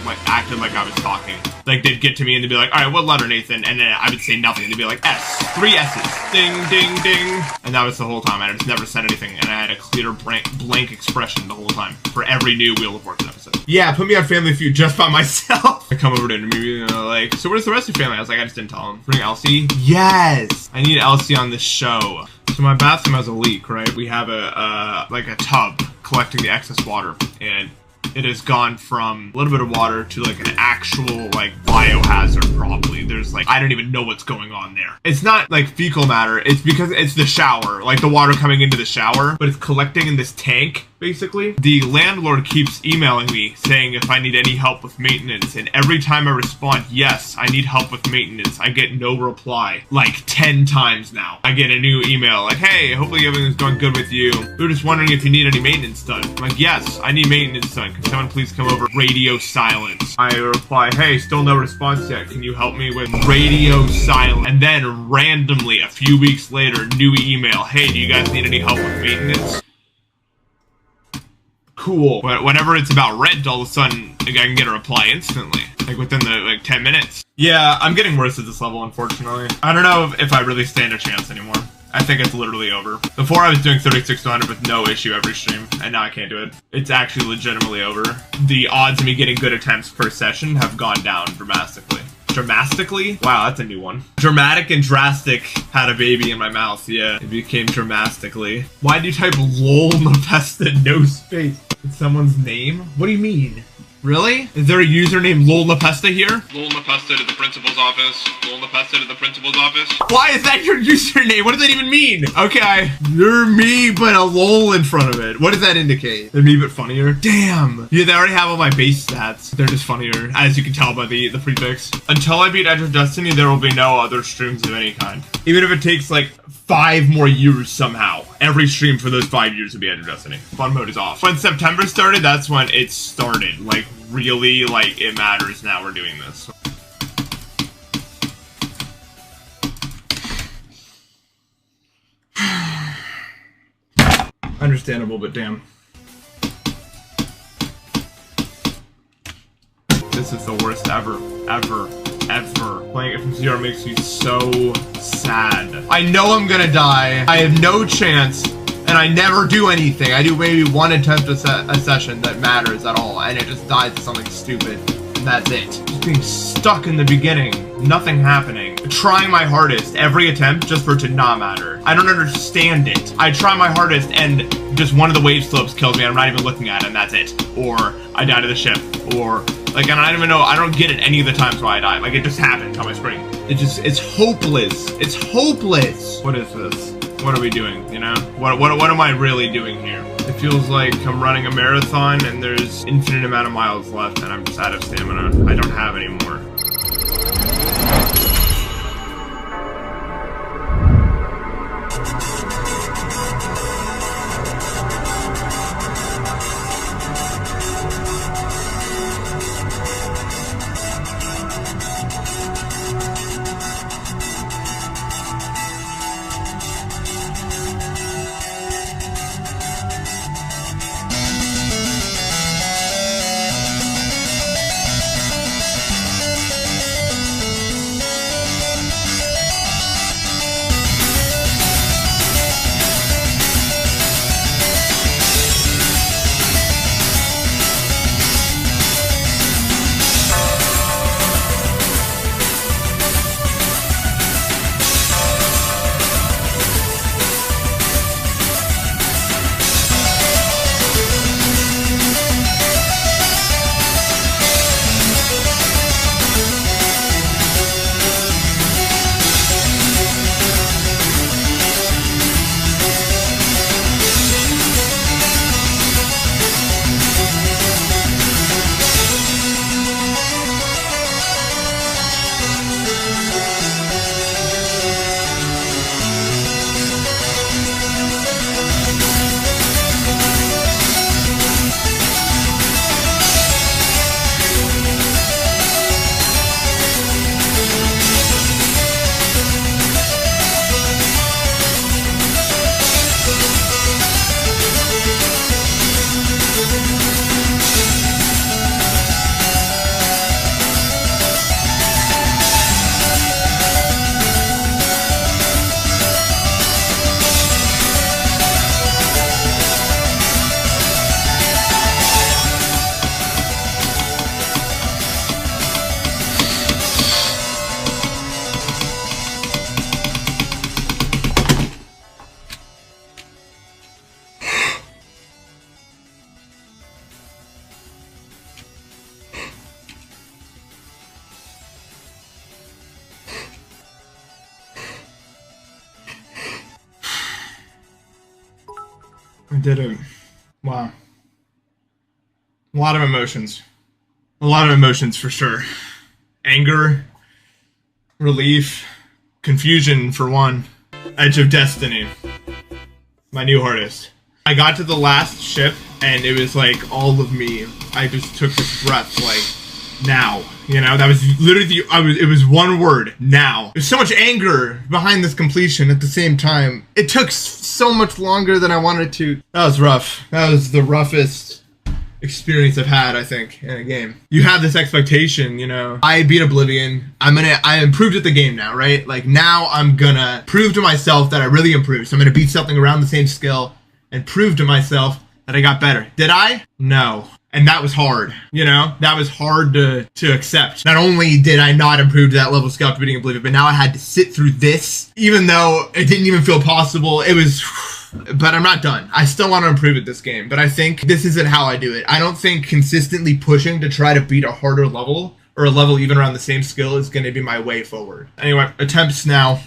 like I was talking. Like they'd get to me and they'd be like, alright, what letter, Nathan? And then I would say nothing and they'd be like, S, 3 S's, ding, ding, ding. And that was the whole time. I just never said anything and I had a clear blank expression the whole time for every new Wheel of Fortune episode. Yeah, put me on Family Feud just by myself. I come over to an interview and they're like, so where's the rest of your family? I was like, I just didn't tell them. Bring Elsie? Yes! I need Elsie on this show. So my bathroom has a leak, right? We have like a tub collecting the excess water, and it has gone from a little bit of water to like an actual like biohazard probably. There's like, I don't even know what's going on there. It's not like fecal matter, it's because it's the shower, like the water coming into the shower, but it's collecting in this tank, basically. The landlord keeps emailing me saying if I need any help with maintenance, and every time I respond, yes, I need help with maintenance, I get no reply. Like 10 times now. I get a new email like, hey, hopefully everything's going good with you. We were just wondering if you need any maintenance done. I'm like, yes, I need maintenance done. Can someone please come over? Radio silence. I reply, hey, still no response yet. Can you help me with radio silence? And then randomly, a few weeks later, new email. Hey, do you guys need any help with maintenance? cool. But whenever it's about rent, all of a sudden, like, I can get a reply instantly. Like, within the, like, 10 minutes. Yeah, I'm getting worse at this level, unfortunately. I don't know if I really stand a chance anymore. I think it's literally over. Before I was doing 36 to 100 with no issue every stream, and now I can't do it. It's actually legitimately over. The odds of me getting good attempts per session have gone down dramatically. Dramatically? Wow, that's a new one. Dramatic and drastic had a baby in my mouth. Yeah, it became dramatically. Why do you type lol Npesta no space? It's someone's name? What do you mean? Really? Is there a user named lol Npesta here? Lol Npesta to the principal's office. Lol Npesta to the principal's office. Why is that your username? What does that even mean? Okay, you're me, but a lol in front of it. What does that indicate? They're me, but funnier. Damn. Yeah, they already have all my base stats. They're just funnier, as you can tell by the prefix. Until I beat Edge of Destiny, there will be no other streams of any kind. Even if it takes like 5 more years somehow. Every stream for those 5 years will be Edge of Destiny. Fun mode is off. When September started, that's when it started. Like, really, like, it matters now we're doing this. Understandable, but damn. This is the worst ever. Ever. Playing it from 0 makes me so sad. I know I'm gonna die. I have no chance. And I never do anything. I do maybe 1 attempt a session that matters at all. And it just dies to something stupid. And that's it. Just being stuck in the beginning. Nothing happening. Trying my hardest every attempt just for it to not matter. I don't understand it. I try my hardest and just one of the wave slopes kills me and I'm not even looking at it and that's it. Or I die to the ship. Or like, and I don't even know, I don't get it any of the times why I die. Like, it just happens on my screen. It's hopeless. It's hopeless. What is this? What are we doing, you know? What am I really doing here? It feels like I'm running a marathon and there's infinite amount of miles left and I'm just out of stamina. I don't have any more. I did it. Wow. A lot of emotions. A lot of emotions for sure. Anger, relief, confusion for one. Edge of Destiny. My new hardest. I got to the last ship and it was like all of me. I just took this breath like, now. You know, that was literally it was one word, now. There's so much anger behind this completion at the same time. It took so much longer than I wanted to. That was rough. That was the roughest experience I've had, I think, in a game. You have this expectation, you know. I beat Oblivion. I improved at the game now, right? Like, now I'm gonna prove to myself that I really improved. So I'm gonna beat something around the same skill and prove to myself that I got better. Did I? No. And that was hard, you know? That was hard to accept. Not only did I not improve to that level of skill after beating Oblivion, but now I had to sit through this, even though it didn't even feel possible. It was... But I'm not done. I still want to improve at this game, but I think this isn't how I do it. I don't think consistently pushing to try to beat a harder level, or a level even around the same skill, is going to be my way forward. Anyway, attempts now.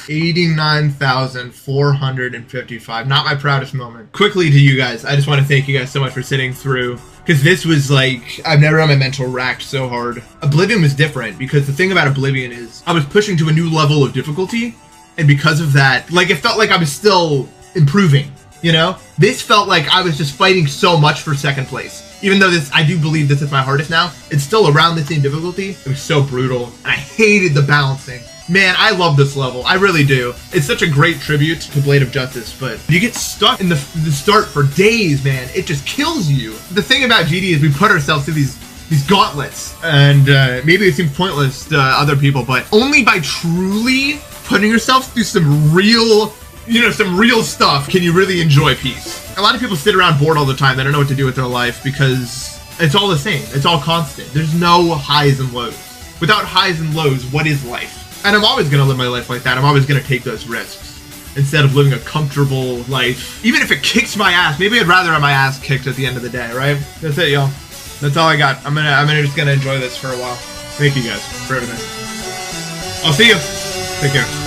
89,455. Not my proudest moment. Quickly to you guys, I just want to thank you guys so much for sitting through, because this was like, I've never had my mental racked so hard. Oblivion was different, because the thing about Oblivion is I was pushing to a new level of difficulty, and because of that, like, it felt like I was still improving, you know? This felt like I was just fighting so much for second place. Even though this, I do believe this is my hardest now, it's still around the same difficulty. It was so brutal, and I hated the balancing. Man, I love this level. I really do. It's such a great tribute to Blade of Justice, but you get stuck in the start for days, man. It just kills you. The thing about GD is we put ourselves through these gauntlets, and maybe it seems pointless to other people, but only by truly putting yourself through some real, you know, some real stuff can you really enjoy peace. A lot of people sit around bored all the time. They don't know what to do with their life because it's all the same. It's all constant. There's no highs and lows. Without highs and lows, what is life? And I'm always going to live my life like that. I'm always going to take those risks instead of living a comfortable life. Even if it kicks my ass, maybe I'd rather have my ass kicked at the end of the day, right? That's it, y'all. That's all I got. I'm just gonna enjoy this for a while. Thank you guys for everything. I'll see you. Take care.